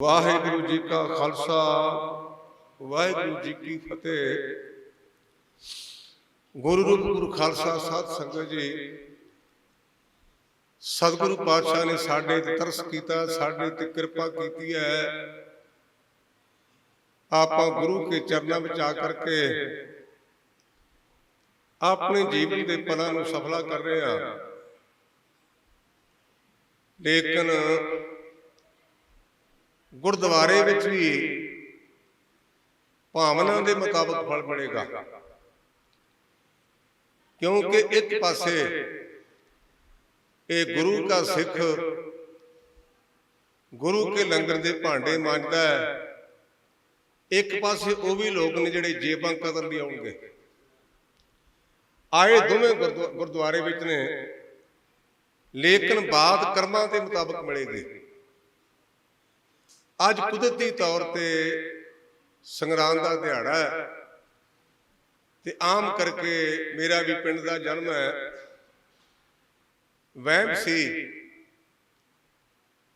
ਵਾਹਿਗੁਰੂ ਜੀ ਕਾ ਖਾਲਸਾ ਵਾਹਿਗੁਰੂ ਜੀ ਕੀ ਫਤਿਹ। ਗੁਰੂ ਰੂਪ ਗੁਰੂ ਖਾਲਸਾ ਸਾਧ ਸੰਗਤ ਜੀ, ਸਤਿਗੁਰੂ ਪਾਤਸ਼ਾਹ ਨੇ ਸਾਡੇ ਤੇ ਤਰਸ ਕੀਤਾ, ਸਾਡੇ ਤੇ ਕਿਰਪਾ ਕੀਤੀ ਹੈ। ਆਪਾਂ ਗੁਰੂ ਕੇ ਚਰਨਾਂ ਵਿੱਚ ਆ ਕਰਕੇ ਆਪਣੇ ਜੀਵਨ ਦੇ ਪਲਾਂ ਨੂੰ ਸਫਲਾ ਕਰ ਰਹੇ ਹਾਂ। ਲੇਕਿਨ ਗੁਰਦੁਆਰੇ ਵਿੱਚ ਵੀ ਭਾਵਨਾ ਦੇ ਮੁਤਾਬਕ ਫਲ ਮਿਲੇਗਾ, ਕਿਉਂਕਿ ਇੱਕ ਪਾਸੇ ਇਹ ਗੁਰੂ ਦਾ ਸਿੱਖ ਗੁਰੂ ਕੇ ਲੰਗਰ ਦੇ ਭਾਂਡੇ ਮਾਂਜਦਾ ਹੈ, ਇੱਕ ਪਾਸੇ ਉਹ ਵੀ ਲੋਕ ਨੇ ਜਿਹੜੇ ਜੇਬਾਂ ਕਤਲ ਲਈ ਆਉਣਗੇ। ਆਏ ਦੋਵੇਂ ਗੁਰਦੁਆਰੇ ਵਿੱਚ ਨੇ, ਲੇਕਿਨ ਬਾਤ ਕਰਮਾਂ ਦੇ ਮੁਤਾਬਕ ਮਿਲੇਗੀ। ਅੱਜ ਕੁਦਰਤੀ ਤੌਰ ਤੇ ਸੰਗਰਾਂਦ ਦਾ ਦਿਹਾੜਾ ਹੈ ਤੇ ਆਮ ਕਰਕੇ ਮੇਰਾ ਵੀ ਪਿੰਡ ਦਾ ਜਨਮ ਹੈ। ਵਹਿਮ ਸੀ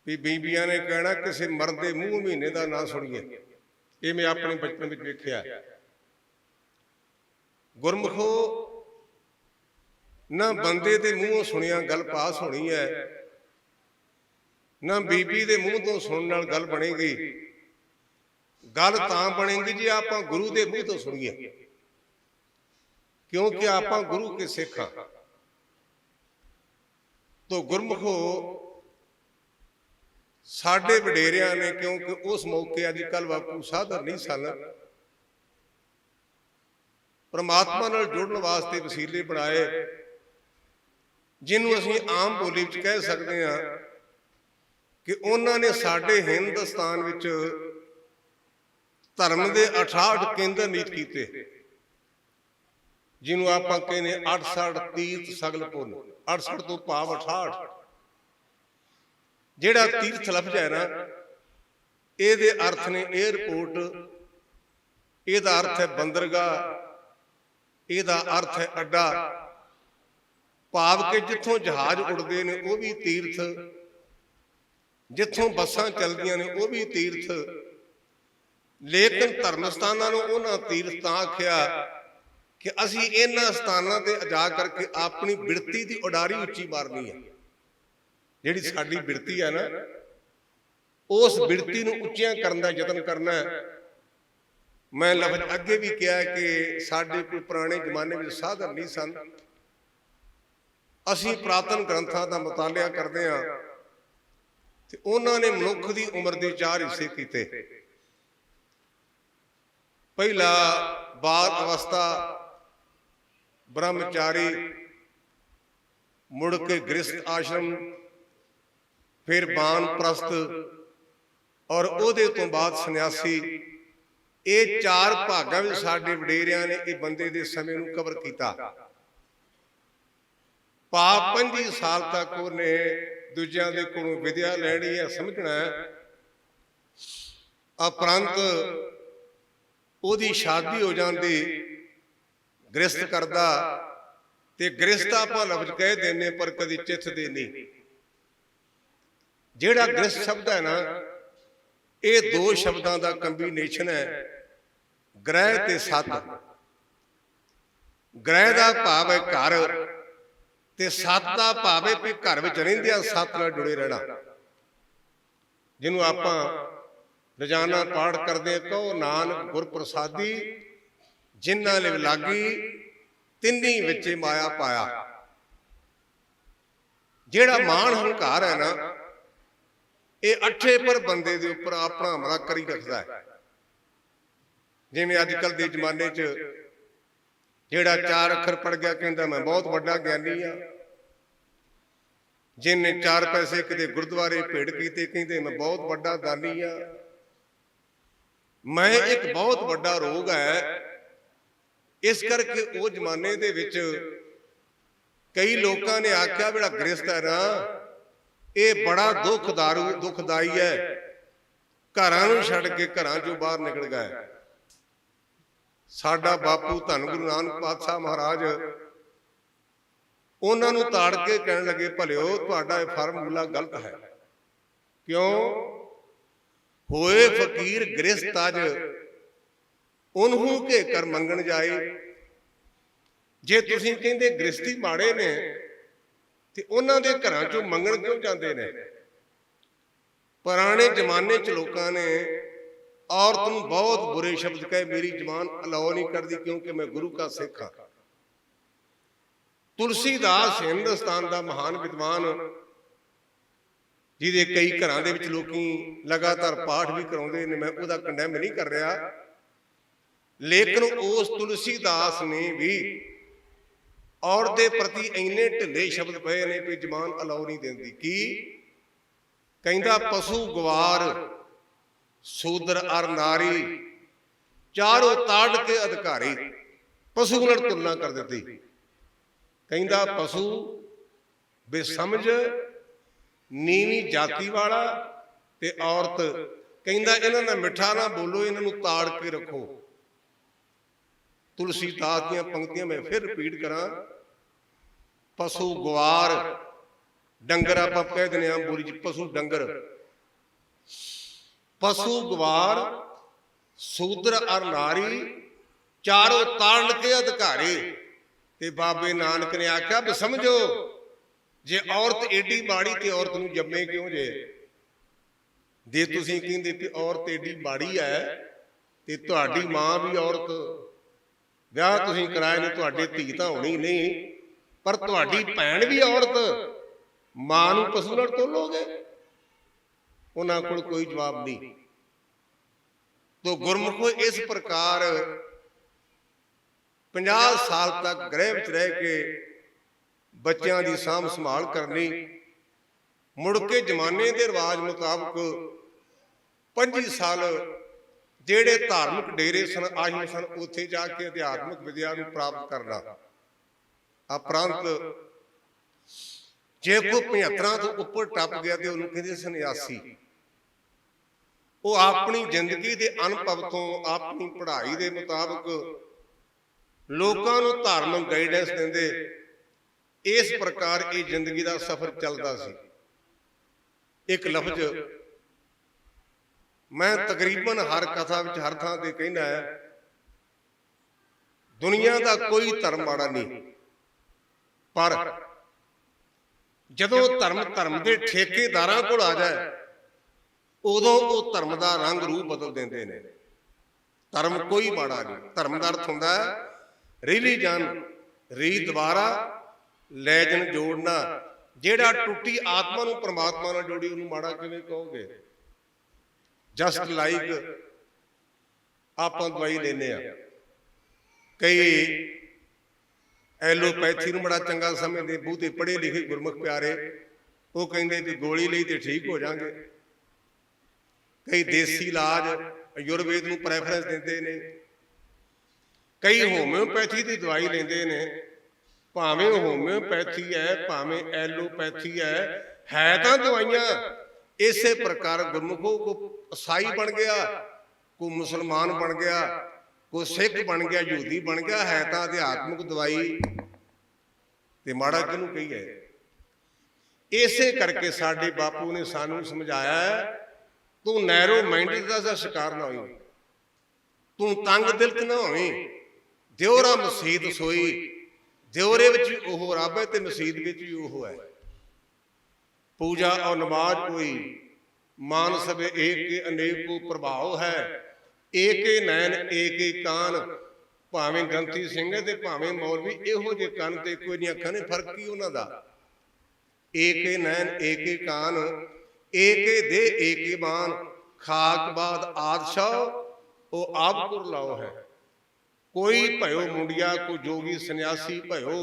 ਵੀ ਬੀਬੀਆਂ ਨੇ ਕਹਿਣਾ ਕਿਸੇ ਮਰਦ ਦੇ ਮੂੰਹ ਮਹੀਨੇ ਦਾ ਨਾਂ ਸੁਣੀਏ। ਇਹ ਮੈਂ ਆਪਣੇ ਬਚਪਨ ਵਿੱਚ ਵੇਖਿਆ। ਗੁਰਮੁਖੋ, ਨਾ ਬੰਦੇ ਦੇ ਮੂੰਹੋਂ ਸੁਣਿਆ ਗੱਲ ਪਾਸ ਹੋਣੀ ਹੈ, ਨਾ ਬੀਬੀ ਦੇ ਮੂੰਹ ਤੋਂ ਸੁਣਨ ਨਾਲ ਗੱਲ ਬਣੇਗੀ। ਗੱਲ ਤਾਂ ਬਣੇਗੀ ਜੇ ਆਪਾਂ ਗੁਰੂ ਦੇ ਮੂੰਹ ਤੋਂ ਸੁਣੀਏ, ਕਿਉਂਕਿ ਆਪਾਂ ਗੁਰੂ ਕੇ ਸਿੱਖ ਹਾਂ। ਤੋ ਗੁਰਮੁਖੋ, ਸਾਡੇ ਵਡੇਰਿਆਂ ਨੇ, ਕਿਉਂਕਿ ਉਸ ਮੌਕੇ ਅੱਜ ਕੱਲ੍ਹ ਬਾਪੂ ਸਾਧਨ ਨਹੀਂ ਸਨ, ਪਰਮਾਤਮਾ ਨਾਲ ਜੁੜਨ ਵਾਸਤੇ ਵਸੀਲੇ ਬਣਾਏ, ਜਿਹਨੂੰ ਅਸੀਂ ਆਮ ਬੋਲੀ ਵਿੱਚ ਕਹਿ ਸਕਦੇ ਹਾਂ ਕਿ ਉਹਨਾਂ ਨੇ ਸਾਡੇ ਹਿੰਦੁਸਤਾਨ ਵਿੱਚ ਧਰਮ ਦੇ 68 ਕੇਂਦਰ ਨੀਤ ਕੀਤੇ, ਜਿਹਨੂੰ ਆਪਾਂ ਕਹਿੰਦੇ 68 ਤੀਰਥ ਸਗਲ ਪੁੰਨ। 68 ਤੋਂ ਭਾਵ 68। ਜਿਹੜਾ ਤੀਰਥ ਲਫ਼ਜ਼ ਹੈ ਨਾ, ਇਹਦੇ ਅਰਥ ਨੇ ਏਅਰਪੋਰਟ, ਇਹਦਾ ਅਰਥ ਹੈ ਬੰਦਰਗਾਹ, ਇਹਦਾ ਅਰਥ ਹੈ ਅੱਡਾ। ਭਾਵ ਕਿ ਜਿੱਥੋਂ ਜਹਾਜ਼ ਉੱਡਦੇ ਨੇ ਉਹ ਵੀ ਤੀਰਥ, ਜਿੱਥੋਂ ਬੱਸਾਂ ਚੱਲਦੀਆਂ ਨੇ ਉਹ ਵੀ ਤੀਰਥ। ਲੇਕਿਨ ਧਰਮ ਸਥਾਨਾਂ ਨੂੰ ਉਹਨਾਂ ਤੀਰਥ ਤਾਂ ਆਖਿਆ ਕਿ ਅਸੀਂ ਇਹਨਾਂ ਸਥਾਨਾਂ ਤੇ ਜਾ ਕਰਕੇ ਆਪਣੀ ਬਿਰਤੀ ਦੀ ਉਡਾਰੀ ਉੱਚੀ ਮਾਰਨੀ ਹੈ। ਜਿਹੜੀ ਸਾਡੀ ਬਿਰਤੀ ਹੈ ਨਾ, ਉਸ ਬਿਰਤੀ ਨੂੰ ਉੱਚੀਆਂ ਕਰਨ ਦਾ ਯਤਨ ਕਰਨਾ ਹੈ। ਮੈਂ ਲਫ਼ਜ਼ ਅੱਗੇ ਵੀ ਕਿਹਾ ਕਿ ਸਾਡੇ ਕੋਈ ਪੁਰਾਣੇ ਜ਼ਮਾਨੇ ਵਿੱਚ ਸਾਧਨ ਨਹੀਂ ਸਨ। ਅਸੀਂ ਪੁਰਾਤਨ ਗ੍ਰੰਥਾਂ ਦਾ ਮੁਤਾਲਿਆ ਕਰਦੇ ਹਾਂ ਤੇ ਉਹਨਾਂ ਨੇ ਮਨੁੱਖ ਦੀ ਉਮਰ ਦੇ 4 ਹਿੱਸੇ ਕੀਤੇ। ਪਹਿਲਾ ਬਾਲ ਅਵਸਥਾ, ਬ੍ਰਹਮਚਾਰੀ, ਮੁੜ ਕੇ ਗ੍ਰਸਥ ਆਸ਼ਰਮ, ਫਿਰ ਬਾਨਪ੍ਰਸਥ, ਔਰ ਉਹਦੇ ਤੋਂ ਬਾਅਦ ਸੰਨਿਆਸੀ। ਇਹ 4 ਭਾਗਾਂ ਵਿੱਚ ਸਾਡੇ ਵਡੇਰਿਆਂ ਨੇ ਇਹ ਬੰਦੇ ਦੇ ਸਮੇਂ ਨੂੰ ਕਵਰ ਕੀਤਾ। ਭਾਵ 25 ਸਾਲ ਤੱਕ ਉਹਨੇ ਦੂਜਿਆਂ ਦੇ ਕੋਲੋਂ ਵਿਦਿਆ ਲੈਣੀ ਹੈ, ਸਮਝਣਾ ਹੈ। ਉਪਰੰਤ ਉਹਦੀ ਸ਼ਾਦੀ ਹੋ ਜਾਂਦੀ, ਗ੍ਰਸਥ ਕਰਦਾ। ਤੇ ਗ੍ਰਸਥ ਆਪਾਂ ਲਫ਼ਜ਼ ਕਹਿ ਦਿੰਦੇ ਪਰ ਕਦੀ ਚਿੱਥਦੇ ਨਹੀਂ। ਜਿਹੜਾ ਗ੍ਰਸਥ ਸ਼ਬਦ ਹੈ ਨਾ, ਇਹ 2 ਸ਼ਬਦਾਂ ਦਾ ਕੰਬੀਨੇਸ਼ਨ ਹੈ, ਗ੍ਰਹਿ ਤੇ ਸੱਤ। ਗ੍ਰਹਿ ਦਾ ਭਾਵ ਹੈ ਘਰ, ਤੇ ਸੱਤ ਦਾ ਭਾਵ ਹੈ ਵੀ ਘਰ ਵਿੱਚ ਰਹਿੰਦਿਆਂ ਸੱਤ ਨਾਲ ਜੁੜੇ ਰਹਿਣਾ। ਜਿਹਨੂੰ ਆਪਾਂ ਰੋਜ਼ਾਨਾ ਪਾਠ ਕਰਦੇ, ਕਹੋ ਨਾਨਕ ਗੁਰ ਪ੍ਰਸਾਦੀ, ਜਿਨ੍ਹਾਂ ਲਿਵ ਲਾਗੀ ਤਿੰਨੀ ਵਿੱਚੇ ਮਾਇਆ ਪਾਇਆ। ਜਿਹੜਾ ਮਾਣ ਹੰਕਾਰ ਹੈ ਨਾ, ਇਹ 8 ਪਰ ਬੰਦੇ ਦੇ ਉੱਪਰ ਆਪਣਾ ਹਮਲਾ ਕਰੀ ਰੱਖਦਾ ਹੈ। ਜਿਵੇਂ ਅੱਜ ਕੱਲ੍ਹ ਦੇ ਜ਼ਮਾਨੇ 'ਚ ਜਿਹੜਾ 4 ਅੱਖਰ ਪੜ੍ਹ ਗਿਆ ਕਹਿੰਦਾ ਮੈਂ ਬਹੁਤ ਵੱਡਾ ਗਿਆਨੀ ਆ। ਜਿਹਨੇ 4 ਪੈਸੇ ਕਿਤੇ ਗੁਰਦੁਆਰੇ ਭੇਟ ਕੀਤੇ ਕਹਿੰਦੇ ਮੈਂ ਬਹੁਤ ਵੱਡਾ ਦਾਨੀ ਆ। ਮੈਂ ਇੱਕ ਬਹੁਤ ਵੱਡਾ ਰੋਗ ਹੈ। ਇਸ ਕਰਕੇ ਉਹ ਜ਼ਮਾਨੇ ਦੇ ਵਿੱਚ ਕਈ ਲੋਕਾਂ ਨੇ ਆਖਿਆ ਜਿਹੜਾ ਗ੍ਰਸਥ ਹੈ ਨਾ, ਇਹ ਬੜਾ ਦੁਖਦਾਈ ਹੈ, ਘਰਾਂ ਨੂੰ ਛੱਡ ਕੇ ਘਰਾਂ ਚੋਂ ਬਾਹਰ ਨਿਕਲ ਗਿਆ। ਸਾਡਾ ਬਾਪੂ ਧੰਨ ਗੁਰੂ ਨਾਨਕ ਪਾਤਸ਼ਾਹ ਮਹਾਰਾਜ ਉਹਨਾਂ ਨੂੰ ਤਾੜ ਕੇ ਕਹਿਣ ਲੱਗੇ, ਭਲਿਓ ਤੁਹਾਡਾ ਇਹ ਫਾਰਮੂਲਾ ਗਲਤ ਹੈ। ਕਿਉਂ? ਹੋਏ ਫਕੀਰ ਗ੍ਰਸਤ ਅਜ ਉਹਨੂੰ ਕੇ ਕਰ ਮੰਗਣ ਜਾਏ। ਜੇ ਤੁਸੀਂ ਕਹਿੰਦੇ ਗ੍ਰਸਤੀ ਮਾੜੇ ਨੇ ਤੇ ਉਹਨਾਂ ਦੇ ਘਰਾਂ ਚੋਂ ਮੰਗਣ ਕਿਉਂ ਜਾਂਦੇ ਨੇ? ਪੁਰਾਣੇ ਜ਼ਮਾਨੇ 'ਚ ਲੋਕਾਂ ਨੇ ਔਰਤ ਨੂੰ ਬਹੁਤ ਬੁਰੇ ਸ਼ਬਦ ਕਹੇ, ਮੇਰੀ ਜ਼ਬਾਨ ਅਲਾਓ ਨਹੀਂ ਕਰਦੀ ਕਿਉਂਕਿ ਮੈਂ ਗੁਰੂ ਕਾ ਸਿੱਖ ਹਾਂ। ਤੁਲਸੀਦਾਸ ਹਿੰਦੁਸਤਾਨ ਦਾ ਮਹਾਨ ਵਿਦਵਾਨ, ਜਿਹਦੇ ਕਈ ਘਰਾਂ ਦੇ ਵਿੱਚ ਲੋਕੀ ਲਗਾਤਾਰ ਪਾਠ ਵੀ ਕਰਾਉਂਦੇ ਨੇ, ਮੈਂ ਉਹਦਾ ਕੰਡੈਮ ਨਹੀਂ ਕਰ ਰਿਹਾ, ਲੇਕਿਨ ਉਸ ਤੁਲਸੀਦਾਸ ਨੇ ਵੀ ਔਰਤ ਦੇ ਪ੍ਰਤੀ ਇੰਨੇ ਢਿੱਲੇ ਸ਼ਬਦ ਪਏ ਨੇ ਕਿ ਜ਼ਬਾਨ ਅਲਾਓ ਨਹੀਂ ਦਿੰਦੀ। ਕੀ ਕਹਿੰਦਾ? ਪਸ਼ੂ ਗਵਾਰ ਸ਼ੂਦਰ ਅਰ ਨਾਰੀ ਚਾਰੋਂ ਤਾੜ ਕੇ ਅਧਿਕਾਰੀ। ਪਸ਼ੂ ਨਾਲ ਤੁਲਨਾ ਕਰ ਦਿੱਤੀ। ਕਹਿੰਦਾ ਪਸ਼ੂ ਬੇਸਮਝ ਨੀਵੀਂ ਜਾਤੀ ਵਾਲਾ ਤੇ ਔਰਤ, ਕਹਿੰਦਾ ਇਹਨਾਂ ਨਾਲ ਮਿੱਠਾ ਨਾ ਬੋਲੋ, ਇਹਨਾਂ ਨੂੰ ਤਾੜ ਕੇ ਰੱਖੋ। ਤੁਲਸੀਦਾਸ ਦੀਆਂ ਪੰਕਤੀਆਂ ਮੈਂ ਫਿਰ ਰਿਪੀਟ ਕਰਾਂ, ਪਸ਼ੂ ਗਵਾਰ, ਡੰਗਰ ਆਪਾਂ ਕਹਿ ਦਿੰਦੇ ਹਾਂ ਬੋਲੀ ਚ, ਪਸ਼ੂ ਡੰਗਰ, ਪਸ਼ੂ ਗਵਾਰ ਸ਼ੂਦਰ ਅਰ ਨਾਰੀ ਚਾਰੋਂ ਤਾੜ ਕੇ ਅਧਿਕਾਰੀ। ਤੇ ਬਾਬੇ ਨਾਨਕ ਨੇ ਆਖਿਆ ਵੀ ਸਮਝੋ, ਜੇ ਔਰਤ ਏਡੀ ਮਾੜੀ ਤੇ ਔਰਤ ਨੂੰ ਜੰਮੇ ਕਿਉਂ ਜੇ? ਜੇ ਤੁਸੀਂ ਕਹਿੰਦੇ ਕਿ ਔਰਤ ਏਡੀ ਮਾੜੀ ਹੈ ਤੇ ਤੁਹਾਡੀ ਮਾਂ ਵੀ ਔਰਤ, ਵਿਆਹ ਤੁਸੀਂ ਕਰਾਇਆ ਨਹੀਂ, ਤੁਹਾਡੇ ਧੀ ਤਾਂ ਹੋਣੀ ਨਹੀਂ, ਪਰ ਤੁਹਾਡੀ ਭੈਣ ਵੀ ਔਰਤ, ਮਾਂ ਨੂੰ ਪਸ਼ੂ ਨਾਲ ਤੋਲੋਗੇ? ਉਹਨਾਂ ਕੋਲ ਕੋਈ ਜਵਾਬ ਨਹੀਂ। ਤੋ ਗੁਰਮੁਖੋ ਇਸ ਪ੍ਰਕਾਰ 50 ਸਾਲ ਤੱਕ ਗ੍ਰਹਿ ਵਿੱਚ ਰਹਿ ਕੇ ਬੱਚਿਆਂ ਦੀ ਸਾਂਭ ਸੰਭਾਲ ਕਰਨੀ, ਮੁੜ ਕੇ ਜ਼ਮਾਨੇ ਦੇ ਰਿਵਾਜ ਮੁਤਾਬਕ 25 ਸਾਲ ਜਿਹੜੇ ਧਾਰਮਿਕ ਡੇਰੇ ਸਨ, ਆਸ਼ਰਮ ਸਨ, ਉੱਥੇ ਜਾ ਕੇ ਅਧਿਆਤਮਿਕ ਵਿਦਿਆ ਨੂੰ ਪ੍ਰਾਪਤ ਕਰਨਾ। ਉਪਰੰਤ ਜੇ ਕੋਈ 75 ਤੋਂ ਉੱਪਰ ਟੱਪ ਗਿਆ ਤੇ ਉਹਨੂੰ ਕਹਿੰਦੇ ਸੰਨਿਆਸੀ। ਉਹ ਆਪਣੀ ਜ਼ਿੰਦਗੀ ਦੇ ਅਨੁਭਵ ਤੋਂ, ਆਪਣੀ ਪੜ੍ਹਾਈ ਦੇ ਮੁਤਾਬਕ ਲੋਕਾਂ ਨੂੰ ਧਾਰਮਿਕ ਗਾਈਡੈਂਸ ਦਿੰਦੇ। ਇਸ ਪ੍ਰਕਾਰ ਇਹ ਜ਼ਿੰਦਗੀ ਦਾ ਸਫ਼ਰ ਚੱਲਦਾ ਸੀ। ਇੱਕ ਲਫ਼ਜ਼ ਮੈਂ ਤਕਰੀਬਨ ਹਰ ਕਥਾ ਵਿੱਚ, ਹਰ ਥਾਂ ਤੇ ਕਹਿੰਦਾ ਹੈ, ਦੁਨੀਆ ਦਾ ਕੋਈ ਧਰਮ ਮਾੜਾ ਨਹੀਂ, ਪਰ ਜਦੋਂ ਧਰਮ ਦੇ ਠੇਕੇਦਾਰਾਂ ਕੋਲ ਆ ਜਾਏ ਉਦੋਂ ਉਹ ਧਰਮ ਦਾ ਰੰਗ ਰੂਪ ਬਦਲ ਦਿੰਦੇ ਨੇ। ਧਰਮ ਕੋਈ ਮਾੜਾ ਨਹੀਂ। ਧਰਮ ਦਾ ਅਰਥ ਹੁੰਦਾ ਹੈ ਰਿਲੀਜਨ, ਰੀ ਦੁਬਾਰਾ, ਲੈਜਨ ਜੋੜਨਾ। ਜਿਹੜਾ ਟੁੱਟੀ ਆਤਮਾ ਨੂੰ ਪਰਮਾਤਮਾ ਨਾਲ ਜੋੜੀ, ਉਹਨੂੰ ਮਾੜਾ ਕਿਵੇਂ ਕਹੋਗੇ? ਜਸਟ ਲਾਈਕ ਆਪਾਂ ਦਵਾਈ ਲੈਂਦੇ ਆ, ਕਈ ਐਲੋਪੈਥੀ ਨੂੰ ਬੜਾ ਚੰਗਾ ਸਮਝਦੇ, ਬਹੁਤੇ ਪੜ੍ਹੇ ਲਿਖੇ ਗੁਰਮੁਖ ਪਿਆਰੇ, ਉਹ ਕਹਿੰਦੇ ਵੀ ਗੋਲੀ ਲਈ ਤੇ ਠੀਕ ਹੋ ਜਾਣਗੇ। ਕਈ ਦੇਸੀ ਇਲਾਜ ਆਯੁਰਵੇਦ ਨੂੰ ਪ੍ਰੈਫਰੈਂਸ ਦਿੰਦੇ ਨੇ, ਕਈ ਹੋਮਿਓਪੈਥੀ ਦੀ ਦਵਾਈ ਲੈਂਦੇ ਨੇ। ਭਾਵੇਂ ਹੋਮਿਓਪੈਥੀ ਹੈ, ਭਾਵੇਂ ਐਲੋਪੈਥੀ ਹੈ ਤਾਂ ਦਵਾਈਆਂ। ਇਸੇ ਪ੍ਰਕਾਰ ਗੁਰਮੁਖੋ ਕੋ ਈਸਾਈ ਬਣ ਗਿਆ, ਕੋ ਮੁਸਲਮਾਨ ਬਣ ਗਿਆ, ਕੋ ਸਿੱਖ ਬਣ ਗਿਆ, ਯਹੂਦੀ ਬਣ ਗਿਆ, ਹੈ ਤਾਂ ਅਧਿਆਤਮਿਕ ਦਵਾਈ। ਤੇ ਮਾੜਾ ਕਿਹਨੂੰ ਕਹੀਏ? ਇਸੇ ਕਰਕੇ ਸਾਡੇ ਬਾਪੂ ਨੇ ਸਾਨੂੰ ਸਮਝਾਇਆ, ਤੂੰ ਨੈਰੋ ਮਾਈਂਡਡ ਦਾ ਸ਼ਿਕਾਰ ਨਾ ਹੋਈ, ਤੂੰ ਤੰਗ ਦਿਲਤ ਨਾ ਹੋਵੇਂ। ਦਿਉਰਾ ਮਸੀਤ ਸੋਈ, ਦਿਉਰੇ ਵਿੱਚ ਵੀ ਉਹ ਰੱਬ ਹੈ ਤੇ ਮਸੀਤ ਵਿੱਚ ਵੀ ਉਹ ਹੈ। ਪੂਜਾ ਔਰ ਨਮਾਜ਼ ਕੋਈ ਮਾਨ ਸਭੇ ਏਕ ਕੇ ਅਨੇਕ ਕੋ ਪ੍ਰਭਾਵ ਹੈ, ਏਕੇ ਨੈਣ ਏਕੇ ਕਾਨ। ਭਾਵੇਂ ਗ੍ਰੰਥੀ ਸਿੰਘ ਤੇ ਭਾਵੇਂ ਮੌਲਵੀ, ਇਹੋ ਜਿਹੇ ਕੰਨ ਤੇ ਕੋਈ ਨਹੀਂ ਅੱਖਾਂ ਨੇ, ਫਰਕ ਕੀ ਉਹਨਾਂ ਦਾ? ਏਕੇ ਨੈਣ ਏਕੇ ਕਾਨ, ਏਕੇ ਦੇ ਏਕੇ ਬਾਨ, ਖਾਕ ਬਾਦ ਆਦਸ਼ਾਹ ਉਹ ਆਪ ਕੁਰ ਲਾਓ ਹੈ। ਕੋਈ ਭਇਓ ਮੁੰਡਿਆ, ਕੋ ਜੋਗੀ ਸੰਨਿਆਸੀ ਭਇਓ,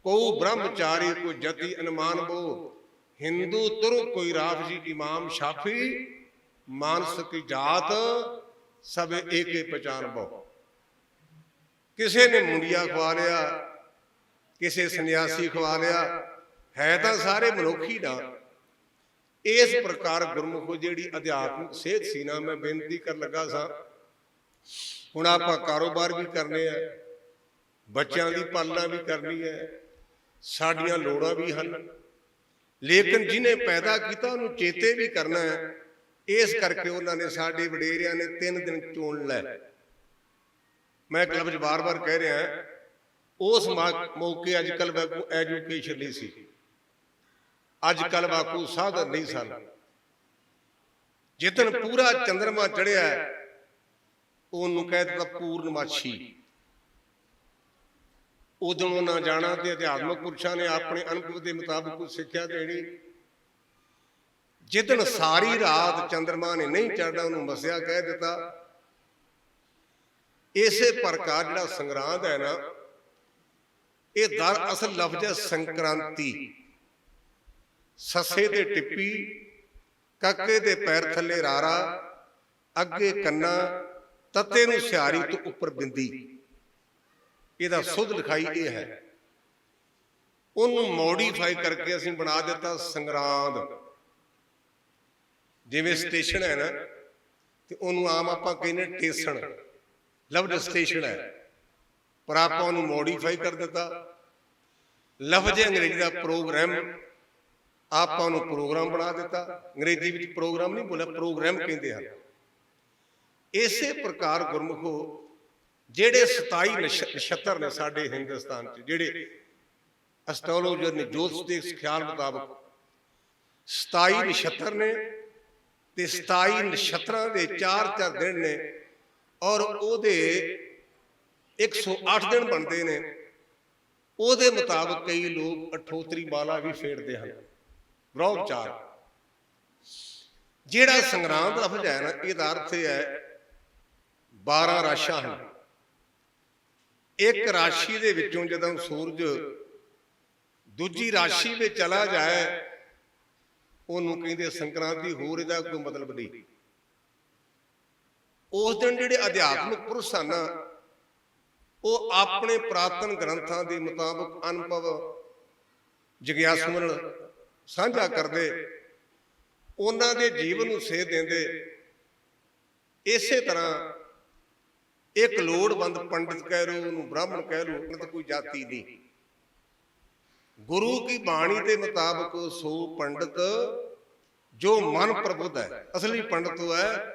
ਕੋ ਬ੍ਰਹਮਚਾਰੀ, ਕੋ ਜਤੀ ਅਨੁਮਾਨ ਬੋ। ਹਿੰਦੂ ਤੁਰ ਕੋਈ ਰਾਫਜੀ ਇਮਾਮ ਸ਼ਾਫੀ, ਮਾਨਸ ਕੀ ਜਾਤ ਸਭ ਏਕੇ ਪਛਾਨ ਬੋ। ਕਿਸੇ ਨੇ ਮੁੰਡਿਆ ਖਵਾ ਲਿਆ, ਕਿਸੇ ਸੰਨਿਆਸੀ ਖਵਾ ਲਿਆ, ਹੈ ਤਾਂ ਸਾਰੇ ਮਨੁੱਖੀ ਨਾ। ਇਸ ਪ੍ਰਕਾਰ ਗੁਰਮੁਖੋ ਜਿਹੜੀ ਅਧਿਆਤਮਿਕ ਸਿਹਤ ਸੀ ਨਾ, ਮੈਂ ਬੇਨਤੀ ਕਰਨ ਲੱਗਾ ਸਾਂ, ਹੁਣ ਆਪਾਂ ਕਾਰੋਬਾਰ ਵੀ ਕਰਨੇ ਆ, ਬੱਚਿਆਂ ਦੀ ਪਾਲਣਾ ਵੀ ਕਰਨੀ ਹੈ, ਸਾਡੀਆਂ ਲੋੜਾਂ ਵੀ ਹਨ, ਲੇਕਿਨ ਜਿਹਨੇ ਪੈਦਾ ਕੀਤਾ ਉਹਨੂੰ ਚੇਤੇ ਵੀ ਕਰਨਾ ਹੈ ਇਸ ਕਰਕੇ ਉਹਨਾਂ ਨੇ ਸਾਡੇ ਵਡੇਰਿਆਂ ਨੇ 3 ਦਿਨ ਚੋਣ ਲੈ। ਮੈਂ ਕਲੱਬ 'ਚ ਬਾਰ-ਬਾਰ ਕਹਿ ਰਿਹਾ, ਉਸ ਮੌਕੇ ਅੱਜ ਕੱਲ੍ਹ ਵਾਕੂ ਐਜੂਕੇਸ਼ਨ ਨਹੀਂ ਸੀ, ਅੱਜ ਕੱਲ੍ਹ ਵਾਕੂ ਸਾਧਨ ਨਹੀਂ ਸਨ। ਜਿੱਦਣ ਪੂਰਾ ਚੰਦਰਮਾ ਚੜ੍ਹਿਆ ਉਹਨੂੰ ਕਹਿ ਦਿੱਤਾ ਪੂਰਨਮਾਸ਼ੀ। ਉਦੋਂ ਉਹਨਾਂ ਜਾਣਾ ਤੇ ਅਧਿਆਤਮਕ ਪੁਰਸ਼ਾਂ ਨੇ ਆਪਣੇ ਅਨੁਭਵ ਦੇ ਮੁਤਾਬਕ ਕੁਝ ਸਿੱਖਿਆ ਦੇਣੀ। ਜਿੱਦਣ ਸਾਰੀ ਰਾਤ ਚੰਦਰਮਾ ਨੇ ਨਹੀਂ ਚੜ੍ਹਨਾ ਉਹਨੂੰ ਮਸਿਆ ਕਹਿ ਦਿੱਤਾ। ਇਸੇ ਪ੍ਰਕਾਰ ਜਿਹੜਾ ਸੰਗਰਾਂਦ ਹੈ ਨਾ, ਇਹ ਦਰਅਸਲ ਲਫ਼ਜ਼ ਹੈ ਸੰਕ੍ਰਾਂਤੀ। ਸੱਸੇ ਤੇ ਟਿੱਪੀ, ਕੱਕੇ ਦੇ ਪੈਰ ਥੱਲੇ ਰਾਰਾ, ਅੱਗੇ ਕੰਨਾ, ਤੱਤੇ ਨੂੰ ਸਿਆਰੀ ਤੋਂ ਉੱਪਰ ਬਿੰਦੀ। ਇਹਦਾ ਸੁਧ ਲਿਖਾਈ ਇਹ ਹੈ। ਉਹਨੂੰ ਮੋਡੀਫਾਈ ਕਰਕੇ ਅਸੀਂ ਬਣਾ ਦਿੱਤਾ ਸੰਗਰਾਂਦ। ਜਿਵੇਂ ਸਟੇਸ਼ਨ ਹੈ ਨਾ, ਤੇ ਉਹਨੂੰ ਆਮ ਆਪਾਂ ਕਹਿੰਦੇ ਟੇਸਣ, ਲਫ਼ਜ਼ ਸਟੇਸ਼ਨ ਹੈ, ਪਰ ਆਪਾਂ ਉਹਨੂੰ ਮੋਡੀਫਾਈ ਕਰ ਦਿੱਤਾ। ਲਫ਼ਜ਼ ਅੰਗਰੇਜ਼ੀ ਦਾ ਪ੍ਰੋਗਰਾਮ, ਆਪਾਂ ਉਹਨੂੰ ਪ੍ਰੋਗਰਾਮ ਬਣਾ ਦਿੱਤਾ। ਅੰਗਰੇਜ਼ੀ ਵਿੱਚ ਪ੍ਰੋਗਰਾਮ ਨਹੀਂ ਬੋਲਿਆ, ਪ੍ਰੋਗਰਾਮ ਕਹਿੰਦੇ ਹਨ। ਇਸੇ ਪ੍ਰਕਾਰ ਗੁਰਮੁਖੋ ਜਿਹੜੇ 27 ਨਛੱਤਰ ਨੇ ਸਾਡੇ ਹਿੰਦੁਸਤਾਨ 'ਚ, ਜਿਹੜੇ ਐਸਟ੍ਰੋਲੋਜਰ ਨੇ ਜੋਤਿਸ਼ ਦੇ ਖਿਆਲ ਮੁਤਾਬਕ 27 ਨਛੱਤਰ ਨੇ, ਤੇ 27 ਨਛੱਤਰਾਂ ਦੇ 4-4 ਦਿਨ ਨੇ, ਔਰ ਉਹਦੇ 108 ਦਿਨ ਬਣਦੇ ਨੇ। ਉਹਦੇ ਮੁਤਾਬਕ ਕਈ ਲੋਕ ਅਠੋਤਰੀ ਮਾਲਾ ਵੀ ਫੇਰਦੇ ਹਨ, ਗ੍ਰਹਿ ਵਿਚਾਰ। ਜਿਹੜਾ ਸੰਗਰਾਂਦ ਲਫ਼ਜ਼ ਹੈ ਨਾ, ਇਹਦਾ ਅਰਥ ਹੈ 12 ਰਾਸ਼ਾਂ ਹਨ। ਇੱਕ ਰਾਸ਼ੀ ਦੇ ਵਿੱਚੋਂ ਜਦੋਂ ਸੂਰਜ ਦੂਜੀ ਰਾਸ਼ੀ ਵਿੱਚ ਚਲਾ ਜਾਏ ਉਹਨੂੰ ਕਹਿੰਦੇ ਸੰਕ੍ਰਾਂਤੀ। ਹੋਰ ਇਹਦਾ ਕੋਈ ਮਤਲਬ ਨਹੀਂ। ਉਸ ਦਿਨ ਜਿਹੜੇ ਅਧਿਆਤਮਿਕ ਪੁਰਸ਼ ਹਨ ਉਹ ਆਪਣੇ ਪ੍ਰਾਤਨ ਗ੍ਰੰਥਾਂ ਦੇ ਮੁਤਾਬਕ ਅਨੁਭਵ ਜਿਗਿਆਸੂ ਨਾਲ ਸਾਂਝਾ ਕਰਦੇ, ਉਹਨਾਂ ਦੇ ਜੀਵਨ ਨੂੰ ਸੇਧ ਦਿੰਦੇ। ਇਸੇ ਤਰ੍ਹਾਂ ਇੱਕ ਲੋੜਵੰਦ ਪੰਡਿਤ ਕਹਿ ਲਓ, ਉਹਨੂੰ ਬ੍ਰਾਹਮਣ ਕਹਿ ਲਓ, ਉਹਨਾਂ ਦੀ ਕੋਈ ਜਾਤੀ ਨਹੀਂ। ਗੁਰੂ ਕੀ ਬਾਣੀ ਦੇ ਮੁਤਾਬਕ ਸੋ ਪੰਡਿਤ ਜੋ ਮਨ ਪ੍ਰਬੁੱਧ ਹੈ, ਅਸਲੀ ਪੰਡਿਤ ਉਹ ਹੈ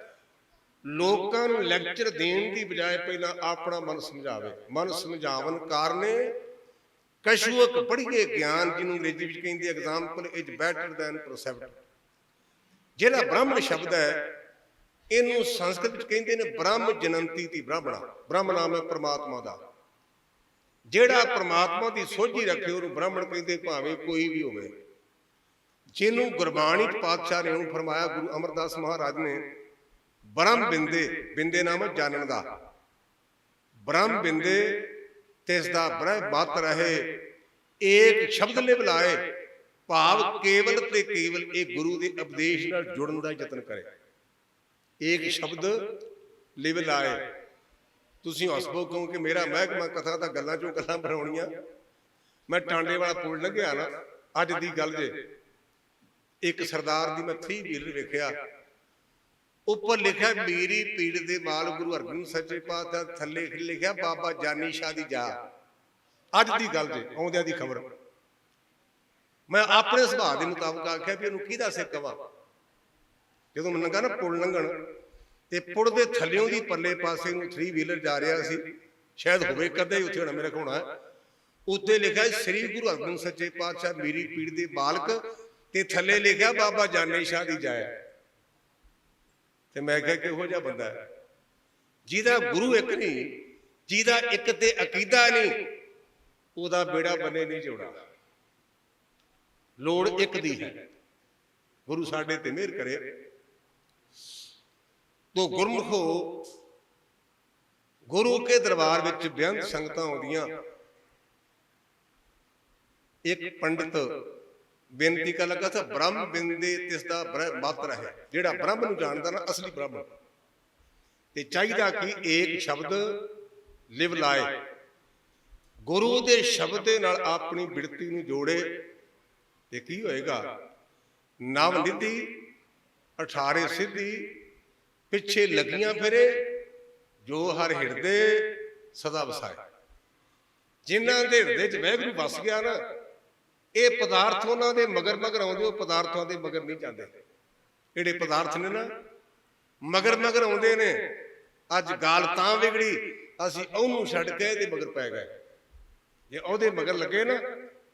ਲੋਕਾਂ ਨੂੰ ਲੈਕਚਰ ਦੇਣ ਦੀ ਬਜਾਏ ਪਹਿਲਾਂ ਆਪਣਾ ਮਨ ਸਮਝਾਵੇ। ਮਨ ਸਮਝਾਵਨ ਕਾਰਨੇ ਕਛੂਅਕ ਪੜ੍ਹੀਏ ਗਿਆਨ, ਜਿਹਨੂੰ ਅੰਗਰੇਜ਼ੀ ਵਿੱਚ ਕਹਿੰਦੇ ਐਗਜ਼ਾਮਪਲ ਇਜ਼ ਬੈਟਰ ਦੈਨ ਪ੍ਰੋਸੈਪਟ। ਜਿਹੜਾ ਬ੍ਰਾਹਮਣ ਸ਼ਬਦ ਹੈ ਇਹਨੂੰ ਸੰਸਕ੍ਰਿਤ ਵਿੱਚ ਕਹਿੰਦੇ ਨੇ ਬ੍ਰਹਮ ਜਨੰਤੀ ਤੀ ਬ੍ਰਾਹਮਣਾ। ਬ੍ਰਹਮ ਨਾਮ ਹੈ ਪ੍ਰਮਾਤਮਾ ਦਾ। ਜਿਹੜਾ ਪ੍ਰਮਾਤਮਾ ਦੀ ਸੋਝੀ ਰੱਖੇ ਉਹਨੂੰ ਬ੍ਰਾਹਮਣ ਕਹਿੰਦੇ, ਭਾਵੇਂ ਕੋਈ ਵੀ ਹੋਵੇ। ਜਿਹਨੂੰ ਗੁਰਬਾਣੀ ਚ ਪਾਤਸ਼ਾਹ ਨੇ ਉਹਨੂੰ ਫਰਮਾਇਆ, ਗੁਰੂ ਅਮਰਦਾਸ ਮਹਾਰਾਜ ਨੇ, ਬ੍ਰਹਮ ਬਿੰਦੇ, ਬਿੰਦੇ ਨਾਮ ਹੈ ਜਾਣਨ ਦਾ, ਬ੍ਰਹਮ ਬਿੰਦੇ ਤਿਸ ਦਾ ਬ੍ਰਹਿ ਮਤ ਰਹੇ, ਏਕ ਸ਼ਬਦ ਲਿਵ ਲਾਏ। ਭਾਵ ਕੇਵਲ ਤੇ ਕੇਵਲ ਇਹ ਗੁਰੂ ਦੇ ਉਪਦੇਸ਼ ਨਾਲ ਜੁੜਨ ਦਾ ਯਤਨ ਕਰੇ। ਏਕ ਸ਼ਬਦ ਲਿਵ ਲਾਏ। ਤੁਸੀਂ ਹੱਸੋ ਕਿਉਂਕਿ ਮੇਰਾ ਮਹਿਕਮਾ ਕਥਾ ਦਾ ਗੱਲਾਂ ਚੋਂ ਗੱਲਾਂ ਬਣਾਉਣੀਆਂ। ਮੈਂ ਟਾਂਡੇ ਵਾਲਾ ਪੁਲ ਲੰਘਿਆ ਨਾ, ਅੱਜ ਦੀ ਗੱਲ ਜੇ, ਇੱਕ ਸਰਦਾਰ ਦੀ ਮੈਂ 3 ਵੀਲਰ ਵੇਖਿਆ, ਉੱਪਰ ਲਿਖਿਆ ਮੇਰੀ ਪੀੜ ਦੇ ਮਾਲ ਗੁਰੂ ਹਰਗੋਬਿੰਦ ਸੱਚੇ ਪਾਤਸ਼ਾਹ, ਥੱਲੇ ਲਿਖਿਆ ਬਾਬਾ ਜਾਨੀ ਸ਼ਾਹ ਦੀ ਜਾ। ਅੱਜ ਦੀ ਗੱਲ ਜੇ, ਆਉਂਦਿਆਂ ਦੀ ਖਬਰ। ਮੈਂ ਆਪਣੇ ਸੁਭਾਅ ਦੇ ਮੁਤਾਬਕ ਆਖਿਆ ਵੀ ਇਹਨੂੰ ਕਿਹਦਾ ਸਿੱਖ ਵਾ। ਜਦੋਂ ਮੈਂ ਲੰਘਾ ਨਾ ਪੁਲ ਲੰਘਣ, ਤੇ ਪੁਲ ਦੇ ਥੱਲਿਓਂ ਦੀ ਪਰਲੇ ਪਾਸੇ ਨੂੰ 3 ਵੀਲਰ ਜਾ ਰਿਹਾ ਸੀ, ਸ਼ਾਇਦ ਹੋਵੇ ਕਦੇ ਹੀ ਉੱਥੇ ਹੋਣਾ, ਮੇਰੇ ਕੋਲ ਹੋਣਾ। ਉੱਤੇ ਲਿਖਿਆ ਸ੍ਰੀ ਗੁਰੂ ਹਰਗੋਬਿੰਦ ਸੱਚੇ ਪਾਤਸ਼ਾਹ ਮੇਰੀ ਪੀੜ ਦੇ ਬਾਲਕ, ਤੇ ਥੱਲੇ ਲਿਖਿਆ ਬਾਬਾ ਜਾਨੀ ਸ਼ਾਹ ਦੀ ਜਾਏ। ਤੇ ਮੈਂ ਕਿਹਾ ਕਿਹੋ ਜਿਹਾ ਬੰਦਾ ਹੈ ਜਿਹਦਾ ਗੁਰੂ ਇੱਕ ਨਹੀਂ, ਜਿਹਦਾ ਇੱਕ ਤੇ ਅਕੀਦਾ ਨਹੀਂ, ਉਹਦਾ ਬੇੜਾ ਬੰਨੇ ਨਹੀਂ ਜੋੜਾ। ਲੋੜ ਇੱਕ ਦੀ ਹੈ। ਗੁਰੂ ਸਾਡੇ ਤੇ ਮਿਹਰ ਕਰੇ। ਤੋ ਗੁਰਮੁਖੋ ਗੁਰੂ ਕੇ ਦਰਬਾਰ ਵਿੱਚ ਬੇਅੰਤ ਸੰਗਤਾਂ ਆਉਂਦੀਆਂ। ਇੱਕ ਪੰਡਿਤ ਬੇਨਤੀ ਕਰਨ ਲੱਗਾ ਸੀ, ਬ੍ਰਹਮ ਬਿੰਦੇ ਤਿਸ ਦਾ ਬ੍ਰਹਿ ਮਤ ਰਹੇ। ਜਿਹੜਾ ਬ੍ਰਹਮ ਨੂੰ ਜਾਣਦਾ ਨਾ, ਅਸਲੀ ਬ੍ਰਹਮ, ਤੇ ਚਾਹੀਦਾ ਕਿ ਏਕ ਸ਼ਬਦ ਲਿਵ ਲਾਏ। ਗੁਰੂ ਦੇ ਸ਼ਬਦ ਦੇ ਨਾਲ ਆਪਣੀ ਬਿਰਤੀ ਨੂੰ ਜੋੜੇ ਤੇ ਕੀ ਹੋਏਗਾ? ਨਵ ਨਿਧੀ 18 ਸਿੱਧੀ, ਪਿੱਛੇ ਲੱਗੀਆਂ ਫਿਰੇ ਜੋ ਹਰ ਹਿਰਦੇ ਸਦਾ ਵਸਾਏ। ਜਿਨ੍ਹਾਂ ਦੇ ਹਿਰਦੇ 'ਚ ਵਾਹਿਗੁਰੂ ਵਸ ਗਿਆ ਨਾ, ਇਹ ਪਦਾਰਥ ਉਹਨਾਂ ਦੇ ਮਗਰ ਮਗਰ ਆਉਂਦੇ, ਉਹ ਪਦਾਰਥਾਂ ਦੇ ਮਗਰ ਨਹੀਂ ਜਾਂਦੇ। ਜਿਹੜੇ ਪਦਾਰਥ ਨੇ ਨਾ ਮਗਰ ਮਗਰ ਆਉਂਦੇ ਨੇ। ਅੱਜ ਗੱਲ ਤਾਂ ਵਿਗੜੀ, ਅਸੀਂ ਉਹਨੂੰ ਛੱਡ ਕੇ ਇਹਦੇ ਮਗਰ ਪੈ ਗਏ। ਜੇ ਉਹਦੇ ਮਗਰ ਲੱਗੇ ਨਾ,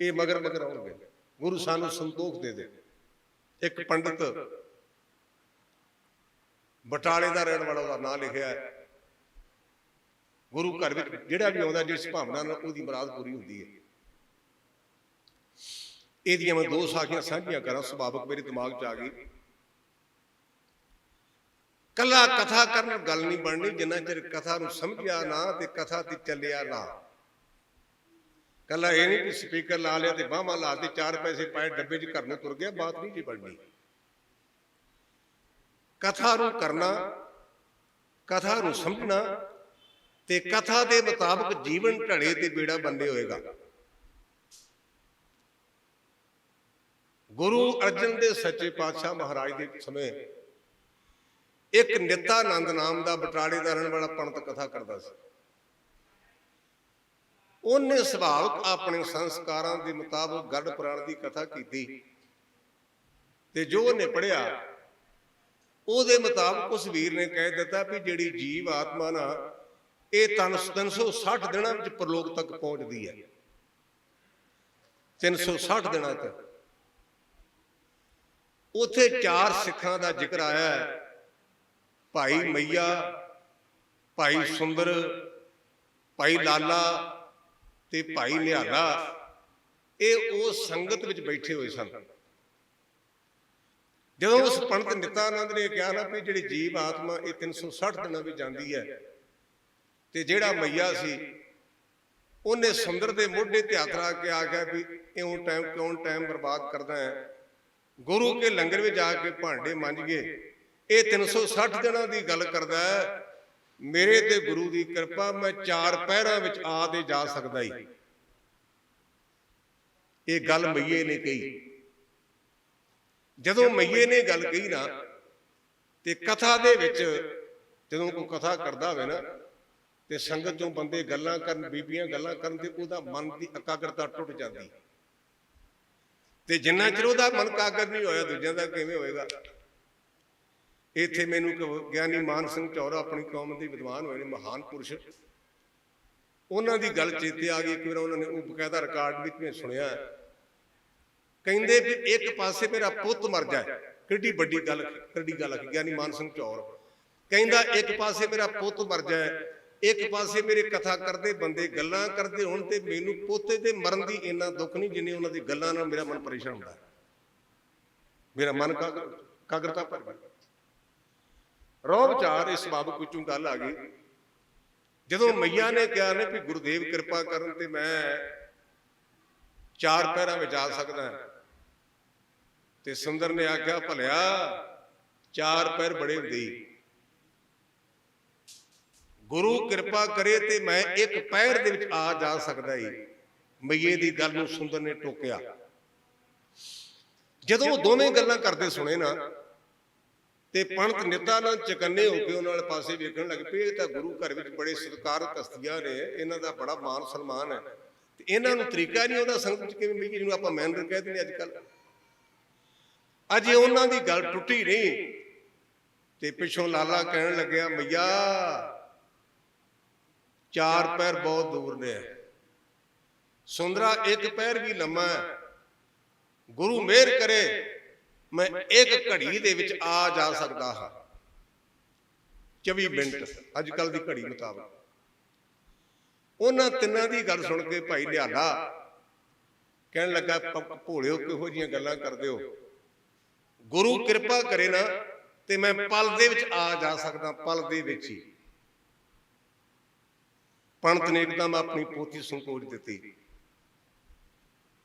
ਇਹ ਮਗਰ ਮਗਰ ਆਉਣਗੇ। ਗੁਰੂ ਸਾਨੂੰ ਸੰਤੋਖ ਦੇ ਦੇ। ਇੱਕ ਪੰਡਿਤ ਬਟਾਲੇ ਦਾ ਰਹਿਣ ਵਾਲਾ, ਉਹਦਾ ਨਾਂ ਲਿਖਿਆ ਹੈ। ਗੁਰੂ ਘਰ ਵਿੱਚ ਜਿਹੜਾ ਵੀ ਆਉਂਦਾ, ਜਿਸ ਭਾਵਨਾ ਨਾਲ ਉਹਦੀ ਮੁਰਾਦ ਪੂਰੀ ਹੁੰਦੀ ਹੈ। ਇਹਦੀਆਂ ਮੈਂ ਦੋ ਸਾਖੀਆਂ ਸਾਂਝੀਆਂ ਕਰਾਂ, ਸੁਭਾਵਕ ਮੇਰੇ ਦਿਮਾਗ 'ਚ ਆ ਗਈ। ਕੱਲਾ ਕਥਾ ਕਰਨ ਗੱਲ ਨਹੀਂ ਬਣਨੀ, ਜਿੰਨਾ ਚਿਰ ਕਥਾ ਨੂੰ ਸਮਝਿਆ ਨਾ ਤੇ ਕਥਾ ਤੇ ਚੱਲਿਆ ਨਾ। ਕੱਲਾ ਇਹ ਨਹੀਂ ਕਿ ਸਪੀਕਰ ਲਾ ਲਿਆ ਤੇ ਬਾਹਾਂ ਲਾ ਤੇ 4 ਪੈਸੇ ਪਾਏ ਡੱਬੇ 'ਚ ਘਰ ਨੂੰ ਤੁਰ ਗਿਆ, ਬਾਤ ਨਹੀਂ ਜੀ ਬਣਨੀ। ਕਥਾ ਨੂੰ ਕਰਨਾ, ਕਥਾ ਨੂੰ ਸਮਝਣਾ ਤੇ ਕਥਾ ਦੇ ਮੁਤਾਬਕ ਜੀਵਨ ਢਲੇ ਤੇ ਬੇੜਾ ਬੰਦੇ ਹੋਏਗਾ। ਗੁਰੂ ਅਰਜਨ ਦੇ ਸੱਚੇ ਪਾਤਸ਼ਾਹ ਮਹਾਰਾਜ ਦੇ ਸਮੇਂ ਇੱਕ ਨਿਤਾਨੰਦ ਨਾਮ ਦਾ ਬਟਾਲੇ ਦਾ ਰਹਿਣ ਵਾਲਾ ਪੰਡਤ ਕਥਾ ਕਰਦਾ ਸੀ। ਉਹਨੇ ਸੁਭਾਵਕ ਆਪਣੇ ਸੰਸਕਾਰਾਂ ਦੇ ਮੁਤਾਬਕ ਗੜ ਪੁਰਾਣ ਦੀ ਕਥਾ ਕੀਤੀ ਤੇ ਜੋ ਉਹਨੇ ਪੜ੍ਹਿਆ ਉਹਦੇ ਮੁਤਾਬਕ ਉਸ ਵੀਰ ਨੇ ਕਹਿ ਦਿੱਤਾ ਵੀ ਜਿਹੜੀ ਜੀਵ ਆਤਮਾ ਨਾ, ਇਹ 360 ਦਿਨਾਂ ਵਿੱਚ ਪਰਲੋਕ ਤੱਕ ਪਹੁੰਚਦੀ ਹੈ। 360 ਦਿਨਾਂ ਤੱਕ। ਉੱਥੇ 4 ਸਿੱਖਾਂ ਦਾ ਜ਼ਿਕਰ ਆਇਆ ਹੈ, ਭਾਈ ਮਈਆ, ਭਾਈ ਸੁੰਦਰ, ਭਾਈ ਲਾਲਾ ਤੇ ਭਾਈ ਨਿਹਾਲਾ। ਇਹ ਉਸ ਸੰਗਤ ਵਿੱਚ ਬੈਠੇ ਹੋਏ ਸਨ। ਜਦੋਂ ਉਸ ਪੰਡਤ ਨਿਤਾਨੰਦ ਨੇ ਕਿਹਾ ਨਾ ਵੀ ਜਿਹੜੀ ਜੀਵ ਆਤਮਾ ਇਹ 360 ਦਿਨਾਂ ਵਿੱਚ ਜਾਂਦੀ ਹੈ, ਤੇ ਜਿਹੜਾ ਮਈਆ ਸੀ ਉਹਨੇ ਸੁੰਦਰ ਦੇ ਮੋਢੇ ਤੇ ਹੱਥ ਰੱਖ ਕੇ ਆਖਿਆ ਵੀ ਕਿਉਂ ਟਾਈਮ ਬਰਬਾਦ ਕਰਦਾ ਹੈ, ਗੁਰੂ ਕੇ ਲੰਗਰ ਵਿੱਚ ਜਾ ਕੇ ਭਾਂਡੇ ਮਾਂਜ ਗਏ। ਇਹ 360 ਦਿਨਾਂ ਦੀ ਗੱਲ ਕਰਦਾ ਹੈ। ਮੇਰੇ ਤੇ ਗੁਰੂ ਦੀ ਕਿਰਪਾ, ਮੈਂ 4 ਪਹਿਰਾਂ ਵਿੱਚ ਆ ਤੇ ਜਾ ਸਕਦਾ ਹੀ। ਇਹ ਗੱਲ ਮਈਏ ਨੇ ਕਹੀ। ਜਦੋਂ ਮਈਏ ਨੇ ਗੱਲ ਕਹੀ ਨਾ, ਤੇ ਕਥਾ ਦੇ ਵਿੱਚ ਜਦੋਂ ਕੋਈ ਕਥਾ ਕਰਦਾ ਹੋਵੇ ਨਾ, ਤੇ ਸੰਗਤ ਚੋਂ ਬੰਦੇ ਗੱਲਾਂ ਕਰਨ, ਬੀਬੀਆਂ ਗੱਲਾਂ ਕਰਨ, ਤੇ ਉਹਦਾ ਮਨ ਦੀ ਇਕਾਗਰਤਾ ਟੁੱਟ ਜਾਂਦੀ। ਤੇ ਜਿੰਨਾ ਚਿਰ ਉਹਦਾ ਮਨ ਇਕਾਗਰ ਨਹੀਂ ਹੋਇਆ, ਦੂਜਿਆਂ ਦਾ ਕਿਵੇਂ ਹੋਏਗਾ। ਇੱਥੇ ਮੈਨੂੰ ਗਿਆਨੀ ਮਾਨ ਸਿੰਘ ਚੌਰਾ ਆਪਣੀ ਕੌਮ ਦੇ ਵਿਦਵਾਨ ਹੋਏ ਨੇ, ਮਹਾਨ ਪੁਰਸ਼, ਉਹਨਾਂ ਦੀ ਗੱਲ ਚੇਤੇ ਆ ਗਈ। ਇੱਕ ਵਾਰ ਉਹਨਾਂ ਨੇ ਉਹ ਬਕਾਇਦਾ ਰਿਕਾਰਡ ਵਿੱਚ ਮੈਂ ਸੁਣਿਆ, ਕਹਿੰਦੇ ਵੀ ਇੱਕ ਪਾਸੇ ਮੇਰਾ ਪੁੱਤ ਮਰ ਜਾਏ, ਕਿੱਡੀ ਵੱਡੀ ਗੱਲ, ਕਿੱਡੀ ਗੱਲ। ਗਿਆਨੀ ਮਾਨ ਸਿੰਘ ਚੌਰ ਕਹਿੰਦਾ ਇੱਕ ਪਾਸੇ ਮੇਰਾ ਪੁੱਤ ਮਰ ਜਾਏ, ਇੱਕ ਪਾਸੇ ਮੇਰੇ ਕਥਾ ਕਰਦੇ ਬੰਦੇ ਗੱਲਾਂ ਕਰਦੇ ਹੋਣ, ਤੇ ਮੈਨੂੰ ਪੋਤੇ ਦੇ ਮਰਨ ਦੀ ਇੰਨਾ ਦੁੱਖ ਨਹੀਂ ਜਿੰਨੀ ਉਹਨਾਂ ਦੀ ਗੱਲਾਂ ਨਾਲ ਮੇਰਾ ਮਨ ਪਰੇਸ਼ਾਨ ਹੁੰਦਾ। ਮੇਰਾ ਮਨ ਕਾਗਰਤਾ ਭਰ ਗਿਆ। ਰੋਹ ਵਿਚਾਰ ਇਸ ਬਾਬਤ ਵਿੱਚੋਂ ਗੱਲ ਆ ਗਈ। ਜਦੋਂ ਮਈਆ ਨੇ ਕਿਹਾ ਨੇ ਵੀ ਗੁਰਦੇਵ ਕਿਰਪਾ ਕਰਨ ਤੇ ਮੈਂ 4 ਪਹਿਰਾਂ ਵਿੱਚ ਆ ਸਕਦਾ, ਤੇ ਸੁੰਦਰ ਨੇ ਆਖਿਆ ਭਲਿਆ 4 ਪਹਿਰ ਬੜੇ ਹੁੰਦੇ, ਗੁਰੂ ਕਿਰਪਾ ਕਰੇ ਤੇ ਮੈਂ 1 ਪਹਿਰ ਦੇ ਵਿੱਚ ਆ ਜਾ ਸਕਦਾ ਹੀ। ਮਈਏ ਦੀ ਗੱਲ ਨੂੰ ਸੁੰਦਰ ਨੇ ਟੋਕਿਆ। ਜਦੋਂ ਉਹ ਦੋਵੇਂ ਗੱਲਾਂ ਕਰਦੇ ਸੁਣੇ ਨਾ, ਤੇ ਪੰਡਤ ਨਿਤਾਨੰਦ ਚਕੰਨੇ ਹੋ ਕੇ ਉਹਨਾਂ ਵਾਲੇ ਪਾਸੇ ਵੇਖਣ ਲੱਗ ਪਏ। ਇਹ ਤਾਂ ਗੁਰੂ ਘਰ ਵਿੱਚ ਬੜੇ ਸਤਿਕਾਰਤ ਹਸਤੀਆਂ ਨੇ, ਇਹਨਾਂ ਦਾ ਬੜਾ ਮਾਨ ਸਨਮਾਨ ਹੈ, ਤੇ ਇਹਨਾਂ ਨੂੰ ਤਰੀਕਾ ਨਹੀਂ ਉਹਦਾ ਸੰਗਤ ਚ ਕਿਵੇਂ ਮਈਏ, ਜਿਹਨੂੰ ਆਪਾਂ ਮੈਨਰ ਕਹਿ ਦਿੰਦੇ ਅੱਜ ਕੱਲ। ਅਜੇ ਉਹਨਾਂ ਦੀ ਗੱਲ ਟੁੱਟੀ ਨਹੀਂ, ਤੇ ਪਿੱਛੋਂ ਲਾਲਾ ਕਹਿਣ ਲੱਗਿਆ ਮਈਆ 4 ਪਹਿਰ ਬਹੁਤ ਦੂਰ ਨੇ, ਸੁੰਦਰਾ 1 ਪਹਿਰ ਵੀ ਲੰਮਾ ਹੈ, ਗੁਰੂ ਮਿਹਰ ਕਰੇ ਮੈਂ 1 ਘੜੀ ਦੇ ਵਿੱਚ ਆ ਜਾ ਸਕਦਾ ਹਾਂ, 24 ਮਿੰਟ ਅੱਜ ਕੱਲ ਦੀ ਘੜੀ ਮੁਤਾਬਕ। ਉਹਨਾਂ ਤਿੰਨਾਂ ਦੀ ਗੱਲ ਸੁਣ ਕੇ ਭਾਈ ਨਿਹਾਲਾ ਕਹਿਣ ਲੱਗਾ ਭੋਲਿਓ ਕਿਹੋ ਜਿਹੀਆਂ ਗੱਲਾਂ ਕਰਦੇ ਹੋ, ਗੁਰੂ ਕਿਰਪਾ ਕਰੇ ਨਾ ਤੇ ਮੈਂ ਪਲ ਦੇ ਵਿੱਚ ਆ ਜਾ ਸਕਦਾ, ਪਲ ਦੇ ਵਿੱਚ ਹੀ। ਪੰਡਤ ਨੇ ਇੱਕਦਮ ਆਪਣੀ ਪੋਥੀ ਸੰਕੋਚ ਦਿੱਤੀ,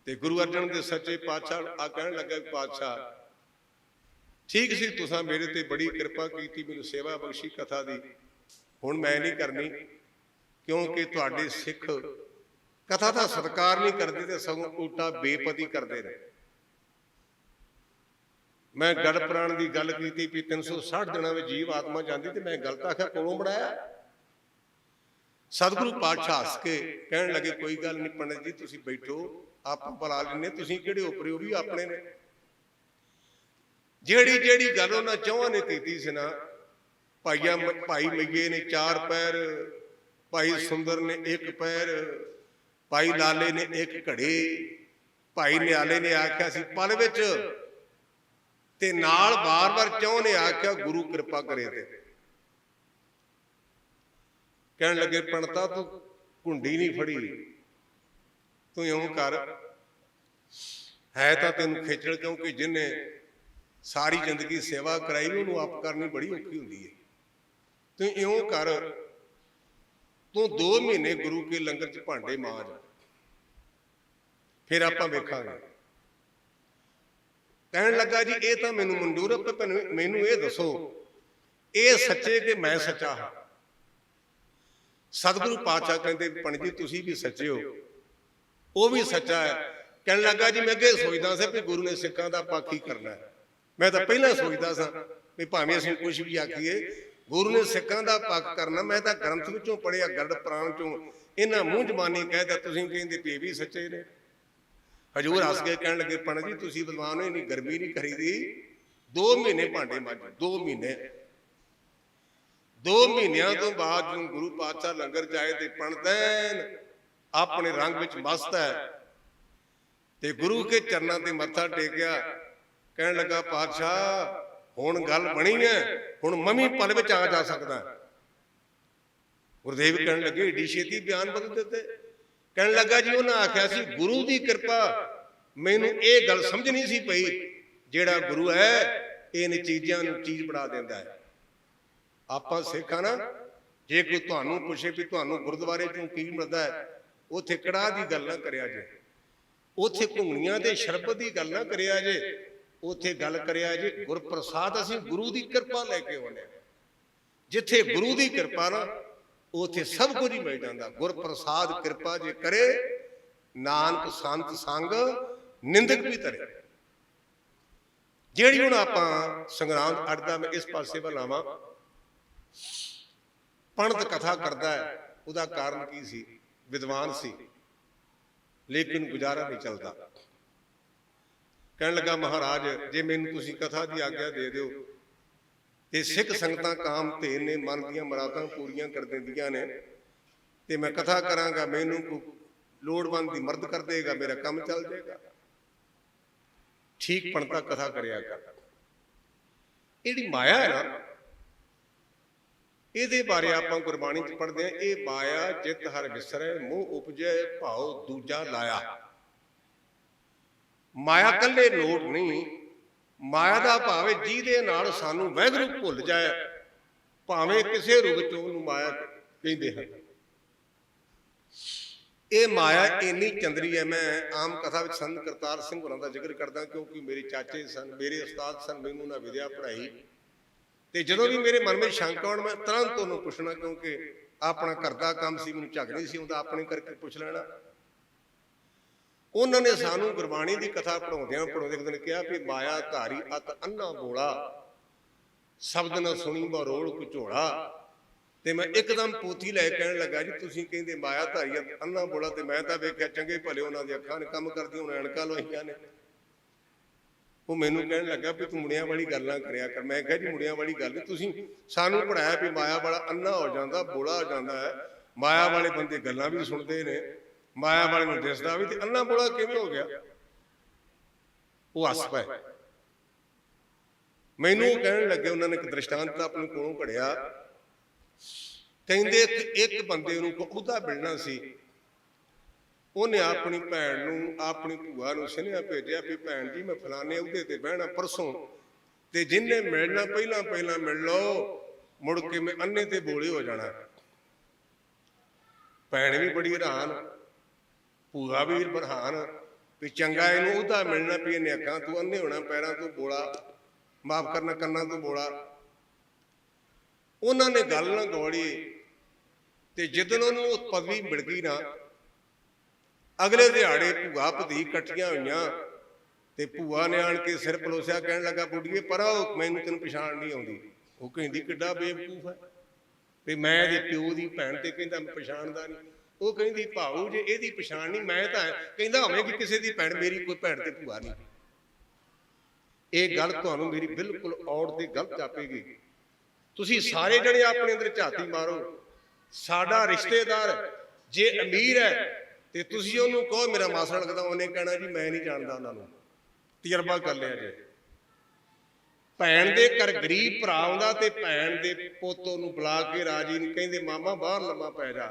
ਤੇ ਗੁਰੂ ਅਰਜਨ ਦੇ ਸੱਚੇ ਪਾਤਸ਼ਾਹ ਆ ਕਹਿਣ ਲੱਗਾ ਪਾਤਸ਼ਾਹ ਠੀਕ ਸੀ, ਤੁਸੀਂ ਮੇਰੇ ਤੇ ਬੜੀ ਕਿਰਪਾ ਕੀਤੀ, ਮੈਨੂੰ ਸੇਵਾ ਬਖਸ਼ੀ ਕਥਾ ਦੀ, ਹੁਣ ਮੈਂ ਨਹੀਂ ਕਰਨੀ, ਕਿਉਂਕਿ ਤੁਹਾਡੇ ਸਿੱਖ ਕਥਾ ਦਾ ਸਤਿਕਾਰ ਨਹੀਂ ਕਰਦੇ ਤੇ ਸਗੋਂ ਉਲਟਾ ਬੇਪਤੀ ਕਰਦੇ ਨੇ। ਮੈਂ ਗੜ ਪ੍ਰਾਣ ਦੀ ਗੱਲ ਕੀਤੀ ਵੀ 360 ਦਿਨਾਂ ਵਿੱਚ ਜੀਵ ਆਤਮਾ ਜਾਂਦੀ, ਤੇ ਮੈਂ ਗਲਤ ਆਖਿਆ ਕੋਲੋਂ ਬਣਾਇਆ। ਸਤਿਗੁਰੂ ਪਾਤਸ਼ਾਹ ਹੱਸ ਕੇ ਕਹਿਣ ਲੱਗੇ ਕੋਈ ਗੱਲ ਨਹੀਂ ਪੰਡਿਤ ਜੀ, ਤੁਸੀਂ ਬੈਠੋ, ਆਪਾਂ ਬੁਲਾ ਲੈਂਦੇ, ਤੁਸੀਂ ਕਿਹੜੇ ਉਪਰੇ, ਉਹ ਵੀ ਆਪਣੇ ਨੇ। ਜਿਹੜੀ ਜਿਹੜੀ ਗੱਲ ਉਹਨਾਂ ਚੌਹਾਂ ਨੇ ਕੀਤੀ ਸੀ ਨਾ, ਭਾਈ ਮਈਏ ਨੇ 4 ਪੈਰ, ਭਾਈ ਸੁੰਦਰ ਨੇ 1 ਪੈਰ, ਭਾਈ ਲਾਲੇ ਨੇ 1 ਘੜੇ, ਭਾਈ ਨਿਆਲੇ ਨੇ ਆਖਿਆ ਸੀ ਪਲ ਵਿੱਚ, ਤੇ ਨਾਲ ਬਾਰ-ਬਾਰ ਚੌਂ ਨੇ ਆਖਿਆ ਗੁਰੂ ਕਿਰਪਾ ਕਰੇ। ਤੇ ਕਹਿਣ ਲੱਗੇ ਪੰਡਤਾ ਤੂੰ ਘੁੰਡੀ ਨਹੀਂ ਫੜੀ, ਤੂੰ ਇਉਂ ਕਰ, ਹੈ ਤਾਂ ਤੈਨੂੰ ਖੇਚਲ, ਕਿਉਂਕਿ ਜਿਹਨੇ ਸਾਰੀ ਜ਼ਿੰਦਗੀ ਸੇਵਾ ਕਰਾਈ ਉਹਨੂੰ ਆਪ ਕਰਨੀ ਬੜੀ ਔਖੀ ਹੁੰਦੀ ਹੈ। ਤੂੰ ਇਉਂ ਕਰ, ਤੂੰ 2 ਮਹੀਨੇ ਗੁਰੂ ਕੇ ਲੰਗਰ 'ਚ ਭਾਂਡੇ ਮਾਂਜ, ਫਿਰ ਆਪਾਂ ਵੇਖਾਂਗੇ। ਕਹਿਣ ਲੱਗਾ ਜੀ ਇਹ ਤਾਂ ਮੈਨੂੰ ਮਨਜ਼ੂਰ ਹੈ, ਪਰ ਮੈਨੂੰ ਇਹ ਦੱਸੋ ਇਹ ਸੱਚੇ ਕਿ ਮੈਂ ਸੱਚਾ ਹਾਂ? ਸਤਿਗੁਰੂ ਪਾਤਸ਼ਾਹ ਕਹਿੰਦੇ ਪੰਡਿਤ ਜੀ ਤੁਸੀਂ ਵੀ ਸੱਚੇ ਹੋ, ਉਹ ਵੀ ਸੱਚਾ ਹੈ। ਕਹਿਣ ਲੱਗਾ ਜੀ ਮੈਂ ਅੱਗੇ ਸੋਚਦਾ ਸੀ ਵੀ ਗੁਰੂ ਨੇ ਸਿੱਖਾਂ ਦਾ ਪੱਖ ਹੀ ਕਰਨਾ ਹੈ। ਮੈਂ ਤਾਂ ਪਹਿਲਾਂ ਸੋਚਦਾ ਸਾਂ ਵੀ ਭਾਵੇਂ ਅਸੀਂ ਕੁਝ ਵੀ ਆਖੀਏ ਗੁਰੂ ਨੇ ਸਿੱਖਾਂ ਦਾ ਪੱਖ ਕਰਨਾ। ਮੈਂ ਤਾਂ ਗ੍ਰੰਥ ਵਿੱਚੋਂ ਪੜ੍ਹਿਆ, ਗਰੜ ਪ੍ਰਾਣ ਚੋਂ, ਇਹਨਾਂ ਮੂੰਹ ਜ਼ਬਾਨੀ ਕਹਿਦਾ, ਤੁਸੀਂ ਕਹਿੰਦੇ ਵੀ ਇਹ ਵੀ ਸੱਚੇ ਨੇ। ਹਜੂਰ ਹੱਸ ਕੇ ਕਹਿਣ ਲੱਗੇ ਪੰਡਿਤ ਜੀ ਤੁਸੀਂ ਵਿਦਵਾਨ ਹੋ, ਇੰਨੀ ਗਰਮੀ ਨਹੀਂ ਕਰੀਦੀ, 2 ਮਹੀਨੇ ਭਾਂਡੇ ਮਾਂਜੇ, 2 ਮਹੀਨੇ। 2 ਮਹੀਨਿਆਂ ਤੋਂ ਬਾਅਦ ਜਦੋਂ ਗੁਰੂ ਪਾਤਸ਼ਾਹ ਲੰਗਰ ਜਾਏ ਤੇ ਪੰਡਤੈਨ ਆਪਣੇ ਰੰਗ ਵਿੱਚ ਮਸਤ ਹੈ, ਤੇ ਗੁਰੂ ਕੇ ਚਰਨਾਂ ਤੇ ਮੱਥਾ ਟੇਕਿਆ। ਕਹਿਣ ਲੱਗਾ ਪਾਤਸ਼ਾਹ ਹੁਣ ਗੱਲ ਬਣੀ ਹੈ, ਹੁਣ ਮੈਂ ਵੀ ਪਲ ਵਿੱਚ ਆ ਜਾ ਸਕਦਾ। ਗੁਰਦੇਵ ਕਹਿਣ ਲੱਗੇ ਏਡੀ ਛੇਤੀ ਬਿਆਨ ਬਦਲ ਦਿੱਤੇ? ਕਹਿਣ ਲੱਗਾ ਜੀ ਉਹਨਾਂ ਆਖਿਆ ਸੀ ਗੁਰੂ ਦੀ ਕਿਰਪਾ, ਮੈਨੂੰ ਇਹ ਗੱਲ ਸਮਝ ਨਹੀਂ ਸੀ ਪਈ, ਜਿਹੜਾ ਗੁਰੂ ਹੈ ਇਹਨ ਚੀਜ਼ਾਂ ਨੂੰ ਚੀਜ਼ ਬਣਾ ਦਿੰਦਾ ਹੈ। ਆਪਾਂ ਸਿੱਖ ਆ ਨਾ, ਜੇ ਕੋਈ ਤੁਹਾਨੂੰ ਪੁੱਛੇ ਵੀ ਤੁਹਾਨੂੰ ਗੁਰਦੁਆਰੇ ਚੋਂ ਕੀ ਮਿਲਦਾ ਹੈ, ਉੱਥੇ ਕੜਾਹ ਦੀ ਗੱਲ ਨਾ ਕਰਿਆ ਜੇ, ਉੱਥੇ ਘੁੰਗਣੀਆਂ ਤੇ ਸ਼ਰਬਤ ਦੀ ਗੱਲ ਨਾ ਕਰਿਆ ਜੇ, ਉੱਥੇ ਗੱਲ ਕਰਿਆ ਜੇ ਗੁਰਪ੍ਰਸਾਦ, ਅਸੀਂ ਗੁਰੂ ਦੀ ਕਿਰਪਾ ਲੈ ਕੇ ਆਉਂਦੇ। ਜਿੱਥੇ ਗੁਰੂ ਦੀ ਕਿਰਪਾ ਨਾ ਉੱਥੇ ਸਭ ਕੁਝ ਹੀ ਮਿਲ ਜਾਂਦਾ। ਗੁਰਪ੍ਰਸਾਦ ਕਿਰਪਾ ਜੇ ਕਰੇ, ਨਾਨਕ ਸੰਤ ਸੰਗ ਨਿੰਦਕ ਵੀ ਤਰੇ। ਜਿਹੜੀ ਹੁਣ ਆਪਾਂ ਸੰਗਰਾਂਦ ਅੜਦਾ, ਮੈਂ ਇਸ ਪਾਸੇ ਵੱਲ ਆਵਾਂ, ਪੰਡਤ ਕਥਾ ਕਰਦਾ ਹੈ, ਉਹਦਾ ਕਾਰਨ ਕੀ ਸੀ? ਵਿਦਵਾਨ ਸੀ ਲੇਕਿਨ ਗੁਜ਼ਾਰਾ ਨਹੀਂ ਚੱਲਦਾ। ਕਹਿਣ ਲੱਗਾ ਮਹਾਰਾਜ ਜੇ ਮੈਨੂੰ ਤੁਸੀਂ ਕਥਾ ਦੀ ਆਗਿਆ ਦੇ ਦਿਓ ਤੇ ਸਿੱਖ ਸੰਗਤਾਂ ਕਾਮ ਧੇਨ ਨੇ ਮਨ ਦੀਆਂ ਮੁਰਾਦਾਂ ਪੂਰੀਆਂ ਕਰ ਦਿੰਦੀਆਂ ਨੇ, ਤੇ ਮੈਂ ਕਥਾ ਕਰਾਂਗਾ, ਮੈਨੂੰ ਕੋਈ ਲੋੜਵੰਦ ਦੀ ਮਦਦ ਕਰ ਦੇਗਾ, ਮੇਰਾ ਕੰਮ ਚੱਲ ਜਾਏਗਾ। ਠੀਕ ਪੰਡਤਾ ਕਥਾ ਕਰਿਆ ਕਰ। ਜਿਹੜੀ ਮਾਇਆ ਹੈ ਨਾ, ਇਹਦੇ ਬਾਰੇ ਆਪਾਂ ਗੁਰਬਾਣੀ 'ਚ ਪੜ੍ਹਦੇ ਹਾਂ, ਇਹ ਮਾਇਆ ਜਿਤ ਹਰ ਵਿਸਰੈ, ਮੋਹ ਉਪਜੈ ਭਾਉ ਦੂਜਾ ਲਾਇਆ। ਮਾਇਆ ਕੱਲੇ ਲੋਟ ਨਹੀਂ, ਮਾਇਆ ਦਾ ਭਾਵ ਹੈ ਜਿਹਦੇ ਨਾਲ ਸਾਨੂੰ ਵਾਹਿਗੁਰੂ ਭੁੱਲ ਜਾਏ, ਭਾਵੇਂ ਕਿਸੇ ਰੂਪ 'ਚ ਉਹਨੂੰ ਮਾਇਆ ਕਹਿੰਦੇ ਹਨ। ਇਹ ਮਾਇਆ ਇੰਨੀ ਚੰਦਰੀ ਹੈ। ਮੈਂ ਆਮ ਕਥਾ ਵਿੱਚ ਸੰਤ ਕਰਤਾਰ ਸਿੰਘ ਹੋਰਾਂ ਦਾ ਜ਼ਿਕਰ ਕਰਦਾ, ਕਿਉਂਕਿ ਮੇਰੇ ਚਾਚੇ ਸਨ, ਮੇਰੇ ਉਸਤਾਦ ਸਨ, ਮੈਨੂੰ ਉਹਨਾਂ ਵਿਦਿਆ ਪੜ੍ਹਾਈ। ਤੇ ਜਦੋਂ ਵੀ ਮੇਰੇ ਮਨ ਵਿੱਚ ਸ਼ੰਕਾ ਆਉਣ, ਮੈਂ ਤੁਰੰਤ ਉਹਨੂੰ ਪੁੱਛਣਾ, ਕਿਉਂਕਿ ਆਪਣਾ ਘਰ ਦਾ ਕੰਮ ਸੀ, ਮੈਨੂੰ ਝੱਗ ਨਹੀਂ ਸੀ ਆਉਂਦਾ, ਆਪਣੇ ਕਰਕੇ ਪੁੱਛ ਲੈਣਾ। ਉਹਨਾਂ ਨੇ ਸਾਨੂੰ ਗੁਰਬਾਣੀ ਦੀ ਕਥਾ ਪੜ੍ਹਾਉਂਦਿਆਂ ਇੱਕ ਦਿਨ ਕਿਹਾ ਵੀ ਮਾਇਆ ਧਾਰੀ ਅਤ ਅੰਨਾ ਬੋਲਾ, ਸ਼ਬਦ ਨਾ ਸੁਣੀ ਬਰੋੜ ਕੁਝੋਲਾ। ਤੇ ਮੈਂ ਇੱਕਦਮ ਪੋਥੀ ਲੈ ਕਹਿਣ ਲੱਗਾ ਜੀ ਤੁਸੀਂ ਕਹਿੰਦੇ ਮਾਇਆ ਧਾਰੀ ਅਤ ਅੰਨਾ ਬੋਲਾ, ਤੇ ਮੈਂ ਤਾਂ ਵੇਖਿਆ ਚੰਗੇ ਭਲੇ ਉਹਨਾਂ ਦੀਆਂ ਅੱਖਾਂ ਨੇ ਕੰਮ ਕਰਦੀਆਂ, ਉਹਨਾਂ ਐਨਕਾਂ ਲਵਾਈਆਂ ਨੇ। ਉਹ ਮੈਨੂੰ ਕਹਿਣ ਲੱਗਾ ਵੀ ਤੂੰ ਮੁੰਡਿਆਂ ਵਾਲੀ ਗੱਲਾਂ ਕਰਿਆ ਕਰ। ਮੈਂ ਕਿਹਾ ਜੀ ਮੁੰਡਿਆਂ ਵਾਲੀ ਗੱਲ ਨਹੀਂ, ਤੁਸੀਂ ਸਾਨੂੰ ਪੜ੍ਹਾਇਆ ਵੀ ਮਾਇਆ ਵਾਲਾ ਅੰਨਾ ਹੋ ਜਾਂਦਾ, ਬੋਲਾ ਹੋ ਜਾਂਦਾ ਹੈ। ਮਾਇਆ ਵਾਲੇ ਬੰਦੇ ਗੱਲਾਂ ਵੀ ਸੁਣਦੇ ਨੇ, ਮਾਇਆ ਵਾਲੇ ਨੂੰ ਦਿਸਦਾ ਵੀ, ਤੇ ਅੰਨਾ ਬੋਲਾ ਕਿਵੇਂ ਹੋ ਗਿਆ? ਉਹ ਹੱਸ ਪਏ। ਮੈਨੂੰ ਕਹਿਣ ਲੱਗੇ, ਉਹਨਾਂ ਨੇ ਇੱਕ ਦ੍ਰਿਸ਼ਟਾਂਤ ਆਪਣੇ ਕੋਲੋਂ ਘੜਿਆ। ਕਹਿੰਦੇ ਇੱਕ ਬੰਦੇ ਨੂੰ ਅਹੁਦਾ ਮਿਲਣਾ ਸੀ, ਉਹਨੇ ਆਪਣੀ ਭੈਣ ਨੂੰ, ਆਪਣੀ ਭੂਆ ਨੂੰ ਸੁਨੇਹਾ ਭੇਜਿਆ ਵੀ ਭੈਣ ਜੀ ਮੈਂ ਫਲਾਣੇ ਅਹੁਦੇ ਤੇ ਬਹਿਣਾ ਪਰਸੋਂ, ਤੇ ਜਿਹਨੇ ਮਿਲਣਾ ਪਹਿਲਾਂ ਮਿਲ ਲਓ, ਮੁੜ ਕੇ ਮੈਂ ਅੰਨੇ ਤੇ ਬੋਲੇ ਹੋ ਜਾਣਾ। ਭੈਣ ਵੀ ਬੜੀ ਹੈਰਾਨ, ਭੂਆ ਵੀ ਬਰਹਾਨ ਵੀ ਚੰਗਾ ਇਹਨੂੰ ਅਹੁਦਾ ਮਿਲਣਾ, ਵੀ ਇਹਨੇ ਅੱਖਾਂ ਤੋਂ ਅੰਨੇ ਹੋਣਾ, ਪੈਰਾਂ ਤੋਂ ਬੋਲਾ, ਮਾਫ ਕਰਨਾ ਕੰਨਾਂ ਤੋਂ ਬੋਲਾ। ਉਹਨਾਂ ਨੇ ਗੱਲ ਨਾ ਗੋੜੀ, ਤੇ ਜਿੱਦਣ ਉਹਨੂੰ ਉਹ ਪਦਵੀ ਮਿਲ ਗਈ ਨਾ, ਅਗਲੇ ਦਿਹਾੜੇ ਭੂਆ ਭਤੀ ਇਕੱਠੀਆਂ ਹੋਈਆਂ, ਤੇ ਭੂਆ ਨੇ ਆਣ ਕੇ ਸਿਰ ਪਲੋਸਿਆ, ਕਹਿਣ ਲੱਗਾ ਬੁੱਢੀਏ ਪਰਾ, ਮੈਨੂੰ ਤੈਨੂੰ ਪਛਾਣ ਨਹੀਂ ਆਉਂਦੀ। ਉਹ ਕਹਿੰਦੀ ਕਿੱਡਾ ਬੇਵਕੂਫ ਹੈ ਵੀ ਮੈਂ ਇਹਦੇ ਪਿਓ ਦੀ ਭੈਣ ਤੇ ਕਹਿੰਦਾ ਮੈਂ ਪਛਾਣਦਾ ਨਹੀਂ। ਉਹ ਕਹਿੰਦੀ ਭਾਊ ਜੇ ਇਹਦੀ ਪਛਾਣ ਨਹੀਂ, ਮੈਂ ਤਾਂ ਕਹਿੰਦਾ ਹੋਵੇਗੀ ਕਿਸੇ ਦੀ ਭੈਣ, ਮੇਰੀ ਕੋਈ ਭੈਣ ਤੇ ਭੂਆ ਨਹੀਂ। ਇਹ ਗੱਲ ਤੁਹਾਨੂੰ ਮੇਰੀ ਬਿਲਕੁਲ ਔੜ ਤੇ ਗਲਤ ਜਾਪੇਗੀ। ਤੁਸੀਂ ਸਾਰੇ ਜਣੇ ਆਪਣੇ ਅੰਦਰ ਝਾਤੀ ਮਾਰੋ। ਸਾਡਾ ਰਿਸ਼ਤੇਦਾਰ ਜੇ ਅਮੀਰ ਹੈ ਤੇ ਤੁਸੀਂ ਉਹਨੂੰ ਕਹੋ ਮੇਰਾ ਮਾਸੜ ਲੱਗਦਾ, ਉਹਨੇ ਕਹਿਣਾ ਜੀ ਮੈਂ ਨਹੀਂ ਜਾਣਦਾ ਉਹਨਾਂ ਨੂੰ, ਤਜਰਬਾ ਕਰ ਲਿਆ ਜੇ। ਭੈਣ ਦੇ ਘਰ ਗਰੀਬ ਭਰਾ ਆਉਂਦਾ ਤੇ ਭੈਣ ਦੇ ਪੋਤੋ ਨੂੰ ਬੁਲਾ ਕੇ ਰਾਜੀ ਨੂੰ ਕਹਿੰਦੇ ਮਾਮਾ ਬਾਹਰ ਲੰਮਾ ਪੈ ਜਾ।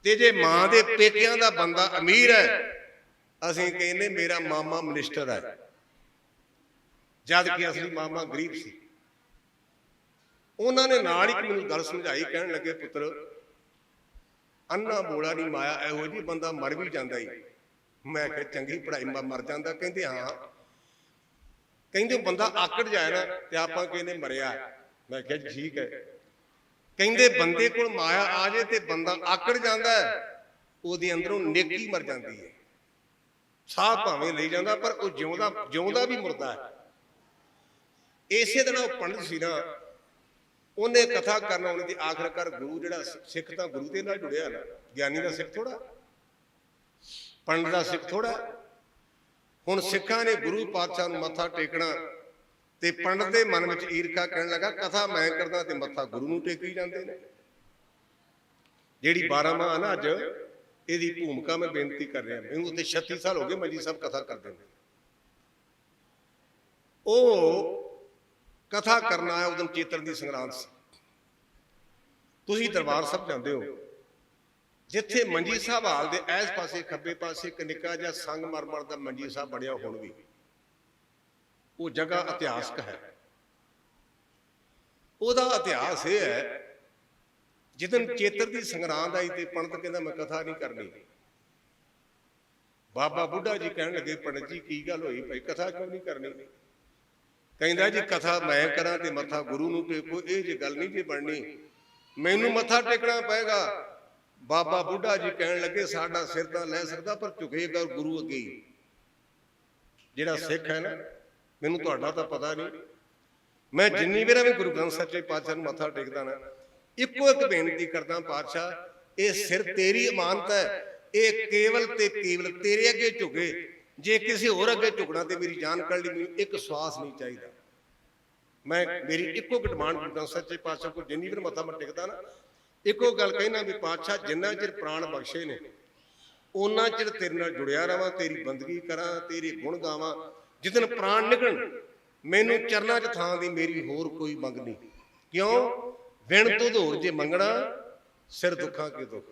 ਤੇ ਜੇ ਮਾਂ ਦੇ ਪੇਕਿਆਂ ਦਾ ਬੰਦਾ ਅਮੀਰ ਹੈ, ਅਸੀਂ ਕਹਿੰਦੇ ਮੇਰਾ ਮਾਮਾ ਮਿਨਿਸਟਰ ਹੈ, ਜਦ ਕਿ ਅਸਲੀ ਮਾਮਾ ਗਰੀਬ ਸੀ। ਉਹਨਾਂ ਨੇ ਨਾਲ ਇੱਕ ਮੈਨੂੰ ਗੱਲ ਸਮਝਾਈ, ਕਹਿਣ ਲੱਗੇ ਪੁੱਤਰ ਅੰਨਾ ਬੋਲਾ ਨਹੀਂ ਮਾਇਆ, ਇਹੋ ਜਿਹੀ ਬੰਦਾ ਮਰ ਵੀ ਜਾਂਦਾ ਹੀ। ਮੈਂ ਕਿਹਾ ਚੰਗੀ ਪੜ੍ਹਾਈ ਮਰ ਜਾਂਦਾ? ਕਹਿੰਦੇ ਹਾਂ। ਕਹਿੰਦੇ ਬੰਦਾ ਆਕੜ ਜਾਏ ਨਾ ਤੇ ਆਪਾਂ ਕਹਿੰਦੇ ਮਰਿਆ। ਮੈਂ ਕਿਹਾ ਠੀਕ ਹੈ। ਕਹਿੰਦੇ ਬੰਦੇ ਕੋਲ ਮਾਇਆ ਆ ਜਾਏ ਤੇ ਬੰਦਾ ਆਕੜ ਜਾਂਦਾ, ਉਹਦੇ ਅੰਦਰੋਂ ਨੇਕੀ ਮਰ ਜਾਂਦੀ ਹੈ। ਸਾਹ ਭਾਵੇਂ ਲਈ ਜਾਂਦਾ ਪਰ ਉਹ ਜਿਉਂਦਾ ਵੀ ਮੁਰਦਾ ਹੈ। ਇਸੇ ਤਰ੍ਹਾਂ ਉਹ ਪੰਡਤ ਸੀ ਨਾ, ਉਹਨੇ ਕਥਾ ਕਰਨਾ, ਉਹਨੇ ਦੀ ਆਖਰਕਾਰ ਗੁਰੂ ਜਿਹੜਾ ਸਿੱਖ ਤਾਂ ਗੁਰੂ ਦੇ ਨਾਲ ਜੁੜਿਆ ਨਾ, ਗਿਆਨੀ ਦਾ ਸਿੱਖ ਥੋੜਾ, ਪੰਡਤ ਦਾ ਸਿੱਖ ਥੋੜਾ। ਹੁਣ ਸਿੱਖਾਂ ਨੇ ਗੁਰੂ ਪਾਤਸ਼ਾਹ ਨੂੰ ਮੱਥਾ ਟੇਕਣਾ ਤੇ ਪੰਡਤ ਦੇ ਮਨ ਵਿੱਚ ਈਰਖਾ ਕਰਨ ਲੱਗਾ, ਕਥਾ ਮੈਂ ਕਰਦਾ ਤੇ ਮੱਥਾ ਗੁਰੂ ਨੂੰ ਟੇਕੀ ਜਾਂਦੇ ਨੇ। ਜਿਹੜੀ 12 ਮਾਹ ਨਾ ਅੱਜ ਇਹਦੀ ਭੂਮਿਕਾ ਮੈਂ ਬੇਨਤੀ ਕਰ ਰਿਹਾ। ਮੈਨੂੰ ਉੱਤੇ 36 ਸਾਲ ਹੋ ਗਏ ਮੰਜੀ ਸਾਹਿਬ ਕਥਾ ਕਰਦੇ ਨੇ। ਉਹ ਕਥਾ ਕਰਨਾ ਹੈ, ਉਦੋਂ ਚੇਤਨ ਦੀ ਸੰਗਰਾਂਦ ਸੀ। ਤੁਸੀਂ ਦਰਬਾਰ ਸਾਹਿਬ ਜਾਂਦੇ ਹੋ, ਜਿੱਥੇ ਮੰਜੀ ਸਾਹਿਬ ਹਾਲ ਦੇ ਇਸ ਪਾਸੇ ਖੱਬੇ ਪਾਸੇ ਇੱਕ ਨਿੱਕਾ ਜਿਹਾ ਸੰਗਮਰਮਰ ਦਾ ਮੰਜੀ ਸਾਹਿਬ ਬਣਿਆ ਹੁਣ ਵੀ, ਉਹ ਜਗ੍ਹਾ ਇਤਿਹਾਸਕ ਹੈ। ਉਹਦਾ ਇਤਿਹਾਸ ਇਹ ਹੈ, ਜਿੱਦਣ ਚੇਤਰ ਦੀ ਸੰਗਰਾਂਦ ਆਈ ਤੇ ਪੰਡਤ ਕਹਿੰਦਾ ਮੈਂ ਕਥਾ ਨਹੀਂ ਕਰਨੀ। ਬਾਬਾ ਬੁੱਢਾ ਜੀ ਕਹਿਣ ਲੱਗੇ ਪੰਡਤ ਜੀ ਕੀ ਗੱਲ ਹੋਈ ਭਾਈ, ਕਥਾ ਕਿਉਂ ਨਹੀਂ ਕਰਨੀ? ਕਹਿੰਦਾ ਜੀ ਕਥਾ ਮੈਂ ਕਰਾਂ ਤੇ ਮੱਥਾ ਗੁਰੂ ਨੂੰ ਟੇਕੋ, ਇਹ ਜੇ ਗੱਲ ਨਹੀਂ ਜੇ ਬਣਨੀ, ਮੈਨੂੰ ਮੱਥਾ ਟੇਕਣਾ ਪਏਗਾ। ਬਾਬਾ ਬੁੱਢਾ ਜੀ ਕਹਿਣ ਲੱਗੇ ਸਾਡਾ ਸਿਰ ਤਾਂ ਲੈ ਸਕਦਾ ਪਰ ਝੁਕੇਗਾ ਗੁਰੂ ਅੱਗੇ ਹੀ। ਜਿਹੜਾ ਸਿੱਖ ਹੈ ਨਾ, ਮੈਨੂੰ ਤੁਹਾਡਾ ਤਾਂ ਪਤਾ ਨਹੀਂ, ਮੈਂ ਜਿੰਨੀ ਵਾਰ ਵੀ ਗੁਰੂ ਗ੍ਰੰਥ ਸਾਹਿਬ ਪਾਤਸ਼ਾਹ ਨੂੰ ਮੱਥਾ ਟੇਕਦਾ ਨਾ, ਇੱਕੋ ਇੱਕ ਬੇਨਤੀ ਕਰਦਾ, ਪਾਤਸ਼ਾਹ ਇਹ ਸਿਰ ਤੇਰੀ ਅਮਾਨਤ ਹੈ, ਇਹ ਕੇਵਲ ਤੇ ਕੇਵਲ ਤੇਰੇ ਅੱਗੇ ਝੁਕੇ। ਜੇ ਕਿਸੇ ਹੋਰ ਅੱਗੇ ਝੁਕਣਾ ਤੇ ਮੇਰੀ ਜਾਨ ਕੱਢ ਲਈ, ਮੈਨੂੰ ਇੱਕ ਸਵਾਸ ਨਹੀਂ ਚਾਹੀਦਾ। ਮੈਂ ਮੇਰੀ ਇੱਕੋ ਡਿਮਾਂਡ ਗੁਰੂ ਗ੍ਰੰਥ ਸਾਹਿਬ ਪਾਤਸ਼ਾਹ ਕੋਲ ਜਿੰਨੀ ਵਾਰ ਮੱਥਾ ਮੈਂ ਟੇਕਦਾ ਨਾ, ਇੱਕੋ ਗੱਲ ਕਹਿਣਾ ਵੀ ਪਾਤਸ਼ਾਹ ਜਿੰਨਾ ਚਿਰ ਪ੍ਰਾਣ ਬਖਸ਼ੇ ਨੇ ਉਹਨਾਂ ਚਿਰ ਤੇਰੇ ਨਾਲ ਜੁੜਿਆ ਰਵਾਂ, ਤੇਰੀ ਬੰਦਗੀ ਕਰਾਂ, ਤੇਰੇ ਗੁਣ ਗਾਵਾਂ। ਜਿੱਦਣ ਪ੍ਰਾਣ ਨਿਕਲਣ ਮੈਨੂੰ ਚਰਨਾਂ 'ਚ ਥਾਂ ਦੀ ਮੇਰੀ ਹੋਰ ਕੋਈ ਮੰਗ ਨਹੀਂ। ਕਿਉਂ? ਬਿਨ ਤੁਧ ਹੋਰ ਜੇ ਮੰਗਣਾ ਸਿਰ ਦੁੱਖਾਂ ਕੇ ਦੁੱਖ,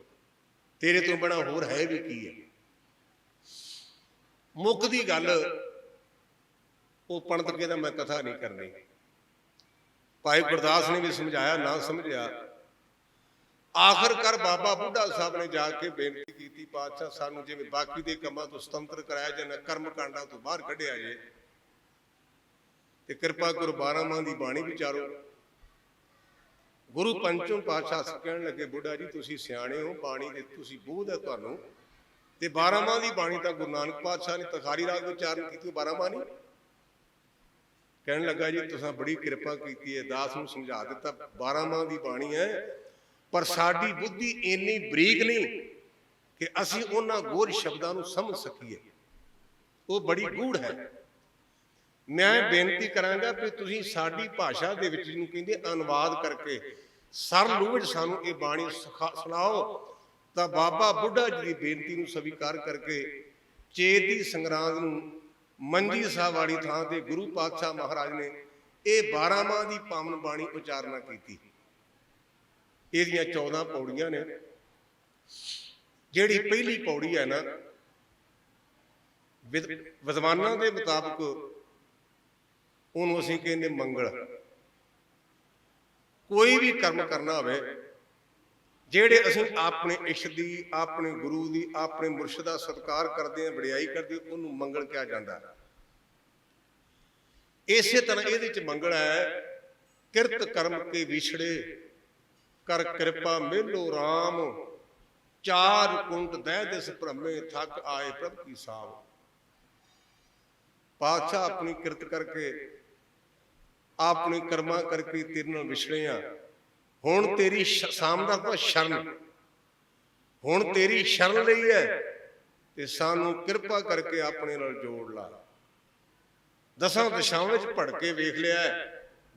ਤੇਰੇ ਤੋਂ ਬਿਨਾਂ ਹੋਰ ਹੈ ਵੀ ਕੀ ਹੈ। ਮੁੱਕ ਦੀ ਗੱਲ, ਉਹ ਪੰਡਤ ਕਹਿੰਦਾ ਮੈਂ ਕਥਾ ਨਹੀਂ ਕਰਨੀ। ਭਾਈ ਗੁਰਦਾਸ ਨੇ ਵੀ ਸਮਝਾਇਆ, ਨਾ ਸਮਝਿਆ। ਆਖਰਕਾਰ ਬਾਬਾ ਬੁੱਢਾ ਸਾਹਿਬ ਨੇ ਜਾ ਕੇ ਬੇਨਤੀ ਕੀਤੀ, ਪਾਤਸ਼ਾਹ ਸਾਨੂੰ ਜਿਵੇਂ ਬਾਕੀ ਦੇ ਕੰਮਾਂ ਤੋਂ ਸੁਤੰਤਰ ਕਰਾਇਆ ਜਾਏ, ਕਰਮ ਕਾਂਡਾਂ ਤੋਂ ਬਾਹਰ ਕੱਢਿਆ ਜੇ, ਤੇ ਕਿਰਪਾ ਕਰੋ 12 ਮਾਹ ਦੀ ਬਾਣੀ ਵਿਚਾਰੋ। ਗੁਰੂ ਪੰਚਮ ਪਾਤਸ਼ਾਹ ਕਹਿਣ ਲੱਗੇ ਬੁੱਢਾ ਜੀ ਤੁਸੀਂ ਸਿਆਣੇ ਹੋ, ਬਾਣੀ ਦੇ ਤੁਸੀਂ ਬੋਧ ਹੈ ਤੁਹਾਨੂੰ, ਤੇ 12 ਮਾਹ ਦੀ ਬਾਣੀ ਤਾਂ ਗੁਰੂ ਨਾਨਕ ਪਾਤਸ਼ਾਹ ਨੇ ਤਖਾਰੀ ਰਾਗ ਉਚਾਰਨ ਕੀਤੀ, 12 ਮਾਹ ਨਹੀਂ। ਕਹਿਣ ਲੱਗਾ ਜੀ ਤੁਸੀਂ ਬੜੀ ਕਿਰਪਾ ਕੀਤੀ ਹੈ, ਦਾਸ ਨੂੰ ਸਮਝਾ ਦਿੱਤਾ 12 ਮਾਹ ਦੀ ਬਾਣੀ ਹੈ, ਪਰ ਸਾਡੀ ਬੁੱਧੀ ਇੰਨੀ ਬਰੀਕ ਨਹੀਂ ਕਿ ਅਸੀਂ ਉਹਨਾਂ ਗੋਰ ਸ਼ਬਦਾਂ ਨੂੰ ਸਮਝ ਸਕੀਏ, ਉਹ ਬੜੀ ਗੂੜ ਹੈ। ਮੈਂ ਬੇਨਤੀ ਕਰਾਂਗਾ ਕਿ ਤੁਸੀਂ ਸਾਡੀ ਭਾਸ਼ਾ ਦੇ ਵਿੱਚ ਜਿਹਨੂੰ ਕਹਿੰਦੇ ਅਨੁਵਾਦ ਕਰਕੇ ਸਰਲ ਰੂਪ ਵਿੱਚ ਸਾਨੂੰ ਇਹ ਬਾਣੀ ਸੁਣਾਓ। ਤਾਂ ਬਾਬਾ ਬੁੱਢਾ ਜੀ ਦੀ ਬੇਨਤੀ ਨੂੰ ਸਵੀਕਾਰ ਕਰਕੇ ਚੇਤ ਦੀ ਸੰਗਰਾਂਦ ਨੂੰ ਮੰਜੀ ਸਾਹਿਬ ਵਾਲੀ ਥਾਂ ਤੇ ਗੁਰੂ ਪਾਤਸ਼ਾਹ ਮਹਾਰਾਜ ਨੇ ਇਹ 12 ਮਾਹ ਦੀ ਪਾਵਨ ਬਾਣੀ ਉਚਾਰਨਾ ਕੀਤੀ। ਇਹਦੀਆਂ 14 ਪੌੜੀਆਂ ਨੇ। ਜਿਹੜੀ ਪਹਿਲੀ ਪੌੜੀ ਹੈ ਨਾ, ਵਿਦਵਾਨਾਂ ਦੇ ਮੁਤਾਬਕ ਉਹਨੂੰ ਅਸੀਂ ਕਹਿੰਦੇ ਮੰਗਲ। ਕੋਈ ਵੀ ਕਰਮ ਕਰਨਾ ਹੋਵੇ, ਜਿਹੜੇ ਅਸੀਂ ਆਪਣੇ ਇਸ਼ਟ ਦੀ, ਆਪਣੇ ਗੁਰੂ ਦੀ, ਆਪਣੇ ਮੁਰਸ਼ਿਦ ਦਾ ਸਤਿਕਾਰ ਕਰਦੇ ਹਾਂ, ਵਡਿਆਈ ਕਰਦੇ, ਉਹਨੂੰ ਮੰਗਲ ਕਿਹਾ ਜਾਂਦਾ। ਇਸੇ ਤਰ੍ਹਾਂ ਇਹਦੇ ਚ ਮੰਗਲ ਹੈ, ਕਿਰਤ ਕਰਮ ਕੇ ਵਿਛੜੇ ਕਰ ਕਿਰਪਾ ਮੇਲੋ ਰਾਮ, ਚਾਰ ਕੁੰਟ ਦਹਿ ਦਿਸ ਭ੍ਰਮੇ ਥੱਕ ਆਏ ਪ੍ਰਭ ਕੀ ਸਾਵ। ਪਾਤਸ਼ਾਹ ਆਪਣੀ ਕਿਰਤ ਕਰਕੇ, ਆਪਣੇ ਕਰਮਾਂ ਕਰਕੇ ਤੇਰੇ ਨਾਲ ਵਿਛੜੇ ਆ। ਹੁਣ ਤੇਰੀ ਸਾਹਮਣਾ ਤਾਂ ਸ਼ਰਨ, ਹੁਣ ਤੇਰੀ ਸ਼ਰਨ ਲਈ ਹੈ ਤੇ ਸਾਨੂੰ ਕਿਰਪਾ ਕਰਕੇ ਆਪਣੇ ਨਾਲ ਜੋੜ ਲਾ। 10 ਦਿਸ਼ਾਵਾਂ ਵਿੱਚ ਭੜਕੇ ਵੇਖ ਲਿਆ,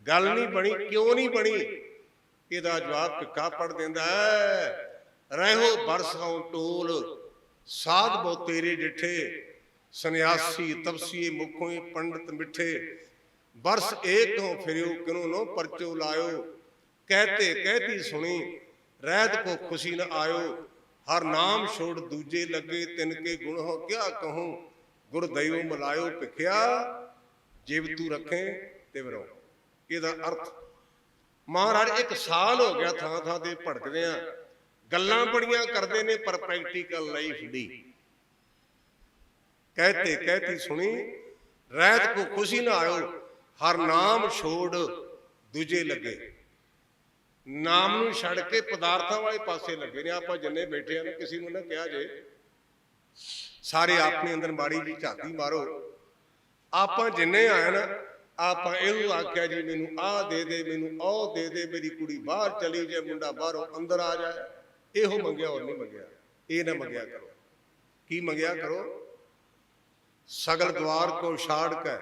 ਗੱਲ ਨਹੀਂ ਬਣੀ। ਕਿਉਂ ਨਹੀਂ ਬਣੀ? ਇਹਦਾ ਜਵਾਬ ਭਿੱਖਾ ਪੜ ਦਿੰਦਾ ਹੈ, ਰਹਿਓ ਬਰਸੋਂ ਟੋਲ ਸਾਧ ਬਹੁ ਤੇਰੇ ਡਿਠੇ, ਸੰਨਿਆਸੀ ਤਪਸੀਏ ਮੁਖੋਂ ਪੰਡਤ ਮਿੱਠੇ, ਬਰਸ ਏਕ ਹੋ ਫਿਰਿਓ ਕਿਨੂੰ ਨੋ ਪਰਚੋ ਲਾਇਓ, ਕਹਤੇ ਕਹਿਤੀ ਸੁਣੀ ਰਹਿਤ ਕੋ ਖੁਸ਼ੀ ਨ ਆਇਓ, ਹਰ ਨਾਮ ਛੋੜ ਦੂਜੇ ਲੱਗੇ ਤਿਨ ਕੇ ਗੁਣ ਹੋ ਕਿਆ ਕਹੂੰ, ਗੁਰ ਦਇਓ ਮਿਲਾਇਓ ਭਿਖਿਆ, ਜਿਵ ਤੂੰ ਰੱਖੇ ਤਿਵ ਰੋ। ਇਹਦਾ ਅਰਥ ਮਹਾਰਾਜ 1 ਸਾਲ ਹੋ ਗਿਆ ਥਾਂ ਥਾਂ ਤੇ ਭੜਕਦੇ ਆ, ਗੱਲਾਂ ਬੜੀਆਂ ਕਰਦੇ ਨੇ ਪਰ ਪ੍ਰੈਕਟੀਕਲ ਲਾਈਫ ਨਹੀਂ। ਕਹਤੇ ਕਹਿਤੀ ਸੁਣੀ ਰਹਿਤ ਕੋ ਖੁਸ਼ੀ ਨਾ ਆਇਓ, ਹਰ ਨਾਮ ਛੋੜ ਦੂਜੇ ਲੱਗੇ। ਨਾਮ ਨੂੰ ਛੱਡ ਕੇ ਪਦਾਰਥਾਂ ਵਾਲੇ ਪਾਸੇ ਲੱਗੇ ਨੇ। ਆਪਾਂ ਜਿੰਨੇ ਬੈਠੇ ਆ ਨਾ, ਕਿਸੇ ਨੂੰ ਨਾ ਕਿਹਾ ਜੇ ਸਾਰੇ ਆਪਣੇ ਅੰਦਰ ਮਾੜੀ ਜੀ ਝਾਤੀ ਮਾਰੋ। ਆਪਾਂ ਜਿੰਨੇ ਆਏ ਨਾ, ਆਪਾਂ ਇਹਨੂੰ ਆਖਿਆ ਜੀ ਮੈਨੂੰ ਆਹ ਦੇ ਦੇ, ਮੈਨੂੰ ਉਹ ਦੇ ਦੇ, ਮੇਰੀ ਕੁੜੀ ਬਾਹਰ ਚਲੀ ਜਾਏ, ਮੁੰਡਾ ਬਾਹਰੋਂ ਅੰਦਰ ਆ ਜਾਏ, ਇਹੋ ਮੰਗਿਆ, ਹੋਰ ਨਹੀਂ ਮੰਗਿਆ। ਇਹ ਨਾ ਮੰਗਿਆ ਕਰੋ। ਕੀ ਮੰਗਿਆ ਕਰੋ? ਸਗਲ ਦਵਾਰ ਕੋ ਛਾੜ ਕੇ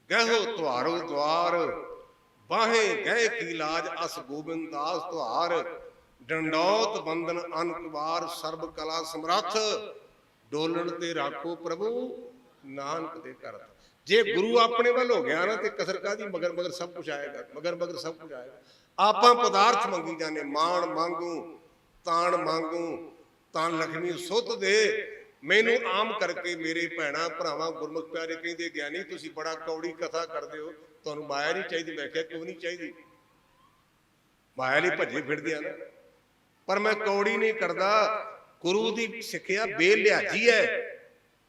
ਗਹਿਓ ਤੁਹਾਰੋ ਦਵਾਰ, ਬਾਹੇ ਗਏ ਕੀ ਲਾਜ ਅਸ ਗੋਬਿੰਦ ਦਾਸ ਤੁਹਾਰ, ਡੰਡੌਤ ਬੰਦਨ ਅਨਕਵਾਰ ਸਰਬ ਕਲਾ ਸਮਰੱਥ, ਡੋਲਣ ਤੇ ਰਾਖੋ ਪ੍ਰਭੂ ਨਾਨਕ ਦੇ ਕਰਤ। ਜੇ ਗੁਰੂ ਆਪਣੇ ਵੱਲ ਹੋ ਗਿਆ ਨਾ ਤੇ ਕਸਰ ਕਾਦੀ, ਮਗਰ ਮਗਰ ਸਭ ਕੁਝ ਆਏਗਾ, ਮਗਰ ਮਗਰ ਸਭ ਕੁਝ ਆਏਗਾ। ਆਪਾਂ ਪਦਾਰਥ ਮੰਗੀ ਜਾਂਦੇ, ਮਾਣ ਮੰਗੂ ਤਾਣ ਮੰਗੂ ਤਾਂ ਲక్ష్ਮੀ ਸੁੱਧ ਦੇ, ਮੈਨੂੰ ਆਮ ਕਰਕੇ ਮੇਰੇ ਭੈਣਾ ਭਰਾਵਾਂ ਗੁਰਮੁਖ ਪਿਆਰੇ ਕਹਿੰਦੇ, ਗਿਆਨੀ ਤੁਸੀਂ ਬੜਾ ਕੌੜੀ ਕਥਾ ਕਰਦੇ ਹੋ, ਤੁਹਾਨੂੰ ਮਾਇਆ ਨਹੀਂ ਚਾਹੀਦੀ। ਮੈਂ ਕਿਹਾ ਕਿਉਂ ਨਹੀਂ ਚਾਹੀਦੀ? ਮਾਇਆ ਲਈ ਭੱਜੇ ਫਿਰਦੇ ਆ ਨਾ। ਪਰ ਮੈਂ ਕੌੜੀ ਨਹੀਂ ਕਰਦਾ। ਗੁਰੂ ਦੀ ਸਿੱਖਿਆ ਬੇਲਿਹਾਜੀ ਹੈ,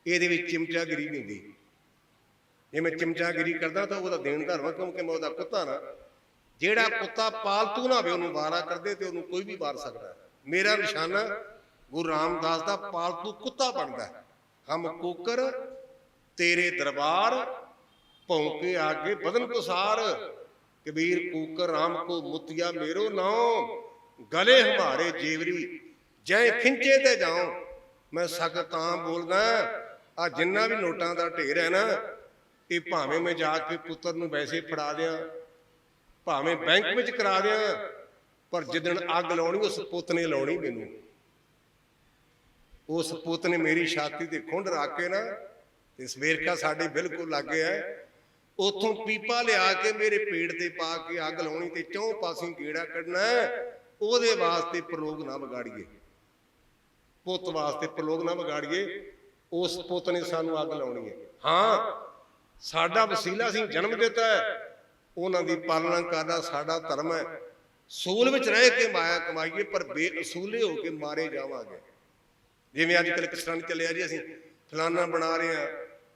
ਇਹਦੇ ਵਿੱਚ ਚਿਮਚਾਗਿਰੀ ਨਹੀਂ ਹੁੰਦੀ। ਜੇ ਮੈਂ ਚਿਮਚਾਗਿਰੀ ਕਰਦਾ ਤਾਂ ਉਹਦਾ ਦੇਣ ਧਰਮ, ਕਿਉਂਕਿ ਮੈਂ ਉਹਦਾ ਕੁੱਤਾ ਨਾ। ਜਿਹੜਾ ਕੁੱਤਾ ਪਾਲਤੂ ਨਾ ਹੋਵੇ ਉਹਨੂੰ ਵਾਰਾ ਕਰਦੇ ਤੇ ਉਹਨੂੰ ਕੋਈ ਵੀ ਵਾਰ ਸਕਦਾ। ਮੇਰਾ ਨਿਸ਼ਾਨਾ ਗੁਰੂ ਰਾਮਦਾਸ ਦਾ ਪਾਲਤੂ ਕੁੱਤਾ ਬਣਦਾ। ਹਮ ਕੋਕਰ ਤੇਰੇ ਦਰਬਾਰ ਭੌਂਕੇ ਆਗੇ ਬਦਨ ਪਸਾਰ, ਕਬੀਰ ਕੋਕਰ ਰਾਮ ਕੋ ਮੁਤਿਆ ਮੇਰੋ ਨਾਉ, ਗਲੇ ਹਮਾਰੇ ਜੇਵਰੀ ਜੈ ਖਿੰਚੇ ਤੇ ਜਾਉ। ਮੈਂ ਸਕ ਤਾਂ ਬੋਲਦਾ, ਆ ਜਿੰਨਾ ਵੀ ਨੋਟਾਂ ਦਾ ਢੇਰ ਹੈ ਨਾ, ਇਹ ਭਾਵੇਂ ਮੈਂ ਜਾ ਕੇ ਪੁੱਤਰ ਨੂੰ ਵੈਸੇ ਫੜਾ ਦਿਆਂ, ਭਾਵੇਂ ਬੈਂਕ ਵਿੱਚ ਕਰਾ ਦਿਆਂ, ਪਰ ਜਿੱਦਣ ਅੱਗ ਲਾਉਣੀ ਉਸ ਪੁੱਤ ਨੇ ਲਾਉਣੀ ਮੈਨੂੰ। ਉਸ ਪੁੱਤ ਨੇ ਮੇਰੀ ਛਾਤੀ ਤੇ ਖੁੰਡ ਰੱਖ ਕੇ ਨਾ, ਤੇ ਸਵੇਰਕਾ ਸਾਡੇ ਬਿਲਕੁਲ ਲਾਗੇ ਹੈ, ਉੱਥੋਂ ਪੀਪਾ ਲਿਆ ਕੇ ਮੇਰੇ ਪੇਟ ਤੇ ਪਾ ਕੇ ਅੱਗ ਲਾਉਣੀ ਤੇ ਚੌਂ ਪਾਸਿਓਂ ਕੀੜਾ ਕੱਢਣਾ। ਉਹਦੇ ਵਾਸਤੇ ਪ੍ਰਲੋਕ ਨਾ ਵਿਗਾੜੀਏ, ਪੁੱਤ ਵਾਸਤੇ ਪ੍ਰਲੋਕ ਨਾ ਵਿਗਾੜੀਏ। ਉਸ ਪੁੱਤ ਨੇ ਸਾਨੂੰ ਅੱਗ ਲਾਉਣੀ ਹੈ। ਹਾਂ, ਸਾਡਾ ਵਸੀਲਾ ਸੀ, ਜਨਮ ਦਿੱਤਾ ਹੈ, ਉਹਨਾਂ ਦੀ ਪਾਲਣਾ ਕਰਨਾ ਸਾਡਾ ਧਰਮ ਹੈ। ਸੂਲ ਵਿੱਚ ਰਹਿ ਕੇ ਮਾਇਆ ਕਮਾਈਏ, ਪਰ ਬੇਅਸੂਲੇ ਹੋ ਕੇ ਮਾਰੇ ਜਾਵਾਂਗੇ। ਜਿਵੇਂ ਅੱਜ ਕੱਲ੍ਹ ਕਿਸ ਤਰ੍ਹਾਂ ਚੱਲਿਆ ਜੀ, ਅਸੀਂ ਫਲਾਨਾ ਬਣਾ ਰਹੇ ਹਾਂ,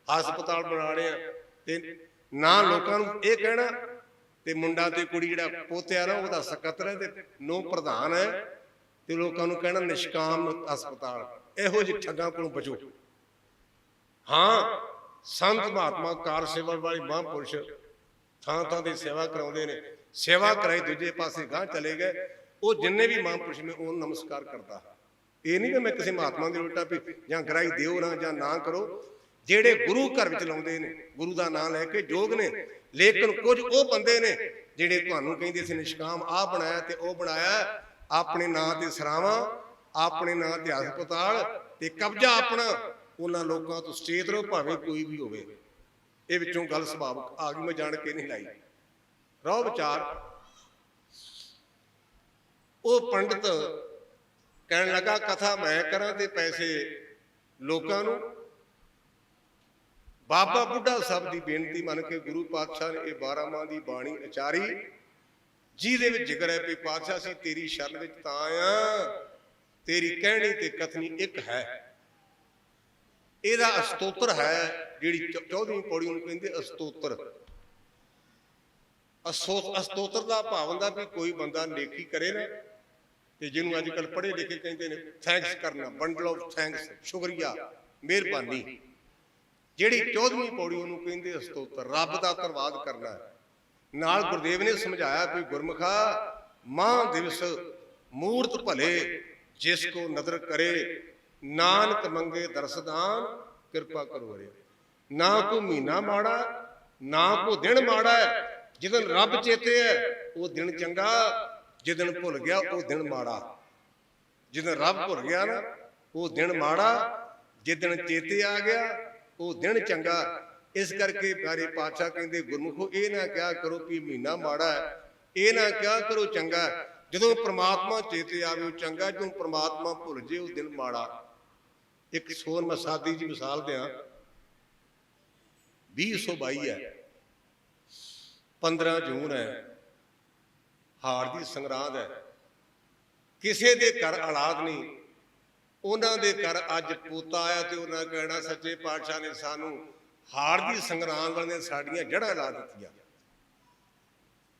ਹਸਪਤਾਲ ਬਣਾ ਰਹੇ ਹਾਂ, ਤੇ ਨਾ ਲੋਕਾਂ ਨੂੰ ਇਹ ਕਹਿਣਾ, ਤੇ ਮੁੰਡਾ ਤੇ ਕੁੜੀ ਜਿਹੜਾ ਪੋਤਿਆ ਨਾ ਉਹਦਾ ਸਕੱਤਰ ਹੈ ਤੇ ਨੋ ਪ੍ਰਧਾਨ ਹੈ, ਤੇ ਲੋਕਾਂ ਨੂੰ ਕਹਿਣਾ ਨਿਸ਼ਕਾਮ ਹਸਪਤਾਲ। ਇਹੋ ਜਿਹੇ ਠੱਗਾਂ ਕੋਲੋਂ ਬਚੋ। ਹਾਂ, ਸੰਤ ਮਹਾਤਮਾ ਕਾਰ ਸੇਵਾ ਵਾਲੇ ਮਹਾਂਪੁਰਸ਼ ਥਾਂ ਥਾਂ ਦੀ ਸੇਵਾ ਕਰਾਉਂਦੇ ਨੇ। ਸੇਵਾ ਕਰਾਈ ਦੂਜੇ ਪਾਸੇ ਗਾਂਹ ਚਲੇ ਗਏ। ਉਹ ਜਿੰਨੇ ਵੀ ਮਹਾਂਪੁਰਸ਼ ਨੇ ਉਹਨੂੰ ਨਮਸਕਾਰ ਕਰਦਾ। ਇਹ ਨਹੀਂ ਕਿ ਮੈਂ ਕਿਸੇ ਮਹਾਤਮਾ ਦੀ ਉਲਟਾ ਵੀ ਜਾਂ ਗਰਾਈ ਦਿਓ ਨਾ ਜਾਂ ਨਾ ਕਰੋ। ਜਿਹੜੇ ਗੁਰੂ ਘਰ ਵਿੱਚ ਲਾਉਂਦੇ ਨੇ, ਗੁਰੂ ਦਾ ਨਾਮ ਲੈ ਕੇ ਯੋਗ ਨੇ, ਲੇਕਿਨ ਕੁਝ ਉਹ ਬੰਦੇ ਨੇ ਜਿਹੜੇ ਤੁਹਾਨੂੰ ਕਹਿੰਦੇ ਸੀ ਨਿਸ਼ਕਾਮ ਆਹ ਬਣਾਇਆ ਤੇ ਉਹ ਬਣਾਇਆ, ਆਪਣੇ ਨਾਂ ਤੇ ਸਰਾਵਾਂ, ਆਪਣੇ ਨਾਂ ਤੇ ਹਸਪਤਾਲ ਤੇ ਕਬਜ਼ਾ ਆਪਣਾ। ਉਹਨਾਂ ਲੋਕਾਂ ਤੋਂ ਸਚੇਤ ਰਹੋ, ਭਾਵੇਂ ਕੋਈ ਵੀ ਹੋਵੇ। ਇਹ ਵਿੱਚੋਂ ਗੱਲ ਸੁਭਾਵਿਕ ਆ ਗਈ, ਮੈਂ ਜਾਣ ਕੇ ਨਹੀਂ ਲਾਈ। ਰਹੋ ਵਿਚਾਰ। ਉਹ ਪੰਡਤ ਕਹਿਣ ਲੱਗਾ ਕਥਾ ਮੈਂ ਕਰਾਂ ਤੇ ਪੈਸੇ ਲੋਕਾਂ ਨੂੰ। ਬਾਬਾ ਬੁੱਢਾ ਸਾਹਿਬ ਦੀ ਬੇਨਤੀ ਮੰਨ ਕੇ ਗੁਰੂ ਪਾਤਸ਼ਾਹ ਨੇ ਇਹ 12 ਮਾਹ ਦੀ ਬਾਣੀ ਉਚਾਰੀ, ਜਿਹਦੇ ਵਿੱਚ ਜ਼ਿਕਰ ਹੈ ਵੀ ਪਾਤਸ਼ਾਹ ਅਸੀਂ ਤੇਰੀ ਸ਼ਰਨ ਵਿੱਚ ਤਾਂ ਆਇਆ, ਤੇਰੀ ਕਹਿਣੀ ਤੇ ਕਥਨੀ ਇੱਕ ਹੈ। ਇਹਦਾ ਅਸਤੋਤਰ ਹੈ, ਜਿਹੜੀ 14ਵੀਂ ਪੌੜੀ ਨੂੰ ਕਹਿੰਦੇ ਅਸਤੋਤਰ। ਅਸਤੋਤਰ ਦਾ ਭਾਵ ਹੁੰਦਾ ਵੀ ਕੋਈ ਬੰਦਾ ਨੇਕੀ ਕਰੇ ਨਾ, ਤੇ ਜਿਹਨੂੰ ਅੱਜ ਕੱਲ੍ਹ ਪੜ੍ਹੇ ਲਿਖੇ ਕਹਿੰਦੇ ਨੇ ਥੈਂਕਸ ਕਰਨਾ, ਬੰਡਲ ਆਫ ਥੈਂਕਸ, ਸ਼ੁਕਰੀਆ, ਮਿਹਰਬਾਨੀ। ਜਿਹੜੀ 14ਵੀਂ ਪੌੜੀ ਉਹਨੂੰ ਕਹਿੰਦੇ ਅਸਤੋਤਰ, ਰੱਬ ਦਾ ਧੰਨਵਾਦ ਕਰਨਾ। ਨਾਲ ਗੁਰਦੇਵ ਨੇ ਸਮਝਾਇਆ ਵੀ ਗੁਰਮੁਖਾ ਮਾਹ ਦਿਵਸ ਮੂਰਤ ਭਲੇ, ਜਿਸ ਕੋ ਨਦਰ ਕਰੇ ਨਾਨਕ ਮੰਗੇ ਦਰਸਦਾਨ, ਕਿਰਪਾ ਕਰੋ ਰੇ। ਨਾ ਕੋਈ ਮਹੀਨਾ ਮਾੜਾ ਨਾ ਕੋ ਦਿਨ ਮਾੜਾ ਹੈ ਜਿਦਨ ਰੱਬ ਚੇਤੇ ਹੈ ਉਹ ਦਿਨ ਚੰਗਾ, ਜਿਦਨ ਭੁੱਲ ਗਿਆ ਉਹ ਦਿਨ ਮਾੜਾ। ਜਿਦਨ ਰੱਬ ਭੁੱਲ ਗਿਆ ਨਾ ਉਹ ਦਿਨ ਮਾੜਾ, ਜਿਦਨ ਚੇਤੇ ਆ ਗਿਆ ਉਹ ਦਿਨ ਚੰਗਾ। ਇਸ ਕਰਕੇ ਪਿਆਰੇ ਪਾਤਸ਼ਾਹ ਕਹਿੰਦੇ ਗੁਰਮੁਖੋ ਇਹ ਨਾ ਕਿਹਾ ਕਰੋ ਕਿ ਮਹੀਨਾ ਮਾੜਾ ਹੈ, ਇਹ ਨਾ ਕਿਹਾ ਕਰੋ ਚੰਗਾ। ਜਦੋਂ ਪ੍ਰਮਾਤਮਾ ਚੇਤੇ ਆਵੇ ਉਹ ਚੰਗਾ, ਜਦੋਂ ਪ੍ਰਮਾਤਮਾ ਭੁੱਲ ਜੇ ਉਹ ਦਿਨ ਮਾੜਾ। ਇੱਕ ਸੋਨ ਮੈਂ ਸਾਦੀ ਜੀ ਮਿਸਾਲ ਦਿਆਂ, 2022 ਹੈ, 15 ਜੂਨ ਹੈ, ਹਾੜ ਦੀ ਸੰਗਰਾਂਦ ਹੈ। ਕਿਸੇ ਦੇ ਘਰ ਔਲਾਦ ਨਹੀਂ, ਉਹਨਾਂ ਦੇ ਘਰ ਅੱਜ ਪੋਤਾ ਆਇਆ ਤੇ ਉਹਨਾਂ ਕਹਿਣਾ ਸੱਚੇ ਪਾਤਸ਼ਾਹ ਨੇ ਸਾਨੂੰ ਹਾੜ ਦੀ ਸੰਗਰਾਂਦ ਵਾਲੇ ਸਾਡੀਆਂ ਜੜ੍ਹਾਂ ਲਾ ਦਿੱਤੀਆਂ।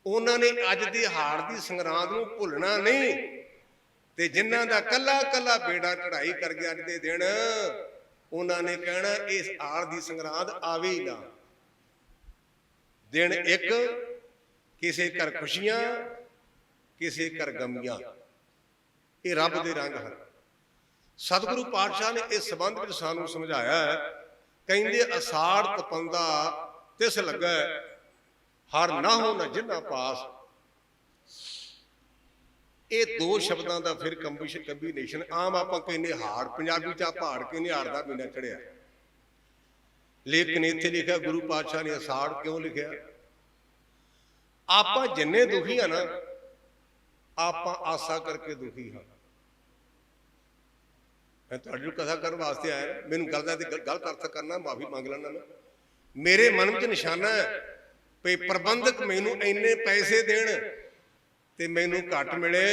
ਉਹਨਾਂ ਨੇ ਅੱਜ ਦੀ ਹਾੜ ਦੀ ਸੰਗਰਾਂਦ ਨੂੰ ਭੁੱਲਣਾ ਨਹੀਂ, ਤੇ ਜਿਨ੍ਹਾਂ ਦਾ ਕੱਲਾ ਕੱਲਾ ਬੇੜਾ ਚੜਾਈ ਕਰ ਗਿਆ ਅੱਜ ਦੇ ਦਿਨ, ਉਹਨਾਂ ਨੇ ਕਹਿਣਾ ਇਸ ਹਾੜ ਦੀ ਸੰਗਰਾਂਦ ਆਵੇ ਹੀ ਨਾ। ਦਿਨ ਇੱਕ, ਕਿਸੇ ਘਰ ਖੁਸ਼ੀਆਂ, ਕਿਸੇ ਘਰ ਗਮੀਆਂ। ਇਹ ਰੱਬ ਦੇ ਰੰਗ ਹਨ। ਸਤਿਗੁਰੂ ਪਾਤਸ਼ਾਹ ਨੇ ਇਸ ਸੰਬੰਧ ਵਿੱਚ ਸਾਨੂੰ ਸਮਝਾਇਆ ਹੈ। ਕਹਿੰਦੇ ਅਸਾੜ ਤਪੰਦਾ ਤਿਸ ਲੱਗਾ, ਹਰ ਨਾਹੋ ਨ ਜਿਨ੍ਹਾਂ ਪਾਸ। ਇਹ ਦੋ ਸ਼ਬਦਾਂ ਦਾ ਫਿਰ ਕੰਬੀਨੇਸ਼ਨ। ਆਮ ਆਪਾਂ ਕਹਿੰਦੇ ਹਾੜ, ਪੰਜਾਬੀ ਚ ਪਹਾੜ ਕਹਿੰਦੇ ਹਾੜ ਦਾ ਮਹੀਨਾ ਚੜਿਆ, ਲੇਕਿਨ ਇੱਥੇ ਲਿਖਿਆ ਗੁਰੂ ਪਾਤਸ਼ਾਹ ਨੇ ਅਸਾੜ ਕਿਉਂ ਲਿਖਿਆ? ਆਪਾਂ ਜਿੰਨੇ ਦੁਖੀ ਆ ਨਾ, ਆਪਾਂ ਆਸਾ ਕਰਕੇ ਦੁਖੀ ਹਾਂ। ਮੈਂ ਤੁਹਾਡੇ ਨੂੰ ਕਥਾ ਕਰਨ ਵਾਸਤੇ ਆਇਆ, ਮੈਨੂੰ ਗੱਲ ਦਾ ਗਲਤ ਅਰਥ ਕਰਨਾ ਮਾਫੀ ਮੰਗ ਲੈਣਾ। ਮੈਂ ਮੇਰੇ ਮਨ ਵਿੱਚ ਨਿਸ਼ਾਨਾ ਹੈ ਵੀ ਪ੍ਰਬੰਧਕ ਮੈਨੂੰ ਇੰਨੇ ਪੈਸੇ ਦੇਣ ਤੇ ਮੈਨੂੰ ਘੱਟ ਮਿਲੇ,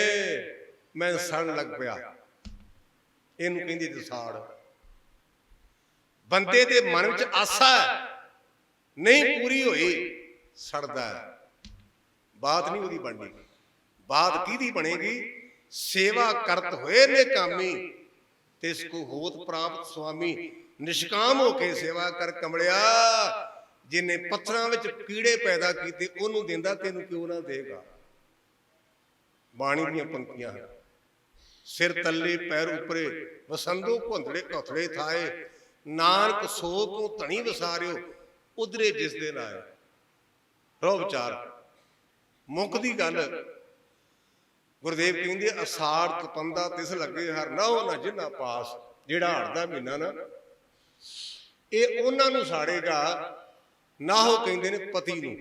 ਮੈਂ ਸੜਨ ਲੱਗ ਪਿਆ। ਇਹਨੂੰ ਕਹਿੰਦੇ ਦਸਾੜ। ਬੰਦੇ ਦੇ ਮਨ ਵਿੱਚ ਆਸਾ ਨਹੀਂ ਪੂਰੀ ਹੋਈ, ਸੜਦਾ ਹੈ। ਬਾਤ ਨਹੀਂ ਉਹਦੀ ਬਣਨੀ। ਬਾਤ ਕਿਹਦੀ ਬਣੇਗੀ? ਸੇਵਾ ਕਰਤ ਹੋਏ ਨੇ ਕਾਮੀ, ਤਿਸ ਕੋ ਹੋਤ ਪ੍ਰਾਪਤ ਸੁਆਮੀ। ਨਿਸ਼ਕਾਮ ਹੋ ਕੇ ਸੇਵਾ ਕਰ ਕਮਲਿਆ, ਜਿਨੇ ਪੱਥਰਾਂ ਵਿੱਚ ਕੀੜੇ ਪੈਦਾ ਕੀਤੇ ਉਹਨੂੰ ਦਿੰਦਾ, ਤੈਨੂੰ ਕਿਉਂ ਨਾ ਦੇਗਾ। ਬਾਣੀ ਦੀਆਂ ਪੰਕਤੀਆਂ ਹਨ। ਸਿਰ ਤੱਲੇ ਪੈਰ ਉਪਰੇ, ਵਸੰਦੋ ਘੁੰਦੜੇ ਘੋਥੜੇ ਥਾਏ। ਨਾਨਕ ਸੋ ਕੋ ਧਣੀ ਵਸਾਰਿਓ, ਉਧਰੇ ਜਿਸ ਦੇ ਲਾਏ। ਰੋ ਵਿਚਾਰ ਮੁੱਕਦੀ ਗੱਲ। ਗੁਰਦੇਵ ਕਹਿੰਦੇ ਅਸਾੜ ਤਪੰਦਾ ਤਿਸ ਲੱਗੇ, ਹਰ ਨਾਹੋ ਨ ਜਿਨ੍ਹਾਂ ਪਾਸ। ਜਿਹੜਾ ਹਾੜ ਦਾ ਮਹੀਨਾ ਨਾ, ਇਹ ਉਹਨਾਂ ਨੂੰ ਸਾੜੇਗਾ। ਨਾਹੋ ਕਹਿੰਦੇ ਨੇ ਪਤੀ ਨੂੰ।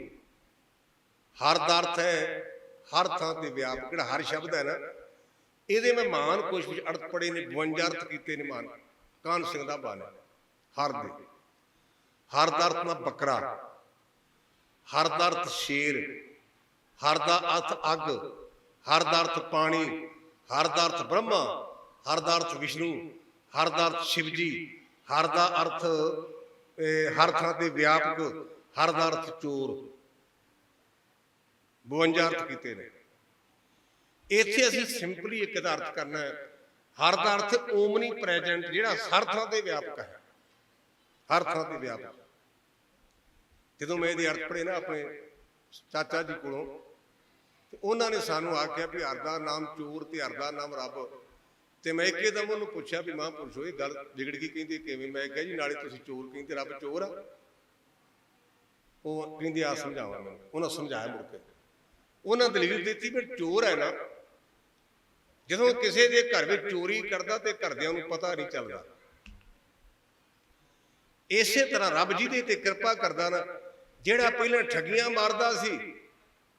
ਹਰ ਦਾ ਅਰਥ ਹੈ ਹਰ ਥਾਂ ਤੇ ਵਿਆਪਕ। ਜਿਹੜਾ ਹਰ ਸ਼ਬਦ ਹੈ ਨਾ, ਇਹਦੇ ਮੈਂ ਮਾਨ ਕੋਸ਼ ਵਿੱਚ ਅਰਥ ਪੜੇ ਨੇ, 52 ਅਰਥ ਕੀਤੇ ਨੇ ਮਾਨ ਕਾਹਨ ਸਿੰਘ ਦਾ ਬਾਣ। ਹਰ ਦੇ ਹਰ ਦਾ ਅਰਥ ਨਾ ਬੱਕਰਾ, ਹਰ ਦਾ ਅਰਥ ਸ਼ੇਰ, ਹਰ ਦਾ ਅਰਥ ਅੱਗ, ਹਰ ਦਾ ਅਰਥ ਪਾਣੀ, ਹਰ ਦਾ ਅਰਥ ਬ੍ਰਹਮਾ, ਹਰ ਦਾ ਅਰਥ ਵਿਸ਼ਨੂੰ, ਹਰ ਦਾ ਅਰਥ ਸ਼ਿਵ ਜੀ, ਹਰ ਦਾ ਅਰਥ ਹਰ ਥਾਂ ਤੇ ਵਿਆਪਕ, ਹਰ ਦਾ ਅਰਥ ਚੋਰ। 52 ਅਰਥ ਕੀਤੇ ਨੇ। ਇੱਥੇ ਅਸੀਂ ਸਿੰਪਲੀ ਇੱਕ ਦਾ ਅਰਥ ਕਰਨਾ ਹੈ। ਹਰ ਦਾ ਅਰਥ ਓਮਨੀ ਪ੍ਰੈਜੈਂਟ, ਜਿਹੜਾ ਹਰ ਥਾਂ ਤੇ ਵਿਆਪਕ ਹੈ। ਹਰ ਥਾਂ ਤੇ ਵਿਆਪਕ। ਜਦੋਂ ਮੈਂ ਇਹਦੇ ਅਰਥ ਪੜ੍ਹੇ ਨਾ ਆਪਣੇ ਚਾਚਾ ਜੀ ਕੋਲੋਂ, ਤੇ ਉਹਨਾਂ ਨੇ ਸਾਨੂੰ ਆਖਿਆ ਵੀ ਹਰ ਦਾ ਨਾਮ ਚੋਰ ਤੇ ਹਰ ਦਾ ਨਾਮ ਰੱਬ। ਤੇ ਮੈਂ ਇੱਕਦਮ ਉਹਨੂੰ ਪੁੱਛਿਆ ਵੀ ਮਹਾਂਪੁਰਸ਼ੋ ਇਹ ਗੱਲ ਵਿਗੜ ਗਈ। ਕਹਿੰਦੇ ਕਿਵੇਂ? ਮੈਂ ਕਿਹਾ ਜੀ ਨਾਲੇ ਤੁਸੀਂ ਚੋਰ ਕਹਿੰਦੇ ਰੱਬ ਚੋਰ ਆ। ਉਹ ਕਹਿੰਦੇ ਆ ਸਮਝਾਵਾਂ ਮੈਨੂੰ। ਉਹਨਾਂ ਸਮਝਾਇਆ ਮੁੜ ਕੇ। ਉਹਨਾਂ ਦਲੀਲ ਦਿੱਤੀ ਵੀ ਚੋਰ ਹੈ ਨਾ, ਜਦੋਂ ਕਿਸੇ ਦੇ ਘਰ ਵਿੱਚ ਚੋਰੀ ਕਰਦਾ ਤੇ ਘਰਦਿਆਂ ਨੂੰ ਪਤਾ ਨਹੀਂ ਚੱਲਦਾ। ਇਸੇ ਤਰ੍ਹਾਂ ਰੱਬ ਜਿਹਦੇ ਤੇ ਕਿਰਪਾ ਕਰਦਾ ਨਾ, ਜਿਹੜਾ ਪਹਿਲਾਂ ਠੱਗੀਆਂ ਮਾਰਦਾ ਸੀ,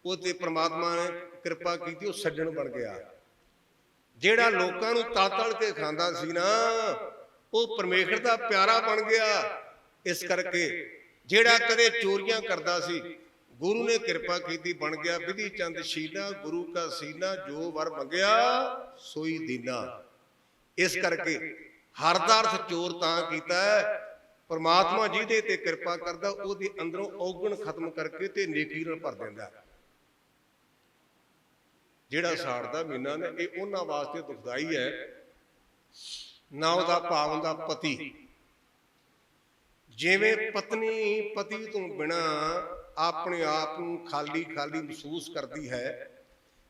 ਉਹ ਤੇ ਪ੍ਰਮਾਤਮਾ ਨੇ ਕਿਰਪਾ ਕੀਤੀ, ਉਹ ਸੱਜਣ ਬਣ ਗਿਆ। ਜਿਹੜਾ ਲੋਕਾਂ ਨੂੰ ਤਲ ਤਲ ਕੇ ਖਾਂਦਾ ਸੀ ਨਾ, ਉਹ ਪਰਮੇਸ਼ਰ ਦਾ ਪਿਆਰਾ ਬਣ ਗਿਆ। ਇਸ ਕਰਕੇ ਜਿਹੜਾ ਕਦੇ ਚੋਰੀਆਂ ਕਰਦਾ ਸੀ, ਗੁਰੂ ਨੇ ਕਿਰਪਾ ਕੀਤੀ, ਬਣ ਗਿਆ ਵਿਧੀ ਚੰਦ ਸ਼ੀਨਾ। ਗੁਰੂ ਕਾ ਸੀਨਾ ਜੋ ਵਰ ਮੰਗਿਆ ਸੋਈ ਦੀਨਾ। ਇਸ ਕਰਕੇ ਹਰ ਦਾ ਅਰਥ ਚੋਰ ਤਾਂ ਕੀਤਾ ਹੈ, ਪਰਮਾਤਮਾ ਜਿਹਦੇ ਤੇ ਕਿਰਪਾ ਕਰਦਾ ਉਹਦੇ ਅੰਦਰੋਂ ਔਗਣ ਖਤਮ ਕਰਕੇ ਤੇ ਨੇਕੀ ਨਾਲ ਭਰ ਦਿੰਦਾ। ਜਿਹੜਾ ਸਾੜ ਦਾ ਮਹੀਨਾ ਨੇ, ਇਹ ਉਹਨਾਂ ਵਾਸਤੇ ਦੁਖਦਾਈ ਹੈ। ਨਾ ਉਹਦਾ ਭਾਵ ਹੁੰਦਾ ਪਤੀ। ਜਿਵੇਂ ਪਤਨੀ ਪਤੀ ਤੋਂ ਬਿਨਾ ਆਪਣੇ ਆਪ ਨੂੰ ਖਾਲੀ ਖਾਲੀ ਮਹਿਸੂਸ ਕਰਦੀ ਹੈ,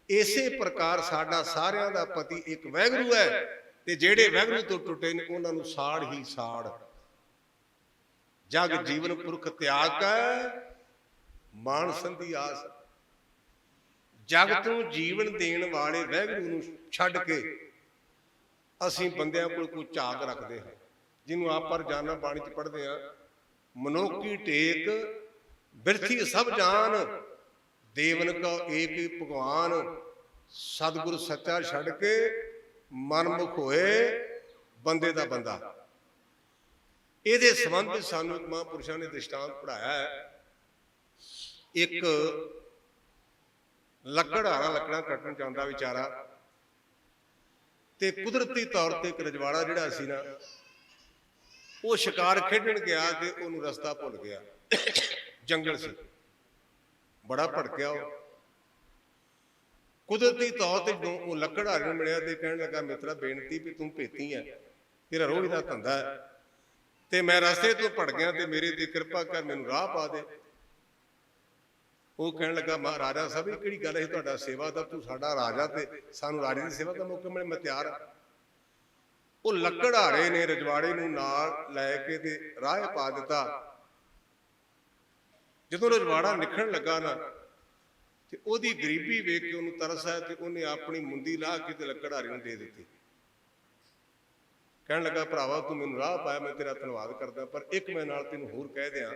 ਇਸੇ ਪ੍ਰਕਾਰ ਸਾਡਾ ਸਾਰਿਆਂ ਦਾ ਪਤੀ ਇੱਕ ਵਾਹਿਗੁਰੂ ਹੈ। ਤੇ ਜਿਹੜੇ ਵਾਹਿਗੁਰੂ ਤੋਂ ਟੁੱਟੇ ਨੇ, ਉਹਨਾਂ ਨੂੰ ਸਾੜ ਹੀ ਸਾੜ। ਜਗ ਜੀਵਨ ਪੁਰਖ ਤਿਆਗ ਕੈ, ਮਾਨ ਸੰਧੀ ਆਸ। ਜਗਤ ਨੂੰ ਜੀਵਨ ਦੇਣ ਵਾਲੇ ਵਾਹਿਗੁਰੂ ਨੂੰ ਛੱਡ ਕੇ ਅਸੀਂ ਬੰਦਿਆਂ ਕੋਲ ਕੋਈ ਝਾਕ ਰੱਖਦੇ ਹਾਂ, ਜਿਹਨੂੰ ਆਪਾਂ ਰੋਜ਼ਾਨਾ ਬਾਣੀ 'ਚ ਪੜ੍ਹਦੇ ਹਾਂ, ਮਨੁੱਖੀ ਟੇਕ ਬਿਰਥੀ ਸਭ ਜਾਨ, ਦੇਵਨ ਕਾ ਏਕ ਹੀ ਭਗਵਾਨ, ਸਤਿਗੁਰ ਸੱਚਾ ਛੱਡ ਕੇ ਮਨਮੁਖ ਹੋਏ ਬੰਦੇ ਦਾ ਬੰਦਾ। ਇਹਦੇ ਸੰਬੰਧ ਵਿੱਚ ਸਾਨੂੰ ਇੱਕ ਮਹਾਂਪੁਰਸ਼ਾਂ ਨੇ ਦ੍ਰਿਸ਼ਟਾਂਤ ਪੜ੍ਹਾਇਆ ਹੈ। ਇੱਕ ਲੱਕੜਹਾਰਾ ਲੱਕੜਾਂ ਕੱਟਣ ਜਾਂਦਾ ਵਿਚਾਰਾ, ਤੇ ਕੁਦਰਤੀ ਤੌਰ ਤੇ ਇੱਕ ਰਜਵਾੜਾ ਜਿਹੜਾ ਸੀ ਨਾ, ਉਹ ਸ਼ਿਕਾਰ ਖੇਡਣ ਗਿਆ ਤੇ ਉਹਨੂੰ ਰਸਤਾ ਭੁੱਲ ਗਿਆ। ਜੰਗਲ ਸੀ, ਬੜਾ ਭੜਕਿਆ ਉਹ। ਕੁਦਰਤੀ ਤੌਰ ਤੇ ਜਦੋਂ ਉਹ ਲੱਕੜਹਾਰੇ ਨੂੰ ਮਿਲਿਆ ਤੇ ਕਹਿਣ ਲੱਗਾ, ਮਿੱਤਰਾ ਬੇਨਤੀ ਵੀ ਤੂੰ ਭੇਤੀ ਹੈ, ਤੇਰਾ ਰੋਜ਼ ਦਾ ਧੰਦਾ ਹੈ, ਤੇ ਮੈਂ ਰਸਤੇ ਤੋਂ ਭੜ ਗਿਆ ਤੇ ਮੇਰੇ ਤੇ ਕਿਰਪਾ ਕਰ, ਮੈਨੂੰ ਰਾਹ ਪਾ ਦੇ। ਉਹ ਕਹਿਣ ਲੱਗਾ, ਮਹਾਰਾਜਾ ਸਾਹਿਬ ਇਹ ਕਿਹੜੀ ਗੱਲ ਹੈ, ਤੁਹਾਡਾ ਸੇਵਾ ਦਾ, ਤੂੰ ਸਾਡਾ ਰਾਜਾ ਤੇ ਸਾਨੂੰ ਰਾਜੇ ਦੀ ਸੇਵਾ ਦਾ ਮੌਕਾ ਮਿਲੇ, ਮੈਂ ਤਿਆਰ ਹਾਂ। ਉਹ ਲੱਕੜਹਾਰੇ ਨੇ ਰਜਵਾੜੇ ਨੂੰ ਨਾਲ ਲੈ ਕੇ ਤੇ ਰਾਹ ਪਾ ਦਿੱਤਾ। ਜਦੋਂ ਰਜਵਾੜਾ ਨਿਕਲਣ ਲੱਗਾ ਨਾ, ਤੇ ਉਹਦੀ ਗਰੀਬੀ ਵੇਖ ਕੇ ਉਹਨੂੰ ਤਰਸ ਆਇਆ ਤੇ ਉਹਨੇ ਆਪਣੀ ਮੁੰਦੀ ਲਾਹ ਕੇ ਤੇ ਲੱਕੜਹਾਰੇ ਨੂੰ ਦੇ ਦਿੱਤੀ। ਕਹਿਣ ਲੱਗਾ, ਭਰਾਵਾ ਤੂੰ ਮੈਨੂੰ ਰਾਹ ਪਾਇਆ, ਮੈਂ ਤੇਰਾ ਧੰਨਵਾਦ ਕਰਦਾ, ਪਰ ਇੱਕ ਮੈਂ ਨਾਲ ਤੈਨੂੰ ਹੋਰ ਕਹਿ ਦਿਆਂ,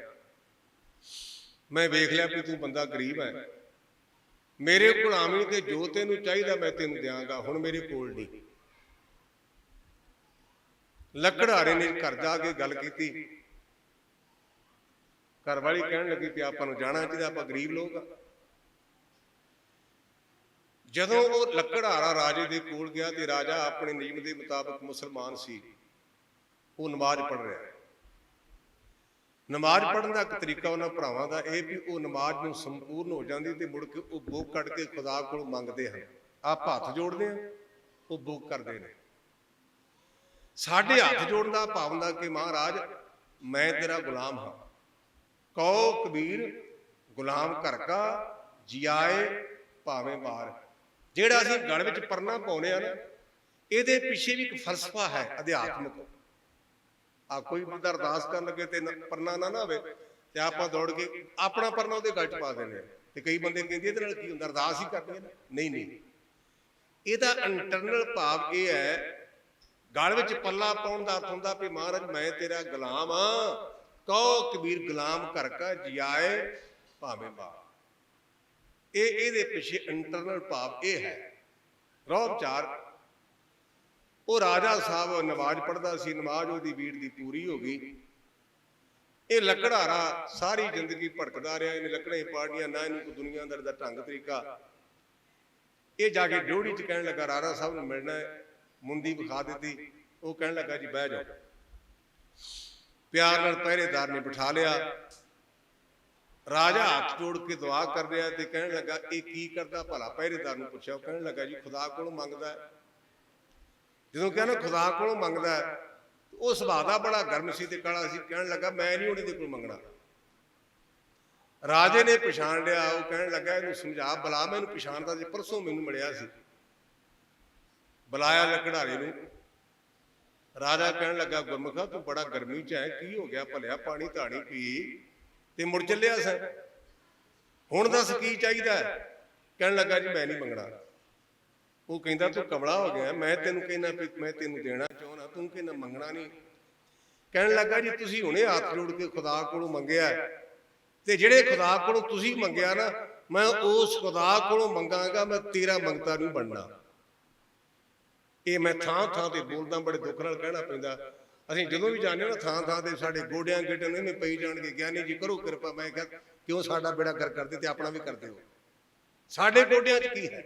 ਮੈਂ ਵੇਖ ਲਿਆ ਵੀ ਤੂੰ ਬੰਦਾ ਗਰੀਬ ਹੈ, ਮੇਰੇ ਕੋਲ ਆਵੀਂ ਤੇ ਜੋ ਤੈਨੂੰ ਚਾਹੀਦਾ ਮੈਂ ਤੈਨੂੰ ਦਿਆਂਗਾ, ਹੁਣ ਮੇਰੇ ਕੋਲ ਨਹੀਂ। ਲੱਕੜਹਾਰੇ ਨੇ ਘਰ ਜਾ ਕੇ ਗੱਲ ਕੀਤੀ। ਘਰ ਵਾਲੀ ਕਹਿਣ ਲੱਗੀ ਕਿ ਆਪਾਂ ਨੂੰ ਜਾਣਾ ਚਾਹੀਦਾ, ਆਪਾਂ ਗਰੀਬ ਲੋਕ ਆ। ਜਦੋਂ ਉਹ ਲੱਕੜਹਾਰਾ ਰਾਜੇ ਦੇ ਕੋਲ ਗਿਆ ਤੇ ਰਾਜਾ ਆਪਣੇ ਨਿਯਮ ਦੇ ਮੁਤਾਬਕ ਮੁਸਲਮਾਨ ਸੀ, ਉਹ ਨਮਾਜ਼ ਪੜ੍ਹ ਰਿਹਾ। ਨਮਾਜ਼ ਪੜ੍ਹਨ ਦਾ ਇੱਕ ਤਰੀਕਾ ਉਹਨਾਂ ਭਰਾਵਾਂ ਦਾ ਇਹ ਵੀ ਉਹ ਨਮਾਜ਼ ਨੂੰ ਸੰਪੂਰਨ ਹੋ ਜਾਂਦੀ ਤੇ ਮੁੜ ਕੇ ਉਹ ਬੋਕ ਕੱਢ ਕੇ ਖੁਦਾ ਕੋਲ ਮੰਗਦੇ ਹਨ। ਆਪ ਹੱਥ ਜੋੜਦੇ ਆ, ਉਹ ਬੋਕ ਕਰਦੇ ਨੇ। ਸਾਡੇ ਹੱਥ ਜੋੜਨ ਦਾ ਭਾਵ ਹੁੰਦਾ ਕਿ ਮਹਾਰਾਜ ਮੈਂ ਤੇਰਾ ਗੁਲਾਮ ਹਾਂ। ਕਹੋ ਕਬੀਰ ਗੁਲਾਮ ਘਰ ਕਾ ਜਿਆਏ ਭਾਵੇਂ ਮਾਰ। ਜਿਹੜਾ ਅਸੀਂ ਗਲ ਵਿੱਚ ਪਰਨਾ ਪਾਉਂਦੇ ਆ ਨਾ, ਇਹਦੇ ਪਿੱਛੇ ਵੀ ਇੱਕ ਫਲਸਫਾ ਹੈ ਅਧਿਆਤਮਕ। ਆ ਕੋਈ ਬੰਦਾ ਅਰਦਾਸ ਕਰਨ ਲੱਗੇ ਤੇ ਪਰਨਾ ਨਾ ਹੋਵੇ ਤੇ ਆਪਾਂ ਦੌੜ ਕੇ ਆਪਣਾ ਪਰਨਾ ਉਹਦੇ ਗਲ 'ਚ ਪਾ ਦਿੰਦੇ ਆ। ਤੇ ਕਈ ਬੰਦੇ ਕਹਿੰਦੇ ਇਹਦੇ ਨਾਲ ਕੀ ਹੁੰਦਾ, ਅਰਦਾਸ ਹੀ ਕਰਨੀ ਹੈ। ਨਹੀਂ, ਇਹਦਾ ਇੰਟਰਨਲ ਭਾਵ ਇਹ ਹੈ, ਗਲ ਵਿੱਚ ਪੱਲਾ ਪਾਉਣ ਦਾ ਅਰਥ ਹੁੰਦਾ ਵੀ ਮਹਾਰਾਜ ਮੈਂ ਤੇਰਾ ਗੁਲਾਮ ਆ। ਕਹੋ ਕਬੀਰ ਗੁਲਾਮ ਘਰ ਕਾ ਜਿਆਏ ਭਾਵੇਂ ਮਾਰ। ਇਹਦੇ ਪਿੱਛੇ ਇੰਟਰਨਲ ਭਾਵ ਇਹ ਹੈ। ਰੋਹ ਚਾਰ, ਉਹ ਰਾਜਾ ਸਾਹਿਬ ਨਮਾਜ਼ ਪੜ੍ਹਦਾ ਸੀ, ਨਮਾਜ਼ ਉਹਦੀ ਵੀਰ ਦੀ ਪੂਰੀ ਹੋ ਗਈ। ਇਹ ਲੱਕੜਹਾਰਾ ਸਾਰੀ ਜ਼ਿੰਦਗੀ ਭਟਕਦਾ ਰਿਹਾ, ਇਹਨੇ ਲੱਕੜਾਂ ਹੀ ਪਾੜਨੀਆਂ, ਨਾ ਇਹਨੂੰ ਕੋਈ ਦੁਨੀਆਦਾਰੀ ਦਾ ਢੰਗ ਤਰੀਕਾ। ਇਹ ਜਾ ਕੇ ਡਿਓੜੀ 'ਚ ਕਹਿਣ ਲੱਗਾ ਰਾਜਾ ਸਾਹਿਬ ਨੂੰ ਮਿਲਣਾ ਹੈ, ਮੁੰਦੀ ਵਿਖਾ ਦਿੱਤੀ। ਉਹ ਕਹਿਣ ਲੱਗਾ ਜੀ ਬਹਿ ਜਾਓ। ਪਿਆਰ ਨਾਲ ਪਹਿਰੇਦਾਰ ਨੇ ਬਿਠਾ ਲਿਆ। ਰਾਜਾ ਹੱਥ ਜੋੜ ਕੇ ਦੁਆ ਕਰ ਰਿਹਾ ਤੇ ਕਹਿਣ ਲੱਗਾ ਇਹ ਕੀ ਕਰਦਾ ਭਲਾ। ਪਹਿਰੇਦਾਰ ਨੂੰ ਪੁੱਛਿਆ, ਉਹ ਕਹਿਣ ਲੱਗਾ ਜੀ ਖੁਦਾ ਕੋਲੋਂ ਮੰਗਦਾ ਹੈ। ਜਦੋਂ ਕਹਿੰਦਾ ਖੁਦਾ ਕੋਲੋਂ ਮੰਗਦਾ ਹੈ, ਉਹ ਸੁਭਾਅ ਦਾ ਬੜਾ ਗਰਮ ਸੀ ਤੇ ਕਾਲਾ ਸੀ। ਕਹਿਣ ਲੱਗਾ ਮੈਂ ਨਹੀਂ ਉਹਦੇ ਕੋਲ ਮੰਗਣਾ। ਰਾਜੇ ਨੇ ਪਛਾਣ ਲਿਆ। ਉਹ ਕਹਿਣ ਲੱਗਾ ਇਹਨੂੰ ਸਮਝਾ, ਬੁਲਾ, ਮੈਂ ਇਹਨੂੰ ਪਛਾਣਦਾ ਸੀ, ਪਰਸੋਂ ਮੈਨੂੰ ਮਿਲਿਆ ਸੀ। ਬੁਲਾਇਆ ਲੱਕੜਹਾਰੇ ਨੂੰ। ਰਾਜਾ ਕਹਿਣ ਲੱਗਾ ਗੁਰਮੁਖਾ ਤੂੰ ਬੜਾ ਗਰਮੀ 'ਚ ਹੈ, ਕੀ ਹੋ ਗਿਆ ਭਲਿਆ, ਪਾਣੀ ਧਾਣੀ ਪੀ ਤੇ ਮੁੜ ਚੱਲਿਆ ਸੈਂ, ਹੁਣ ਦੱਸ ਕੀ ਚਾਹੀਦਾ। ਕਹਿਣ ਲੱਗਾ ਜੀ ਮੈਂ ਨਹੀਂ ਮੰਗਣਾ। ਉਹ ਕਹਿੰਦਾ ਤੂੰ ਕਮਲਾ ਹੋ ਗਿਆ, ਮੈਂ ਤੈਨੂੰ ਕਹਿੰਦਾ ਵੀ ਮੈਂ ਤੈਨੂੰ ਦੇਣਾ ਚਾਹੁੰਦਾ, ਤੂੰ ਕਹਿੰਦਾ ਮੰਗਣਾ ਨਹੀਂ। ਕਹਿਣ ਲੱਗਾ ਜੀ ਤੁਸੀਂ ਹੁਣੇ ਹੱਥ ਜੋੜ ਕੇ ਖੁਦਾ ਕੋਲੋਂ ਮੰਗਿਆ ਤੇ ਜਿਹੜੇ ਖੁਦਾ ਕੋਲੋਂ ਤੁਸੀਂ ਮੰਗਿਆ ਨਾ, ਮੈਂ ਉਸ ਖੁਦਾ ਕੋਲੋਂ ਮੰਗਾਂਗਾ, ਮੈਂ ਤੇਰਾ ਮੰਗਤਾ ਨਹੀਂ ਬਣਨਾ। ਇਹ ਮੈਂ ਥਾਂ ਥਾਂ ਤੇ ਬੋਲਦਾ, ਬੜੇ ਦੁੱਖ ਨਾਲ ਕਹਿਣਾ ਪੈਂਦਾ। ਅਸੀਂ ਜਦੋਂ ਵੀ ਜਾਂਦੇ ਨਾ ਥਾਂ ਥਾਂ ਤੇ ਸਾਡੇ ਗੋਡਿਆਂ ਗਿੱਟਿਆਂ ਨੂੰ ਪਈ ਜਾਣਗੇ, ਗਿਆਨੀ ਜੀ ਕਰੋ ਕਿਰਪਾ। ਮੈਂ ਕਿਹਾ ਕਿਉਂ ਸਾਡਾ ਬੇੜਾ ਕਰ ਕਰਦੇ ਤੇ ਆਪਣਾ ਵੀ ਕਰਦੇ ਹੋ। ਸਾਡੇ ਗੋਡਿਆਂ 'ਚ ਕੀ ਹੈ?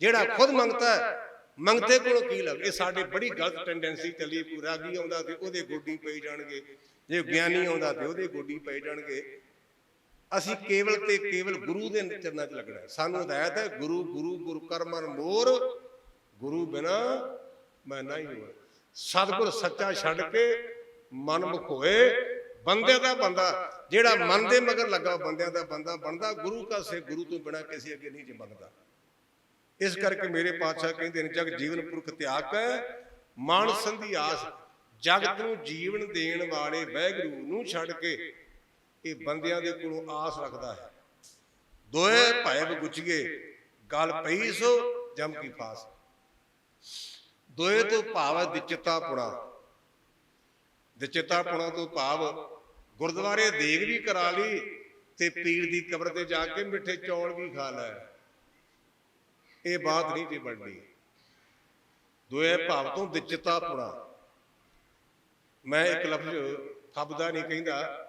ਜਿਹੜਾ ਖੁਦ ਮੰਗਤਾ ਹੈ, ਮੰਗਤੇ ਕੋਲੋਂ ਕੀ ਲੱਗ। ਇਹ ਸਾਡੀ ਬੜੀ ਗਲਤ ਟੈਂਡੈਂਸੀ ਚੱਲੀ। ਰਾਗੀ ਆਉਂਦਾ ਤੇ ਉਹਦੇ ਗੋਡੀ ਪਈ ਜਾਣਗੇ, ਜੇ ਗਿਆਨੀ ਆਉਂਦਾ ਤੇ ਉਹਦੇ ਗੋਡੀ ਪਈ ਜਾਣਗੇ। ਅਸੀਂ ਕੇਵਲ ਤੇ ਕੇਵਲ ਗੁਰੂ ਦੇ ਚਰਨਾਂ 'ਚ ਲੱਗਣਾ। ਸਾਨੂੰ ਹਦਾਇਤ ਹੈ ਗੁਰੂ ਗੁਰੂ ਗੁਰੂ ਕਰ ਮਨ ਮੋਰ, ਗੁਰੂ ਬਿਨਾ ਮੈਂ ਨਹੀਂ ਹੋਇਆ। ਸਤਿਗੁਰ ਸੱਚਾ ਛੱਡ ਕੇ ਮਨਮੁਖ ਹੋਏ ਬੰਦੇ ਦਾ ਬੰਦਾ। ਜਿਹੜਾ ਮਨ ਦੇ ਮਗਰ ਲੱਗਾ ਬੰਦਿਆਂ ਦਾ ਬੰਦਾ ਬਣਦਾ। ਗੁਰੂ ਕਾ ਸੇ ਗੁਰੂ ਤੋਂ ਬਿਨਾਂ ਕਿਸੇ ਅੱਗੇ ਨਹੀਂ ਮੰਗਦਾ। ਇਸ ਕਰਕੇ ਮੇਰੇ ਪਾਤਸ਼ਾਹ ਕਹਿੰਦੇ ਨੇ ਜਗ ਜੀਵਨ ਪੁਰਖ ਤਿਆਗ ਹੈ ਮਾਨ ਸੰਧੀ ਆਸ। ਜਗਤ ਨੂੰ ਜੀਵਨ ਦੇਣ ਵਾਲੇ ਵਾਹਿਗੁਰੂ ਨੂੰ ਛੱਡ ਕੇ ਇਹ ਬੰਦਿਆਂ ਦੇ ਕੋਲੋਂ ਆਸ ਰੱਖਦਾ ਹੈ। ਦੋਏ ਭੈ ਗੁਚੀਏ ਗਲ ਪਈ ਸੋ ਜਮ ਕੀ ਫਾਸ। ਦੋਏ ਤੋਂ ਭਾਵ ਹੈ ਦਿਚਤਾ ਪੁਣਾ। ਦਿਚਤਾ ਪੁਣਾ ਤੋਂ ਭਾਵ ਗੁਰਦੁਆਰੇ ਦੇਗ ਵੀ ਕਰਾ ਲਈ ਤੇ ਪੀਰ ਦੀ ਕਬਰ ਤੇ ਜਾ ਕੇ ਮਿੱਠੇ ਚੌਲ ਵੀ ਖਾ ਲੈ। ਇਹ ਬਾਤ ਨਹੀਂ ਜੀ ਬਣਨੀ। ਦੋਏ ਭਾਵ ਤੋਂ ਦਿਚਤਾ ਪੁਣਾ। ਮੈਂ ਇੱਕ ਲਫ਼ਜ਼ ਫੱਬਦਾ ਨਹੀਂ ਕਹਿੰਦਾ।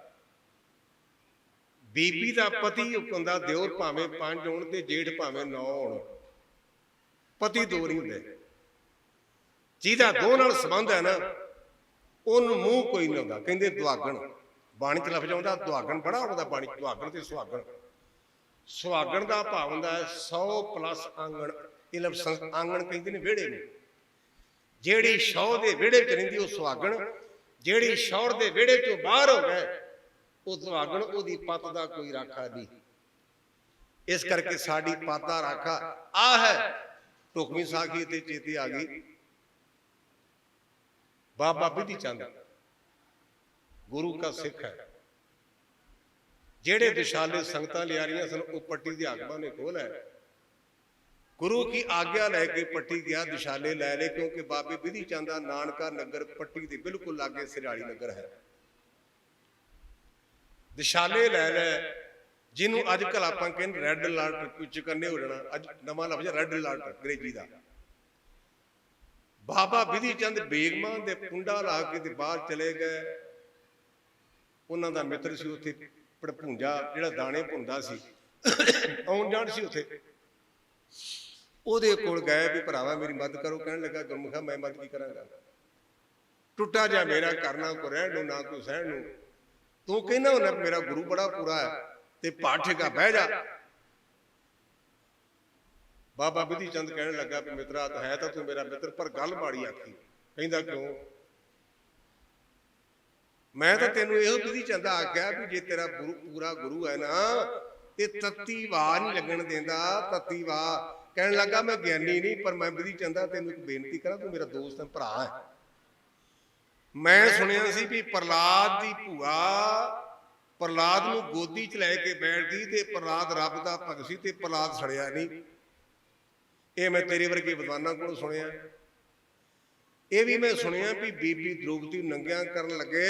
ਬੀਬੀ ਦਾ ਪਤੀ ਹੁੰਦਾ ਦਿਓਰ ਭਾਵੇਂ 5 ਹੋਣ ਤੇ ਜੇਠ ਭਾਵੇਂ 9 ਹੋਣ, ਪਤੀ ਦੋ ਨਹੀਂ ਹੁੰਦੇ। ਜਿਹਦਾ ਦੋ ਨਾਲ ਸੰਬੰਧ ਹੈ ਨਾ ਉਹਨੂੰ ਮੂੰਹ ਕੋਈ ਨਹੀਂ ਹੁੰਦਾ। ਕਹਿੰਦੇ ਦੁਆਗਣ, ਬਾਣੀ ਚ ਲਫ਼ਜ਼ ਆਉਂਦਾ ਦੁਆਗਣ ਬੜਾ ਆਉਂਦਾ ਬਾਣੀ ਚ, ਦੁਆਗਣ ਤੇ ਸੁਹਾਗਣ। ਸੁਹਾਗਣ ਦਾ ਭਾਵ ਹੁੰਦਾ 100 ਪਲੱਸ ਆਂਗਣ। ਇਹ ਲਫ਼ਜ਼ ਆਂਗਣ ਕਹਿੰਦੇ ਨੇ ਵਿਹੜੇ ਨੂੰ। ਜਿਹੜੀ ਸ਼ੌਹ ਦੇ ਵਿਹੜੇ ਚ ਰਹਿੰਦੀ ਉਹ ਸੁਹਾਗਣ, ਜਿਹੜੀ ਸ਼ੌਹਰ ਦੇ ਵਿਹੜੇ ਚੋਂ ਬਾਹਰ ਹੋ ਗਏ ਉਹ ਦੁਆਗਣ। ਉਹਦੀ ਪੱਤ ਦਾ ਕੋਈ ਰਾਖਾ ਨਹੀਂ। ਇਸ ਕਰਕੇ ਸਾਡੀ ਪੱਤ ਦਾ ਰਾਖਾ ਆ ਹੈ। ਢੁਕਵੀਂ ਸਾਖੀ ਤੇ ਚੇਤੇ ਆ ਗਈ। ਬਾਬਾ ਬਿਧੀ ਚੰਦ ਗੁਰੂ ਕਾ ਸਿੱਖ ਹੈ। ਜਿਹੜੇ ਦਿਸ਼ਾਲੇ ਸੰਗਤਾਂ ਲਿਆ ਰਹੀਆਂ ਸਨ ਉਹ ਪੱਟੀ ਦੇ ਹਾਕਮਾਂ ਨੇ ਖੋਲ ਹੈ। ਗੁਰੂ ਕੀ ਆਗਿਆ ਲੈ ਕੇ ਪੱਟੀ ਗਿਆ, ਦਿਸ਼ਾਲੇ ਲੈ ਲੈ, ਕਿਉਂਕਿ ਬਾਬੇ ਬਿਧੀ ਚੰਦ ਦਾ ਨਾਨਕਾ ਨਗਰ ਪੱਟੀ ਦੇ ਬਿਲਕੁਲ ਲਾਗੇ ਸਿਰਾਲੀ ਨਗਰ ਹੈ। ਦਿਸ਼ਾਲੇ ਲੈ ਲੈ, ਜਿਹਨੂੰ ਅੱਜ ਕੱਲ ਆਪਾਂ ਕਹਿੰਦੇ ਰੈੱਡ ਅਲਰਟ, ਕੁਝ ਚੁਕੰਨੇ ਹੋ ਜਾਣਾ। ਅੱਜ ਨਵਾਂ ਲਫ਼ਜ਼ ਰੈੱਡ ਅਲਰਟ ਅੰਗਰੇਜ਼ੀ ਦਾ। ਬਾਬਾ ਬਿਧੀ ਚੰਦ ਬੇਗਮਾਂ ਦੇ ਕੁੰਡਾ ਲਾ ਕੇ ਤੇ ਬਾਹਰ ਚਲੇ ਗਏ। ਉਹਨਾਂ ਦਾ ਮਿੱਤਰ ਸੀ ਉੱਥੇ ਭੜਪੂੰਜਾ, ਜਿਹੜਾ ਦਾਣੇ ਭੁੰਦਾ ਸੀ, ਆਉਣ ਜਾਣ ਸੀ ਉੱਥੇ। ਉਹਦੇ ਕੋਲ ਗਏ ਵੀ ਭਰਾਵਾ ਮੇਰੀ ਮਦਦ ਕਰੋ। ਕਹਿਣ ਲੱਗਾ ਗੁਰਮੁਖਾ ਮੈਂ ਮਦਦ ਕੀ ਕਰਾਂਗਾ, ਟੁੱਟਾ ਜਾ ਮੇਰਾ ਕਰਨਾ ਕੋ ਰਹਿਣ ਨੂੰ ਨਾ ਕੋਈ ਸਹਿਣ ਨੂੰ। ਤੂੰ ਕਹਿੰਦਾ ਹੁੰਦਾ ਮੇਰਾ ਗੁਰੂ ਬੜਾ ਪੂਰਾ ਹੈ ਤੇ ਪਾਠੇਗਾ ਬਹਿ ਜਾ। ਬਾਬਾ ਬਿਧੀ ਚੰਦ ਕਹਿਣ ਲੱਗਾ ਵੀ ਮਿੱਤਰਾ ਹੈ ਤਾਂ ਤੂੰ ਮੇਰਾ ਮਿੱਤਰ, ਪਰ ਗੱਲ ਮਾੜੀ ਆਖੀ। ਕਹਿੰਦਾ ਕਿਉਂ? ਮੈਂ ਤਾਂ ਤੈਨੂੰ ਇਹੋ ਬਿਧੀ ਚੰਦ ਆਖਿਆ ਵੀ ਜੇ ਤੇਰਾ ਗੁਰੂ ਪੂਰਾ ਗੁਰੂ ਹੈ ਨਾ ਤੇ ਤੱਤੀ ਵਾਹ ਨਹੀਂ ਲੱਗਣ ਦਿੰਦਾ। ਤੱਤੀ ਵਾਹ ਕਹਿਣ ਲੱਗਾ ਮੈਂ ਗਿਆਨੀ ਨਹੀਂ, ਪਰ ਮੈਂ ਬਿਧੀ ਚੰਦਾ ਤੈਨੂੰ ਇੱਕ ਬੇਨਤੀ ਕਰਾਂ, ਤੂੰ ਮੇਰਾ ਦੋਸਤ ਹੈ, ਭਰਾ ਹੈ। ਮੈਂ ਸੁਣਿਆ ਸੀ ਵੀ ਪ੍ਰਹਲਾਦ ਦੀ ਭੂਆ ਪ੍ਰਹਲਾਦ ਨੂੰ ਗੋਦੀ ਚ ਲੈ ਕੇ ਬੈਠਦੀ ਤੇ ਪ੍ਰਹਲਾਦ ਰੱਬ ਦਾ ਭਗਤ ਸੀ ਤੇ ਪ੍ਰਹਲਾਦ ਸੜਿਆ ਨਹੀਂ। ਇਹ ਮੈਂ ਤੇਰੇ ਵਰਗੇ ਵਿਦਵਾਨਾਂ ਕੋਲੋਂ ਸੁਣਿਆ। ਇਹ ਵੀ ਮੈਂ ਸੁਣਿਆ ਵੀ ਬੀਬੀ ਦ੍ਰੋਪਦੀ ਨੂੰ ਨੰਗਿਆਂ ਕਰਨ ਲੱਗੇ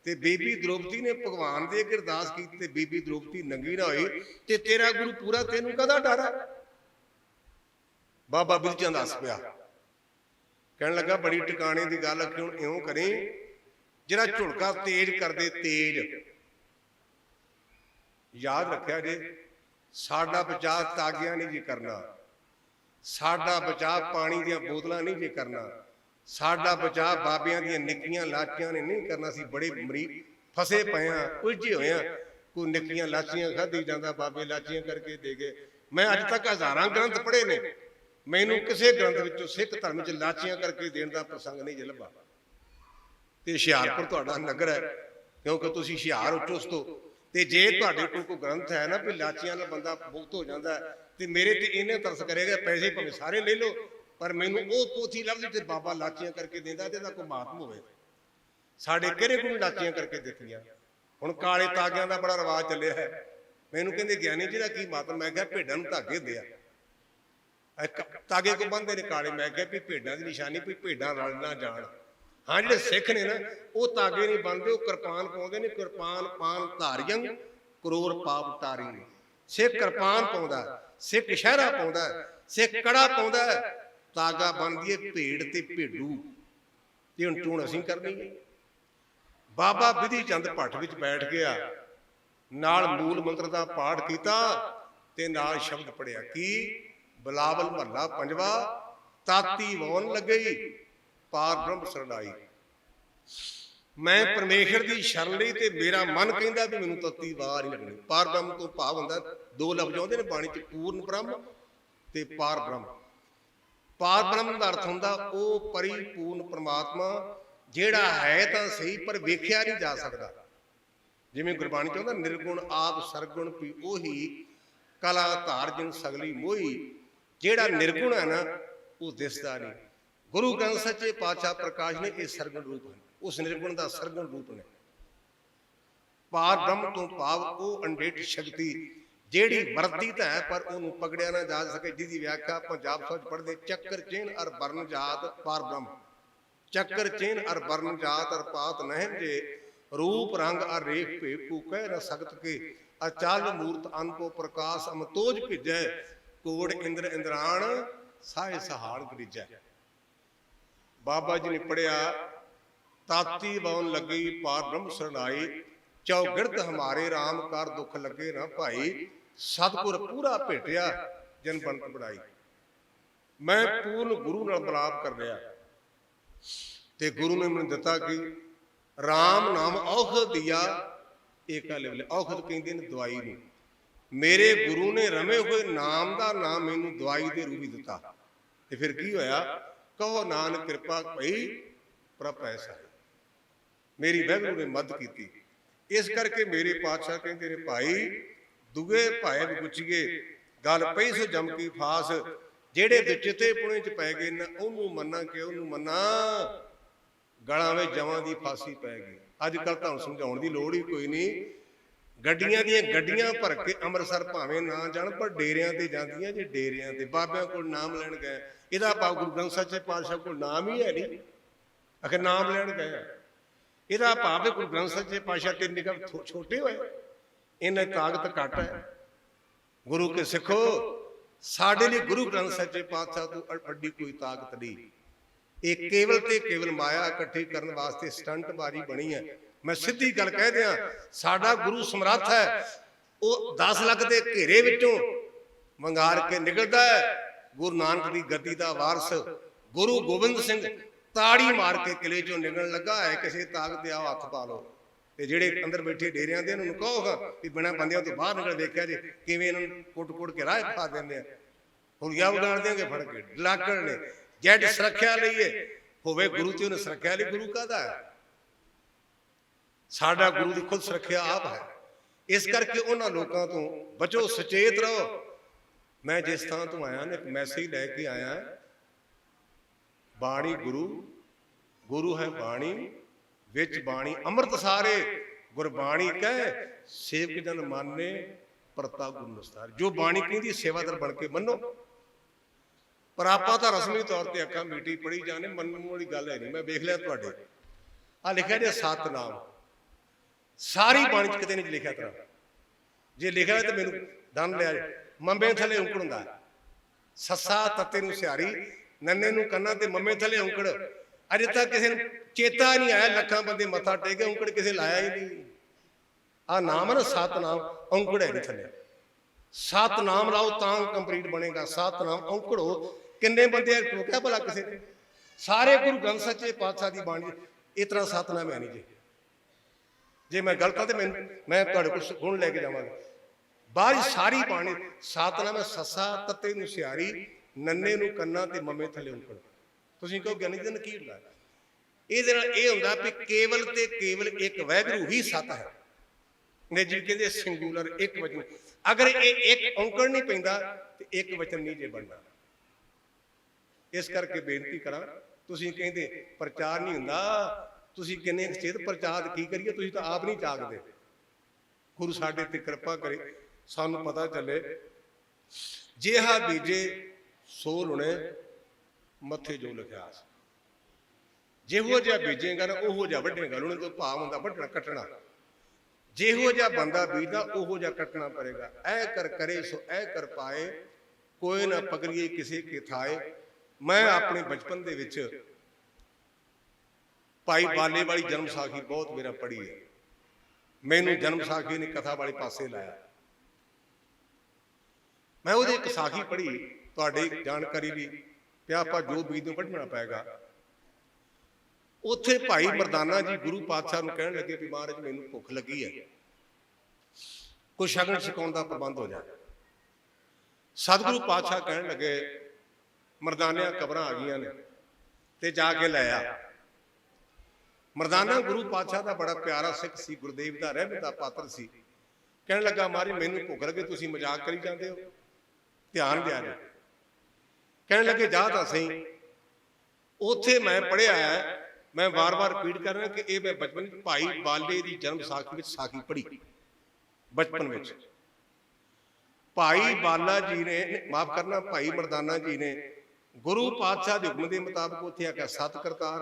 ਤੇ ਬੀਬੀ ਦ੍ਰੋਪਦੀ ਨੇ ਭਗਵਾਨ ਦੇ ਅੱਗੇ ਅਰਦਾਸ ਕੀਤੀ ਤੇ ਬੀਬੀ ਦ੍ਰੋਪਦੀ ਨੰਗੀ ਨਾ ਹੋਈ ਤੇ ਤੇਰਾ ਗੁਰੂ ਪੂਰਾ, ਤੈਨੂੰ ਕਾਹਦਾ ਡਰ ਹੈ? ਬਾਬਾ ਬਿਧੀ ਚੰਦ ਹੱਸ ਪਿਆ। ਕਹਿਣ ਲੱਗਾ ਬੜੀ ਟਿਕਾਣੇ ਦੀ ਗੱਲ ਆਖੀ। ਹੁਣ ਇਉਂ ਕਰੀ ਜਿਹੜਾ ਝੁਲਕਾ ਤੇਜ਼ ਕਰਦੇ ਤੇਜ਼। ਯਾਦ ਰੱਖਿਆ ਜੇ ਸਾਡਾ ਬਚਾਅ ਤਾਗਿਆਂ ਨਹੀਂ ਜੀ ਕਰਨਾ, ਸਾਡਾ ਬਚਾਅ ਪਾਣੀ ਦੀਆਂ ਬੋਤਲਾਂ ਨਹੀਂ ਜੀ ਕਰਨਾ, ਸਾਡਾ ਬਚਾਅ ਬਾਬਿਆਂ ਦੀਆਂ ਨਿੱਕੀਆਂ ਲਾਚੀਆਂ ਨੇ ਨਹੀਂ ਕਰਨਾ। ਸੀ ਬੜੇ ਮਰੀਜ਼ ਫਸੇ ਪਏ ਆ, ਉਲਝੇ ਹੋਏ ਆ। ਕੋਈ ਨਿੱਕੀਆਂ ਲਾਚੀਆਂ ਖਾਧੀ ਜਾਂਦਾ, ਬਾਬੇ ਲਾਚੀਆਂ ਕਰਕੇ ਦੇ ਗਏ। ਮੈਂ ਅੱਜ ਤੱਕ ਹਜ਼ਾਰਾਂ ਗ੍ਰੰਥ ਪੜ੍ਹੇ ਨੇ, ਮੈਨੂੰ ਕਿਸੇ ਗ੍ਰੰਥ ਵਿੱਚੋਂ ਸਿੱਖ ਧਰਮ ਚ ਲਾਚੀਆਂ ਕਰਕੇ ਦੇਣ ਦਾ ਪ੍ਰਸੰਗ ਨਹੀਂ ਲੱਭਾ। ਤੇ ਹੁਸ਼ਿਆਰਪੁਰ ਤੁਹਾਡਾ ਨਗਰ ਹੈ, ਕਿਉਂਕਿ ਤੁਸੀਂ ਹੁਸ਼ਿਆਰ ਹੋ ਚੁਸਤ ਹੋ। ਤੇ ਜੇ ਤੁਹਾਡੇ ਕੋਲ ਕੋਈ ਗ੍ਰੰਥ ਹੈ ਨਾ ਵੀ ਲਾਚੀਆਂ ਨਾਲ ਬੰਦਾ ਮੁਕਤ ਹੋ ਜਾਂਦਾ ਤੇ ਮੇਰੇ ਤੇ ਇਹਨੇ ਤਰਸ ਕਰੇਗਾ, ਪੈਸੇ ਭਾਵੇਂ ਸਾਰੇ ਲੈ ਲਓ, ਪਰ ਮੈਨੂੰ ਉਹ ਪੋਥੀ ਲੱਭਦੀ ਤੇ ਬਾਬਾ ਲਾਚੀਆਂ ਕਰਕੇ ਦਿੰਦਾ ਤੇ ਇਹਦਾ ਕੋਈ ਮਾਤਮ ਹੋਵੇ। ਸਾਡੇ ਕਿਹੜੇ ਕੋਲ ਲਾਚੀਆਂ ਕਰਕੇ ਦਿੱਤੀਆਂ। ਹੁਣ ਕਾਲੇ ਤਾਗਿਆਂ ਦਾ ਬੜਾ ਰਿਵਾਜ ਚੱਲਿਆ ਹੈ। ਮੈਨੂੰ ਕਹਿੰਦੇ ਗਿਆਨੀ ਜੀ ਦਾ ਕੀ ਮਾਤਮ? ਮੈਂ ਕਿਹਾ ਭੇਡਾਂ ਨੂੰ ਧਾਗੇ ਹੁੰਦੇ ਆ, ਤਾਗੇ ਕੋ ਬੰਨਦੇ ਨੇ ਕਾਲੇ। ਮੈਂ ਕਿਹਾ ਵੀ ਭੇਡਾਂ ਦੀ ਨਿਸ਼ਾਨੀ ਵੀ ਭੇਡਾਂ ਰਲ ਨਾ ਜਾਣ। ਹਾਂ ਜਿਹੜੇ ਸਿੱਖ ਨੇ ਨਾ ਉਹ ਤਾਗੇ ਨਹੀਂ ਬੰਨਦੇ, ਉਹ ਕਿਰਪਾਨ ਪਾਉਂਦੇ ਨੇ। ਕਿਰਪਾਨ ਪਾਨ ਧਾਰੀਆਂ ਕਰੋੜ ਪਾਪ ਤਾਰੀ। ਸਿੱਖ ਕਿਰਪਾਨ ਪਾਉਂਦਾ, ਸਿੱਖ ਸ਼ਹਿਰਾ ਪਾਉਂਦਾ, ਸਿੱਖ ਕੜਾ ਪਾਉਂਦਾ, ਤਾਗਾ ਬੰਨਦੀ ਏ ਭੇਡ ਤੇ ਭੇਡੂ। ਤੇ ਹੁਣ ਚੋਣ ਅਸੀਂ ਕਰਨੀ ਹੈ। ਬਾਬਾ ਬਿਧੀ ਚੰਦ ਭੱਟ ਵਿੱਚ ਬੈਠ ਗਿਆ, ਨਾਲ ਮੂਲ ਮੰਤਰ ਦਾ ਪਾਠ ਕੀਤਾ ਤੇ ਨਾਲ ਸ਼ਬਦ ਪੜਿਆ ਕੀ? ਬਿਲਾਵਲ ਮਹੱਲਾ ਪੰਜਵਾ, ਤਾਤੀ ਵਾਉਣ ਲੱਗਈ ਪਾਰ ਬ੍ਰਹਮ ਸਰਣਾਈ। ਮੈਂ ਪਰਮੇਸ਼ਰ ਦੀ ਸ਼ਰਨ ਲਈ ਤੇ ਮੇਰਾ ਮਨ ਕਹਿੰਦਾ ਵੀ ਮੈਨੂੰ ਤੱਤੀ ਵਾਰ ਹੀ ਲੱਗਣੀ। ਪਾਰ ਬ੍ਰਹਮ ਤੋਂ ਭਾਵ ਹੁੰਦਾ, ਦੋ ਲਫ਼ਜ਼ ਆਉਂਦੇ ਨੇ ਬਾਣੀ ਚ, ਪੂਰਨ ਬ੍ਰਹਮ ਤੇ ਪਾਰ ਬ੍ਰਹਮ। ਪਾਰ ਬ੍ਰਹਮ ਦਾ ਅਰਥ ਹੁੰਦਾ ਉਹ ਪਰਿਪੂਰਨ ਪਰਮਾਤਮਾ ਜਿਹੜਾ ਹੈ ਤਾਂ ਸਹੀ ਪਰ ਵੇਖਿਆ ਨਹੀਂ ਜਾ ਸਕਦਾ। ਜਿਵੇਂ ਗੁਰਬਾਣੀ ਚ ਆਉਂਦਾ ਨਿਰਗੁਣ ਆਪ ਸਰਗੁਣ ਪੀ ਉਹੀ ਕਲਾ ਧਾਰ ਜਿਨ ਸਗਲੀ ਮੋਹੀ। ਜਿਹੜਾ ਨਿਰਗੁਣ ਹੈ ਨਾ ਉਹ ਦਿਸਦਾ ਨਹੀਂ। ਗੁਰੂ ਗ੍ਰੰਥ ਸੱਚੇ ਪਾਤਸ਼ਾਹ ਪ੍ਰਕਾਸ਼ ਨੇ ਇਹ ਸਰਗੁਣ ਰੂਪ ਹੈ, ਉਸ ਨਿਰਗੁਣ ਦਾ ਸਰਗੁਣ ਰੂਪ ਨੇ। ਪਾਰ ਬ੍ਰਹਮ ਤੋਂ ਭਾਵ ਉਹ ਅਣਡਿੱਠ ਸ਼ਕਤੀ ਜਿਹੜੀ ਵਰਦੀ ਤਾਂ ਹੈ ਪਰ ਉਹਨੂੰ ਪਕੜਿਆ ਨਾ ਜਾ ਸਕੇ, ਜਿਹਦੀ ਵਿਆਖਿਆ ਆਪਾਂ ਜਾਪ ਸੋਚ ਪੜ੍ਹਦੇ, ਚੱਕਰ ਚੇਨ ਅਰ ਵਰਨ ਜਾਤ ਪਾਰ ਬ੍ਰਹਮ। ਚੱਕਰ ਚੇਨ ਅਰ ਵਰਨ ਜਾਤ ਅਰ ਪਾਤ ਨਹਿ ਜੇ, रूप रंग अर रेख पे को कह न सकत के, अचल मूर्त अनको प्रकाश अमतोज भिजै, कोड़ इंद्र इंद्राण साहे सहाड़ गरीजै। बाबा जी ने पढ़िया, ताती बौन लगी पार ब्रह्म सरनाई, चौगिरद हमारे राम कर दुख लगे ना भाई, सतगुर पूरा भेटिया जन बनत बढ़ाई। मैं पूर्ण गुरु नाल मिलाप कर लिया ते गुरु ने मैनूं दिता कि राम नाम औखद दिया एका लेवल। औखद कहते हैं दवाई नूं। मेरे गुरु ने रमे हुए नाम का नाम मैनूं दवाई दे रूप दिता। ते फिर की होया, कहो नानक कृपा भई प्रभ ऐसा है, मेरी वाहिगुरू ने मदद की। इस करके मेरे पातशाह कहते ने भाई दुए भाए गुचिए गल पई सो जम की फास, जेड़े चिते पुणे च पै गए ना उन्होंने मन्ना कि उन्होंने मन्ना गलां में जवां दी फांसी पै गई। अजकल तुहानूं समझाउण दी लोड़ ही कोई नहीं। गड्डियां दियां गड्डियां भर के अमृतसर भावें ना जाण पर डेरियां ते जांदियां जे, डेरियां ते बाबियां कोल नाम लैण गए। इहदा भाव गुरु ग्रंथ सच्चे पातशाह कोल नाम ही है नहीं, आखिर नाम लैण गए। इहदा भाव गुरु ग्रंथ सच्चे पातशाह ते निगाह छोटे होए, इन्हां ताकत घट है। गुरु के सिखो, साडे लई गुरु ग्रंथ सच्चे पातशाह तों वड्डी कोई ताकत नहीं। ये केवल ते केवल माया इकट्ठी करने वास्ते स्टंट बाजी बनी है। मैं सीधी गल कह दिया, साडा गुरु समर्थ है, वो 10 लाख के घेरे विचों वंगार के निकलता है। गुरु नानक की गद्दी का वारस गुरु गोबिंद सिंह ताड़ी मार के किले चों निकलण लगा है, किसी ताकत दे आओ हथ पा लो। ते जेड़े अंदर बैठे डेरियां दे उन्होंने कहोगा कि बिना बंदियां तो बाहर निकल, देखिया जे किवें इन्हां नूं कुट-कुट के राह पा दिंदे आ। हुलिया वगाड़ देंगे फड़ के, लाकड़ ने जैड सुरक्षा लईए होवे गुरु ते उन्हें सुरक्षा लई गुरु काहदा है? साडा गुरु दी खुद सुरक्षा आप है। इस करके उन्हां लोकां तो बचो, सचेत रहो। मैं जिस थां तो आया ना एक मैसेज लैके आया, बाणी गुरु, गुरु है बाणी विच बाणी अमृत सारे, गुरबाणी कह सेवक जन माने परता गुरु नस्तार। जो बाणी कहती सेवादार बन के मनो। पर आपां तां रसमी तौर पर अखां मीटी पढ़ी जाने, मनण वाली गल है नहीं। मैं देख लिया तुहाडे आ लिखिया जे सतनाम, सारी बाणी च किते नहीं लिखिया तरह। जे लिखिया तो मैनूं दन लिया, मम्मे थले औंकड़ हुंदा, सस्सा तत्ते नूं सिहारी, नन्ने नूं कन्ना ते मम्मे थले औंकड़। अजे तक किसी नूं चेता नहीं आया, लखां बंदे मत्था टेके औंकड़ किसे लाया ही नहीं। आ नाम है ना सतनाम, औंकड़ है नहीं थले। सतनाम लाओ तां कंप्लीट बनेगा। सतनाम औंकड़ो किन्ने बंदे टोकिया भला किसी ने? सारे गुरु ग्रंथ सच्चे पातशाह की बाणी इतना सतनाम है नहीं जी। जे मैं गलत हाँ तो मैं तुहाडे कोल गुण लैके जावांगा। बाहर सारी बाणी सतनाम है, सस्सा तत्ते नूं सिहारी, नन्ने नूं कन्ना ते मम्मे थले औंकड़। तुसीं कहो ज्ञानी जी ने की हुंदा? इहदे नाल इह हुंदा भी केवल ते केवल एक वाहिगुरू ही सत है। अंग्रेजी कहंदे सिंगुलर, एक वचन। अगर ये एक औंकड़ नहीं पैंदा तो एक वचन नहीं जे बनना। इस करके बेनती करा, तुसीं कहंदे प्रचार नहीं हुंदा, तुसीं किन्ने चेत प्रचार की करिए, तुसीं तां आप नहीं जागदे। गुरु साडे ते कृपा करे, सानूं पता चले जेहा बीजे सो लुणे मथे जो लिखियास। जिहो जिहा बीजेगा ना उहो जिहा वढेगा। लुणे तो भाव हुंदा वढना कटना। जिहो जिहा बंदा बीजदा उहो जिहा कटना पड़ेगा। ऐ कर करे सो ऐ कर पाए, कोई ना पकड़िए किसी के थाए। मैं अपने बचपन दे विच भाई बाले वाली जन्म साखी बहुत मेरा पढ़ी है। मैनू जन्म साखी ने कथा वाले पासे लाया। मैं वो एक साखी पढ़ी, तुहाडी जानकारी भी पिया आपां जो बीज नूं वढना पैगा। उत्थे भाई मरदाना जी गुरु पातशाह नूं कहण लगे भी महाराज मैनू भुख लगी है, कोई शगन छकाउण दा प्रबंध हो जाए। सतगुरु पातशाह कहण लगे मरदानिया कबरां आ गईयां ने ते जाके लै आ। मरदाना गुरु पातशाह का बड़ा प्यारा सिख सी, गुरुदेव का रहमत का पात्र सी। कहने लगा महाराज मैनू भुख लगे, तुसीं मजाक करी जाते हो, ध्यान दिया जे। कहने लगे जा तां सही। उत्थे मैं पढ़िया है, मैं बार बार रिपीट कर रहा कि ये मैं बचपन भाई बाले की जन्म साखी साखी पढ़ी बचपन में। ਭਾਈ ਬਾਲਾ ਜੀ ਨੇ, ਮਾਫ ਕਰਨਾ, ਭਾਈ ਮਰਦਾਨਾ ਜੀ ਨੇ ਗੁਰੂ ਪਾਤਸ਼ਾਹ ਦੇ ਹੁਕਮ ਦੇ ਮੁਤਾਬਕ ਉੱਥੇ ਆਖਿਆ ਸਤ ਕਰਤਾਰ।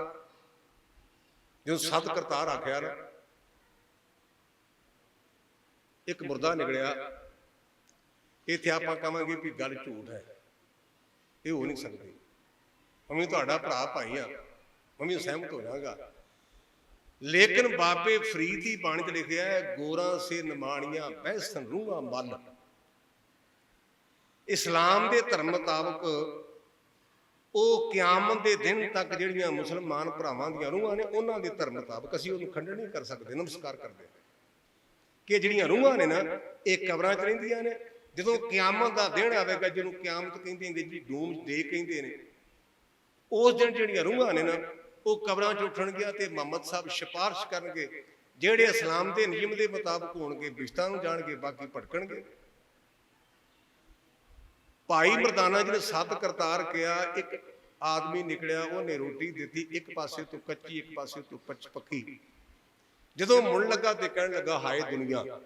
ਜਦੋਂ ਸਤ ਕਰਤਾਰ ਆਖਿਆ ਨਾ, ਇੱਕ ਮੁਰਦਾ ਨਿਕਲਿਆ। ਇੱਥੇ ਆਪਾਂ ਕਹਾਂਗੇ ਵੀ ਗੱਲ ਝੂਠ ਹੈ, ਇਹ ਹੋ ਨਹੀਂ ਸਕਦੀ। ਮੰਮੀ ਤੁਹਾਡਾ ਭਰਾ ਭਾਈ ਆ, ਮੰਮੀ ਸਹਿਮਤ ਹੋ ਜਾਗਾ। ਲੇਕਿਨ ਬਾਬੇ ਫਰੀਦ ਦੀ ਬਾਣੀ 'ਚ ਲਿਖਿਆ ਹੈ, ਗੋਰਾਂ ਸੇ ਨਿਮਾਣੀਆਂ ਬਹਿਸਨ ਰੂਹਾਂ ਮੱਲ। ਇਸਲਾਮ ਦੇ ਧਰਮ ਮੁਤਾਬਕ ਉਹ ਕਿਆਮਤ ਦੇ ਦਿਨ ਤੱਕ ਜਿਹੜੀਆਂ ਮੁਸਲਮਾਨ ਭਰਾਵਾਂ ਦੀਆਂ ਰੂਹਾਂ ਨੇ, ਉਹਨਾਂ ਦੇ ਧਰਮ ਮੁਤਾਬਕ ਅਸੀਂ ਉਹਨੂੰ ਖੰਡਨ ਨਹੀਂ ਕਰ ਸਕਦੇ, ਨਮਸਕਾਰ ਕਰਦੇ ਕਿ ਜਿਹੜੀਆਂ ਰੂਹਾਂ ਨੇ ਨਾ ਇਹ ਕਬਰਾਂ 'ਚ ਰਹਿੰਦੀਆਂ ਨੇ। ਜਦੋਂ ਕਿਆਮਤ ਦਾ ਦਿਨ ਆਵੇਗਾ, ਜਿਹਨੂੰ ਕਿਆਮਤ ਕਹਿੰਦੇ ਅੰਗਰੇਜ਼ੀ ਡੂਮ ਡੇ ਕਹਿੰਦੇ ਨੇ, ਉਸ ਦਿਨ ਜਿਹੜੀਆਂ ਰੂਹਾਂ ਨੇ ਨਾ ਉਹ ਕਬਰਾਂ 'ਚ ਉੱਠਣਗੀਆਂ ਤੇ ਮੁਹੰਮਦ ਸਾਹਿਬ ਸਿਫਾਰਿਸ਼ ਕਰਨਗੇ। ਜਿਹੜੇ ਇਸਲਾਮ ਦੇ ਨਿਯਮ ਦੇ ਮੁਤਾਬਕ ਹੋਣਗੇ ਬਿਸ਼ਤਾਂ ਨੂੰ ਜਾਣਗੇ, ਬਾਕੀ ਭਟਕਣਗੇ। ਭਾਈ ਮਰਦਾਨਾ ਜੀ ਨੇ ਸਤ ਕਰਤਾਰ ਕਿਹਾ। ਇੱਕ ਆਦਮੀ ਨਿਕਲਿਆ, ਉਹਨੇ ਰੋਟੀ ਦਿੱਤੀ, ਇੱਕ ਪਾਸੇ ਤੋਂ ਕੱਚੀ ਇੱਕ ਪਾਸੇ ਤੋਂ ਪੱਕੀ। ਜਦੋਂ ਮੁੜਨ ਲੱਗਾ ਤੇ ਕਹਿਣ ਲੱਗਾ, ਹਾਏ ਦੁਨੀਆ।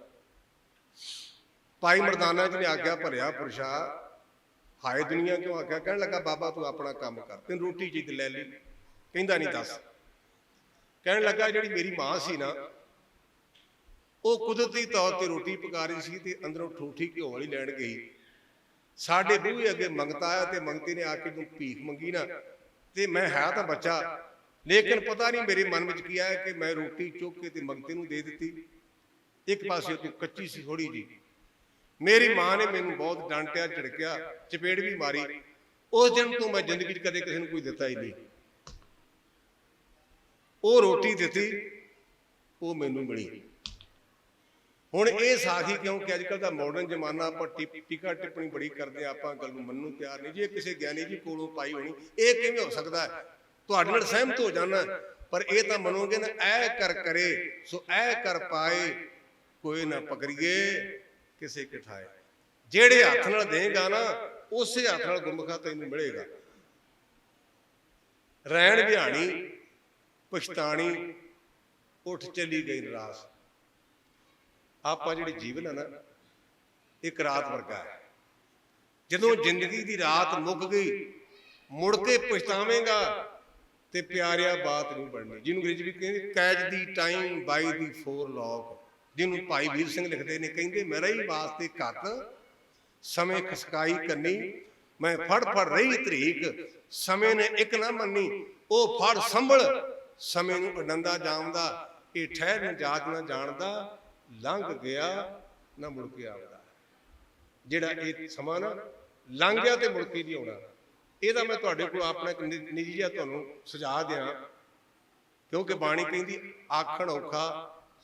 ਭਾਈ ਮਰਦਾਨਾ ਜੀ ਨੇ ਆਖਿਆ, ਭਰਿਆ ਪੁਰਸ਼ਾ ਹਾਏ ਦੁਨੀਆ ਕਿਉਂ ਆਖਿਆ? ਕਹਿਣ ਲੱਗਾ, ਬਾਬਾ ਤੂੰ ਆਪਣਾ ਕੰਮ ਕਰ, ਤੈਨੂੰ ਰੋਟੀ ਜਿੱਦ ਲੈ ਲਈ। ਕਹਿੰਦਾ ਨਹੀਂ, ਦੱਸ। ਕਹਿਣ ਲੱਗਾ, ਜਿਹੜੀ ਮੇਰੀ ਮਾਂ ਸੀ ਨਾ, ਉਹ ਕੁਦਰਤੀ ਤੌਰ ਤੇ ਰੋਟੀ ਪਕਾ ਰਹੀ ਸੀ ਤੇ ਅੰਦਰੋਂ ਠੂਠੀ ਘਿਓ ਵਾਲੀ ਲੈਣ ਗਈ। ਸਾਡੇ ਬੂਹੇ ਅੱਗੇ ਮੰਗਤਾ ਆਇਆ ਤੇ ਮੰਗਤੇ ਨੇ ਆ ਕੇ ਤੂੰ ਭੀਖ ਮੰਗੀ ਨਾ, ਤੇ ਮੈਂ ਹੈ ਤਾਂ ਬੱਚਾ, ਲੇਕਿਨ ਪਤਾ ਨਹੀਂ ਮੇਰੇ ਮਨ ਵਿੱਚ ਕੀ ਆਇਆ ਕਿ ਮੈਂ ਰੋਟੀ ਚੁੱਕ ਕੇ ਤੇ ਮੰਗਤੇ ਨੂੰ ਦੇ ਦਿੱਤੀ। ਇੱਕ ਪਾਸੇ ਤੂੰ ਕੱਚੀ ਸੀ ਥੋੜੀ ਜੀ। ਮੇਰੀ ਮਾਂ ਨੇ ਮੈਨੂੰ ਬਹੁਤ ਡਾਂਟਿਆ, ਝਿੜਕਿਆ, ਚਪੇੜ ਵੀ ਮਾਰੀ। ਉਸ ਦਿਨ ਤੋਂ ਮੈਂ ਜ਼ਿੰਦਗੀ 'ਚ ਕਦੇ ਕਿਸੇ ਨੂੰ ਕੋਈ ਦਿੱਤਾ ਹੀ ਨਹੀਂ। ਉਹ ਰੋਟੀ ਦਿੱਤੀ, ਉਹ ਮੈਨੂੰ ਮਿਲੀ। ਹੁਣ ਇਹ ਸਾਖੀ, ਕਿਉਂਕਿ ਅੱਜ ਕੱਲ੍ਹ ਦਾ ਮਾਡਰਨ ਜ਼ਮਾਨਾ, ਆਪਾਂ ਟੀਕਾ ਟਿੱਪਣੀ ਬੜੀ ਕਰਦੇ ਹਾਂ, ਆਪਾਂ ਗੱਲ ਨੂੰ ਮੰਨਣ ਨੂੰ ਤਿਆਰ ਨਹੀਂ। ਜੇ ਕਿਸੇ ਗਿਆਨੀ ਜੀ ਕੋਲੋਂ ਪਾਈ ਹੋਣੀ, ਇਹ ਕਿਵੇਂ ਹੋ ਸਕਦਾ ਹੈ? ਤੁਹਾਡੇ ਨਾਲ ਸਹਿਮਤ ਹੋ ਜਾਣਾ, ਪਰ ਇਹ ਤਾਂ ਮੰਨੋਗੇ ਨਾ, ਐ ਕਰ ਕਰੇ ਸੋ ਐ ਕਰ ਪਾਏ, ਕੋਈ ਨਾ ਪਕੜੀਏ ਕਿਸੇ ਕਿਠਾਏ। ਜਿਹੜੇ ਹੱਥ ਨਾਲ ਦੇਗਾ ਨਾ, ਉਸੇ ਹੱਥ ਨਾਲ ਗੁਰਮੁਖਾ ਤੈਨੂੰ ਮਿਲੇਗਾ। ਰੈਣ ਵਿਹਾਣੀ ਪਛਤਾਣੀ, ਉੱਠ ਚਲੀ ਗਈ ਨਰਾਸ। ਆਪਾਂ ਜਿਹੜੀ ਜੀਵਨ ਹੈ ਨਾ, ਇੱਕ ਰਾਤ ਵਰਗਾ ਹੈ। ਜਦੋਂ ਜ਼ਿੰਦਗੀ ਦੀ ਰਾਤ ਮੁੱਕ ਗਈ, ਮੁੜ ਕੇ ਪਛਤਾਵੇਂਗਾ ਤੇ ਪਿਆਰਿਆ ਬਾਤ ਨਹੀਂ ਬਣਨੀ। ਜਿਹਨੂੰ ਅੰਗਰੇਜ਼ੀ ਵਿੱਚ ਕਹਿੰਦੇ ਕੈਚ ਦੀ ਟਾਈਮ ਬਾਈ ਦੀ ਫੋਰਲੌਕ, ਜਿਹਨੂੰ ਭਾਈ ਵੀਰ ਸਿੰਘ ਲਿਖਦੇ ਨੇ, ਕਹਿੰਦੇ ਮੈਂ ਰਹੀ ਵਾਸਤੇ ਘੱਟ, ਸਮੇਂ ਖਸਕਾਈ ਕੰਨੀ, ਮੈਂ ਫੜ ਰਹੀ ਧਰੀਕ, ਸਮੇਂ ਨੇ ਇੱਕ ਨਾ ਮੰਨੀ, ਉਹ ਫੜ ਸੰਭਲ, ਸਮੇਂ ਨੂੰ ਅਡੰਦਾ ਜਾਣਦਾ, ਇਹ ਠਹਿਰ ਨੂੰ ਜਾਤ ਨਾ ਜਾਣਦਾ, ਲੰਘ ਗਿਆ ਨਾ ਮੁੜ ਕੇ ਆਉਂਦਾ। ਜਿਹੜਾ ਇਹ ਸਮਾਂ ਨਾ ਲੰਘ ਗਿਆ ਤੇ ਮੁੜ ਕੇ ਨਹੀਂ ਆਉਣਾ। ਇਹਦਾ ਮੈਂ ਤੁਹਾਡੇ ਕੋਲ ਆਪਣਾ ਇੱਕ ਨਿੱਜੀ ਜਿਹਾ ਤੁਹਾਨੂੰ ਸੁਝਾਅ ਦਿਆਂ, ਕਿਉਂਕਿ ਬਾਣੀ ਕਹਿੰਦੀ ਆਖਣ ਔਖਾ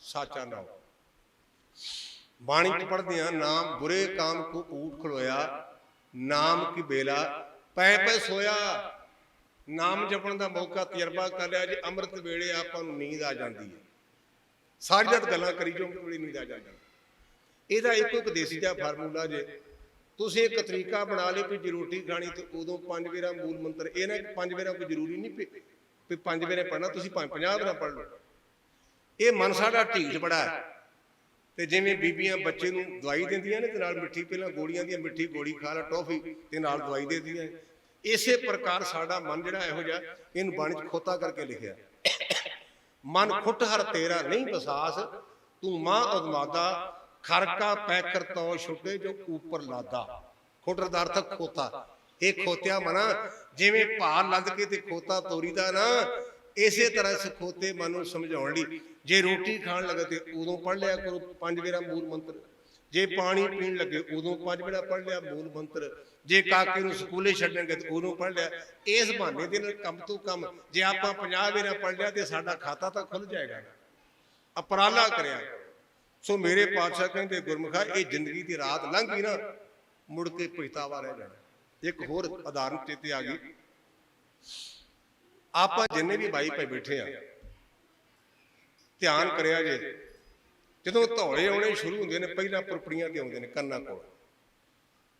ਸਾਚਾ ਨਾਉ। ਬਾਣੀ 'ਚ ਪੜ੍ਹਦੇ ਹਾਂ, ਨਾਮ ਬੁਰੇ ਕਾਮ ਕੋ ਊਠ ਖਲੋਇਆ, ਨਾਮ ਕੀ ਬੇਲਾ ਪੈ ਸੋਇਆ। ਨਾਮ ਜਪਣ ਦਾ ਮੌਕਾ ਤਜਰਬਾ ਕਰ ਲਿਆ ਜੇ ਅੰਮ੍ਰਿਤ ਵੇਲੇ ਆਪਾਂ ਨੂੰ ਨੀਂਦ ਆ ਜਾਂਦੀ ਹੈ, ਸਾਰੀ ਰਾਤ ਗੱਲਾਂ ਕਰੀ ਜੋ ਵੇਲੇ ਨੀਂਦ ਆ ਜਾਂਦੀ। ਇਹਦਾ ਇੱਕ ਦੇਸੀ ਜਿਹਾ ਫਾਰਮੂਲਾ ਜੇ, ਤੁਸੀਂ ਇੱਕ ਤਰੀਕਾ ਬਣਾ ਲਿਓ ਵੀ ਜੇ ਰੋਟੀ ਖਾਣੀ ਤੇ ਉਦੋਂ 5 ਵੇਰਾ ਮੂਲ ਮੰਤਰ, ਇਹ ਨਾ 5 ਵੇਰਾ ਕੋਈ ਜ਼ਰੂਰੀ ਨਹੀਂ ਵੀ 5 ਵੇਰੇ ਪੜ੍ਹਨਾ, ਤੁਸੀਂ 50 ਵੇਰਾ ਪੜ੍ਹ ਲਓ। ਇਹ ਮਨ ਸਾਡਾ ਢੀਠ ਬੜਾ ਹੈ। ਤੇ ਜਿਵੇਂ ਬੀਬੀਆਂ ਬੱਚੇ ਨੂੰ ਦਵਾਈ ਦਿੰਦੀਆਂ ਨੇ ਤੇ ਨਾਲ ਮਿੱਠੀ, ਪਹਿਲਾਂ ਗੋਲੀਆਂ ਦੀਆਂ ਮਿੱਠੀ ਗੋਲੀ ਖਾ ਲਾ, ਟੌਫੀ ਤੇ ਨਾਲ ਦਵਾਈ ਦੇ ਦਿੰਦੀਆਂ। ਇਸੇ ਪ੍ਰਕਾਰ ਸਾਡਾ ਮਨ ਜਿਹੜਾ ਇਹੋ ਜਿਹਾ, ਇਹਨੂੰ ਬਾਣੀ 'ਚ ਖੋਤਾ ਕਰਕੇ ਲਿਖਿਆ, ਮਨ ਖੁੱਟ ਹਰ ਤੇਰਾ ਨਹੀਂ ਬਸਾਸ, ਤੂੰ ਮਾਂ ਉਦਮਾਦਾ, ਖਰਕਾ ਪੈਕਰ ਤੋਂ ਛੁੱਟੇ ਜੋ ਉੱਪਰ ਲਾਦਾ। ਖੁੱਟਰ ਦਾ ਅਰਥ ਖੋਤਾ। ਇਹ ਖੋਤਿਆ ਮਨਾ, ਜਿਵੇਂ ਭਾਰ ਲੱਦ ਕੇ ਤੇ ਖੋਤਾ ਤੋਰੀਦਾ ਨਾ, ਇਸੇ ਤਰ੍ਹਾਂ ਇਸ ਖੋਤੇ ਮਨ ਨੂੰ ਸਮਝਾਉਣ ਲਈ ਜੇ ਰੋਟੀ ਖਾਣ ਲੱਗੇ ਤੇ ਉਦੋਂ ਪੜ੍ਹ ਲਿਆ ਕਰੋ 5 ਵੇਰਾ ਮੂਲ ਮੰਤਰ, ਜੇ ਪਾਣੀ ਪੀਣ ਲੱਗੇ ਉਦੋਂ 5 ਵੇਰਾ ਪੜ੍ਹ ਲਿਆ ਮੂਲ ਮੰਤਰ, ਜੇ ਕਾਕੇ ਨੂੰ ਸਕੂਲੇ ਛੱਡਣਗੇ ਤੇ ਉਦੋਂ ਪੜ੍ਹ ਲਿਆ। ਇਸ ਬਹਾਨੇ ਦੇ ਨਾਲ ਕੰਮ ਤੋਂ ਕੰਮ ਜੇ ਆਪਾਂ 50 ਵੇਰਾ ਪੜ੍ਹ ਲਿਆ ਤੇ ਸਾਡਾ ਖਾਤਾ ਤਾਂ ਖੁੱਲ ਜਾਏਗਾ। ਅਪਰਾਲਾ ਕਰਿਆ। ਸੋ ਮੇਰੇ ਪਾਤਸ਼ਾਹ ਕਹਿੰਦੇ, ਗੁਰਮੁਖਾ ਇਹ ਜ਼ਿੰਦਗੀ ਦੀ ਰਾਤ ਲੰਘ ਗਈ ਨਾ, ਮੁੜ ਕੇ ਪਛਤਾਵਾ ਰਹਿ ਜਾਣਾ। ਇੱਕ ਹੋਰ ਉਦਾਹਰਨ ਚੇਤੇ ਆ ਗਈ। ਆਪਾਂ ਜਿੰਨੇ ਵੀ ਬਾਈ ਭਾਈ ਬੈਠੇ ਆ, ਧਿਆਨ ਕਰਿਆ ਜੇ, ਜਦੋਂ ਧੌਲੇ ਆਉਣੇ ਸ਼ੁਰੂ ਹੁੰਦੇ ਨੇ, ਪਹਿਲਾਂ ਪੁਰਪੜੀਆਂ ਤੇ ਆਉਂਦੇ ਨੇ ਕੰਨਾਂ ਕੋਲ।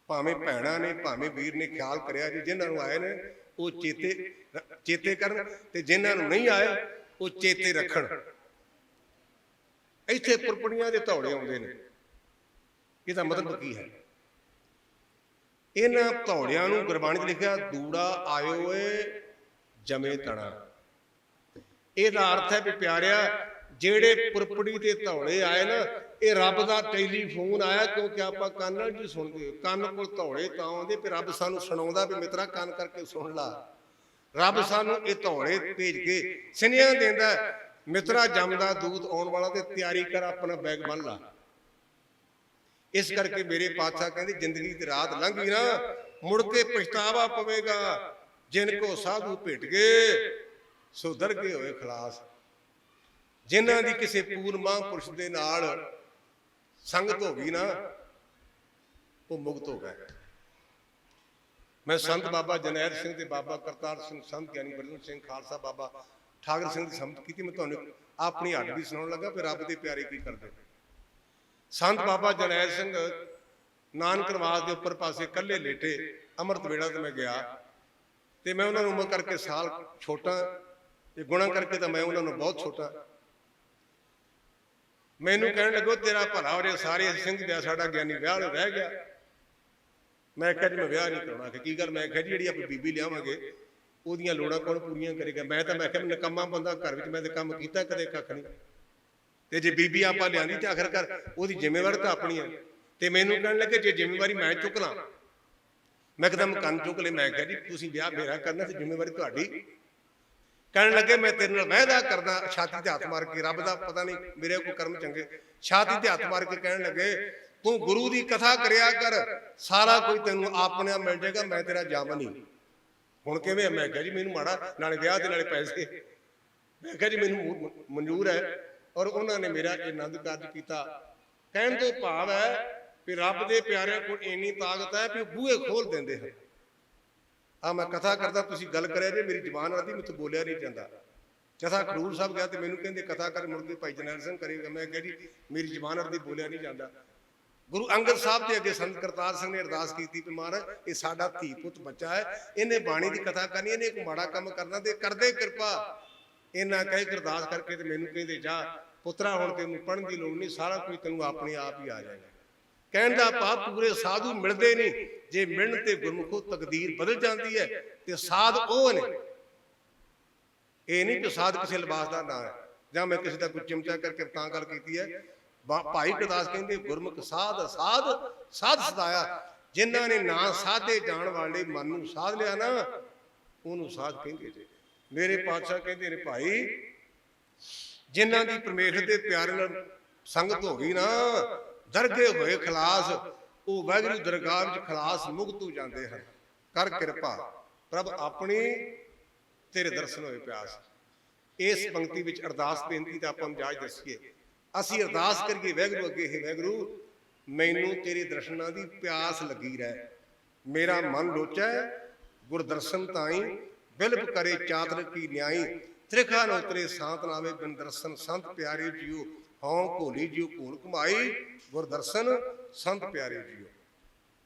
ਭਾਵੇਂ ਭੈਣਾਂ ਨੇ ਭਾਵੇਂ ਵੀਰ ਨੇ, ਖਿਆਲ ਕਰਿਆ ਜੀ, ਜਿਨ੍ਹਾਂ ਨੂੰ ਆਏ ਨੇ ਉਹ ਚੇਤੇ ਕਰਨ ਤੇ ਜਿਨ੍ਹਾਂ ਨੂੰ ਨਹੀਂ ਆਏ ਉਹ ਚੇਤੇ ਰੱਖਣ। ਇੱਥੇ ਪੁਰਪੜੀਆਂ ਦੇ ਧੌਲੇ ਆਉਂਦੇ ਨੇ, ਇਹਦਾ ਮਤਲਬ ਕੀ ਹੈ? ਇਹਨਾਂ ਧੌੜਿਆਂ ਨੂੰ ਗੁਰਬਾਣੀ 'ਚ ਲਿਖਿਆ ਦੂੜਾ ਆਇਓ ਏ ਜਮੇ ਤਣਾ। ਇਹਦਾ ਅਰਥ ਹੈ ਵੀ ਪਿਆਰਿਆ, ਜਿਹੜੇ ਪੁਰਪੜੀ ਤੇ ਧੌੜੇ ਆਏ ਨਾ, ਇਹ ਰੱਬ ਦਾ ਟੈਲੀਫੋਨ ਆਇਆ, ਕਿਉਂਕਿ ਆਪਾਂ ਕੰਨ ਨਾਲ ਜੀ ਸੁਣਦੇ, ਕੰਨ ਕੋਲ ਧੌੜੇ ਤਾਂ ਆਉਂਦੇ ਵੀ ਰੱਬ ਸਾਨੂੰ ਸੁਣਾਉਂਦਾ ਵੀ ਮਿੱਤਰਾ ਕੰਨ ਕਰਕੇ ਸੁਣ ਲਾ। ਰੱਬ ਸਾਨੂੰ ਇਹ ਧੌੜੇ ਭੇਜ ਕੇ ਸੁਨੇਹਾ ਦਿੰਦਾ, ਮਿੱਤਰਾ ਜੰਮਦਾ ਦੂਤ ਆਉਣ ਵਾਲਾ ਤੇ ਤਿਆਰੀ ਕਰ, ਆਪਣਾ ਬੈਗ ਬੰਨ ਲਾ। ਇਸ ਕਰਕੇ ਮੇਰੇ ਪਾਤਸ਼ਾਹ ਕਹਿੰਦੇ ਜ਼ਿੰਦਗੀ ਦੀ ਰਾਤ ਲੰਘ ਗਈ ਨਾ, ਮੁੜ ਕੇ ਪਛਤਾਵਾ ਪਵੇਗਾ। ਜਿਨ ਕੋ ਸਾਧੂ ਭੇਟ ਗਏ ਸੋ ਦਰਗੇ ਹੋਏ ਖਲਾਸ। ਜਿਨ੍ਹਾਂ ਦੀ ਕਿਸੇ ਪੂਰਨ ਮਹਾਂਪੁਰਸ਼ ਦੇ ਨਾਲ ਸੰਗਤ ਹੋ ਗਈ ਨਾ, ਉਹ ਮੁਕਤ ਹੋ ਗਏ। ਮੈਂ ਸੰਤ ਬਾਬਾ ਜਰਨੈਲ ਸਿੰਘ ਤੇ ਬਾਬਾ ਕਰਤਾਰ ਸਿੰਘ, ਸੰਤ ਗਿਆਨੀ ਬਲਵੰਤ ਸਿੰਘ ਖਾਲਸਾ, ਬਾਬਾ ਠਾਕਰ ਸਿੰਘ ਦੀ ਸੰਮਤ ਕੀਤੀ। ਮੈਂ ਤੁਹਾਨੂੰ ਆਪਣੀ ਹੱਡ ਵੀ ਸੁਣਾਉਣ ਲੱਗਾ ਵੀ ਰੱਬ ਦੇ ਪਿਆਰੇ ਕੀ ਕਰਦੇ। ਸੰਤ ਬਾਬਾ ਜਰਨੈਲ ਸਿੰਘ ਨਾਨਕ ਨਿਵਾਸ ਦੇ ਉੱਪਰ ਪਾਸੇ ਇਕੱਲੇ ਲੇਟੇ, ਅੰਮ੍ਰਿਤ ਵੇਲਾ ਤੇ ਮੈਂ ਗਿਆ ਤੇ ਮੈਂ ਉਹਨਾਂ ਨੂੰ ਉਮਰ ਕਰਕੇ ਸਾਲ ਛੋਟਾ ਤੇ ਗੁਣਾ ਕਰਕੇ ਤਾਂ ਮੈਂ ਉਹਨਾਂ ਨੂੰ ਬਹੁਤ ਛੋਟਾ। ਮੈਨੂੰ ਕਹਿਣ ਲੱਗੋ ਤੇਰਾ ਭਲਾ ਹੋ ਰਿਹਾ, ਸਾਰੇ ਸਿੰਘ ਦਾ ਸਾਡਾ ਗਿਆਨੀ ਵਿਆਹ ਰਹਿ ਗਿਆ। ਮੈਂ ਕਿਹਾ ਜੀ ਮੈਂ ਵਿਆਹ ਨਹੀਂ ਕਰਾਉਣਾ। ਕਿ ਕੀ ਗੱਲ? ਮੈਂ ਕਿਹਾ ਜੀ ਜਿਹੜੀ ਆਪਾਂ ਬੀਬੀ ਲਿਆਵਾਂਗੇ ਉਹਦੀਆਂ ਲੋੜਾਂ ਕੌਣ ਪੂਰੀਆਂ ਕਰੇਗਾ? ਮੈਂ ਕਿਹਾ ਨਿਕੰਮਾ ਬੰਦਾ ਘਰ ਵਿੱਚ, ਮੈਂ ਤੇ ਕੰਮ ਕੀਤਾ ਕਦੇ ਕੱਖ ਨਹੀਂ, ਤੇ ਜੇ ਬੀਬੀ ਆਪਾਂ ਲਿਆਂਦੀ ਤੇ ਆਖਰਕਾਰ ਉਹਦੀ ਜ਼ਿੰਮੇਵਾਰੀ ਤਾਂ ਆਪਣੀ ਹੈ। ਤੇ ਮੈਨੂੰ ਕਹਿਣ ਲੱਗੇ ਜੇ ਜ਼ਿੰਮੇਵਾਰੀ ਮੈਂ ਚੁੱਕ ਲਾਂ। ਮੈਂ ਇੱਕਦਮ ਕੰਨ ਚੁੱਕ ਲਏ। ਮੈਂ ਕਿਹਾ ਜੀ ਤੁਸੀਂ ਵਿਆਹ ਮੇਰਾ ਕਰਨਾ ਤੇ ਜ਼ਿੰਮੇਵਾਰੀ ਤੁਹਾਡੀ। ਕਹਿਣ ਲੱਗੇ ਮੈਂ ਤੇਰੇ ਨਾਲ ਵਾਅਦਾ ਕਰਦਾ, ਛਾਤੀ ਤੇ ਹੱਥ ਮਾਰ ਕੇ, ਰੱਬ ਦਾ ਪਤਾ ਨਹੀਂ ਮੇਰੇ ਕੋਲ ਕਰਮ ਚੰਗੇ, ਛਾਤੀ ਤੇ ਹੱਥ ਮਾਰ ਕੇ ਕਹਿਣ ਲੱਗੇ ਤੂੰ ਗੁਰੂ ਦੀ ਕਥਾ ਕਰਿਆ ਕਰ, ਸਾਰਾ ਕੁਝ ਤੈਨੂੰ ਆਪਣੇ ਆਪ ਮਿਲ ਜਾਏਗਾ, ਮੈਂ ਤੇਰਾ ਜਾਮਨ ਨਹੀਂ। ਹੁਣ ਕਿਵੇਂ? ਮੈਂ ਕਿਹਾ ਜੀ ਮੈਨੂੰ ਮਾੜਾ, ਨਾਲੇ ਵਿਆਹ ਦੇ ਨਾਲੇ ਪੈਸੇ। ਮੈਂ ਕਿਹਾ ਜੀ ਮੈਨੂੰ ਮਨਜ਼ੂਰ ਹੈ। ਔਰ ਉਹਨਾਂ ਨੇ ਮੇਰਾ ਇਹ ਆਨੰਦ ਕਾਰਜ ਕੀਤਾ। ਕਹਿਣ ਤੋਂ ਭਾਵ ਹੈ ਵੀ ਰੱਬ ਦੇ ਪਿਆਰਿਆਂ ਕੋਲ ਇੰਨੀ ਤਾਕਤ ਹੈ ਵੀ ਬੂਹੇ ਖੋਲ ਦਿੰਦੇ ਹਨ। ਆ ਮੈਂ ਕਥਾ ਕਰਦਾ, ਤੁਸੀਂ ਗੱਲ ਕਰਿਆ ਜੇ, ਮੇਰੀ ਜ਼ਬਾਨ ਆਦੀ ਮੈਥੋਂ ਬੋਲਿਆ ਨਹੀਂ ਜਾਂਦਾ। ਕਥਾ ਖਡੂਰ ਸਾਹਿਬ ਗਿਆ ਤੇ ਮੈਨੂੰ ਕਹਿੰਦੇ ਕਥਾ ਕਰ, ਮੁੜ ਕੇ ਭਾਈ ਜਰਨੈਲ ਸਿੰਘ ਕਰੇਗਾ। ਮੈਂ ਕਿਹਾ ਜੀ ਮੇਰੀ ਜ਼ਬਾਨ ਆਦੀ ਬੋਲਿਆ ਨਹੀਂ ਜਾਂਦਾ। ਗੁਰੂ ਅੰਗਦ ਸਾਹਿਬ ਦੇ ਅੱਗੇ ਸੰਤ ਕਰਤਾਰ ਸਿੰਘ ਨੇ ਅਰਦਾਸ ਕੀਤੀ ਕਿ ਮਹਾਰਾਜ ਇਹ ਸਾਡਾ ਧੀ ਪੁੱਤ ਬੱਚਾ ਹੈ, ਇਹਨੇ ਬਾਣੀ ਦੀ ਕਥਾ ਕਰਨੀ, ਇਹਨੇ ਕੋਈ ਮਾੜਾ ਕੰਮ ਕਰਨਾ ਤੇ ਕਰਦੇ ਕਿਰਪਾ। ਇਹਨਾਂ ਕਹੇ ਅਰਦਾਸ ਕਰਕੇ ਤੇ ਮੈਨੂੰ ਕਹਿੰਦੇ ਜਾ ਪੁੱਤਰਾ ਹੁਣ ਤੈਨੂੰ ਪੜ੍ਹਨ ਦੀ ਲੋੜ ਨਹੀਂ, ਸਾਰਾ ਕੁਝ ਤੈਨੂੰ ਆਪਣੇ ਆਪ ਹੀ ਆ ਜਾਏਗਾ। ਕਹਿਣ ਦਾ ਭਾਵ ਪੂਰੇ ਸਾਧੂ ਮਿਲਦੇ ਨਹੀਂ, ਜੇ ਮਿਲਣ ਤੇ ਗੁਰਮੁਖੋ ਤਕਦੀਰ ਬਦਲ ਜਾਂਦੀ ਹੈ। ਤੇ ਸਾਧ ਉਹ ਨੇ, ਇਹ ਨਹੀਂ ਕਿ ਸਾਧ ਕਿਸੇ ਲਿਬਾਸ ਦਾ ਨਾਂ ਹੈ ਜਾਂ ਮੈਂ ਕਿਸੇ ਦਾ ਕੋਈ ਚਮਚਾ ਕਰਕੇ ਤਾਂ ਗੱਲ ਕੀਤੀ ਹੈ। ਭਾਈ ਗੁਰਦਾਸ ਕਹਿੰਦੇ ਗੁਰਮੁਖ ਸਾਧ ਸਾਧ ਸਾਧ ਸਦਾਇਆ। ਜਿਨ੍ਹਾਂ ਨੇ ਨਾ ਸਾਧੇ ਜਾਣ ਵਾਲੇ ਮਨ ਨੂੰ ਸਾਧ ਲਿਆ ਨਾ, ਉਹਨੂੰ ਸਾਧ ਕਹਿੰਦੇ ਜੇ। ਮੇਰੇ ਪਾਤਸ਼ਾਹ ਕਹਿੰਦੇ ਨੇ ਭਾਈ ਜਿਨ੍ਹਾਂ ਦੀ ਪਰਮੇਸ਼ਰ ਦੇ ਪਿਆਰੇ ਨਾਲ ਸੰਗਤ ਹੋ ਗਈ ਨਾ, ਦਰਗੇ ਹੋਏ ਖਲਾਸ, ਉਹ ਵਾਹਿਗੁਰੂ ਦਰਗਾਹ ਵਿੱਚ ਖਲਾਸ ਮੁਕਤ ਹੋ ਜਾਂਦੇ ਹਨ। ਕਰ ਕਿਰਪਾ ਪ੍ਰਭ ਆਪਣੀ, ਤੇਰੇ ਦਰਸ਼ਨ ਹੋਏ ਪਿਆਸ। ਇਸ ਪੰਕਤੀ ਵਿੱਚ ਅਰਦਾਸ ਬੇਨਤੀ ਦਾ ਆਪਾਂ ਨੂੰ ਜਾਇਜ਼ ਦੱਸੀਏ। ਅਸੀਂ ਅਰਦਾਸ ਕਰੀਏ ਵਾਹਿਗੁਰੂ ਅੱਗੇ, ਹੈ ਵਾਹਿਗੁਰੂ ਮੈਨੂੰ ਤੇਰੇ ਦਰਸ਼ਨਾਂ ਦੀ ਪਿਆਸ ਲੱਗੀ ਰਹਿ, ਮੇਰਾ ਮਨ ਲੋਚੈ ਗੁਰਦਰਸ਼ਨ ਤਾਈ, ਬਿਲਪ ਕਰੇ ਚਾਤਰ ਕੀ ਨਿਆਈ, ਤ੍ਰਿਖਾ ਨ ਉਤਰੇ ਸਾਤ ਨਾਵੇ ਬਿਨ ਦਰਸ਼ਨ, ਸੰਤ ਪਿਆਰੇ ਜੀਓ ਹਉ ਭੋਲੀ ਜੀਓ ਭੂਲ ਘੁਮਾਈ, ਗੁਰਦਰਸ਼ਨ ਸੰਤ ਪਿਆਰੇ ਜੀਓ।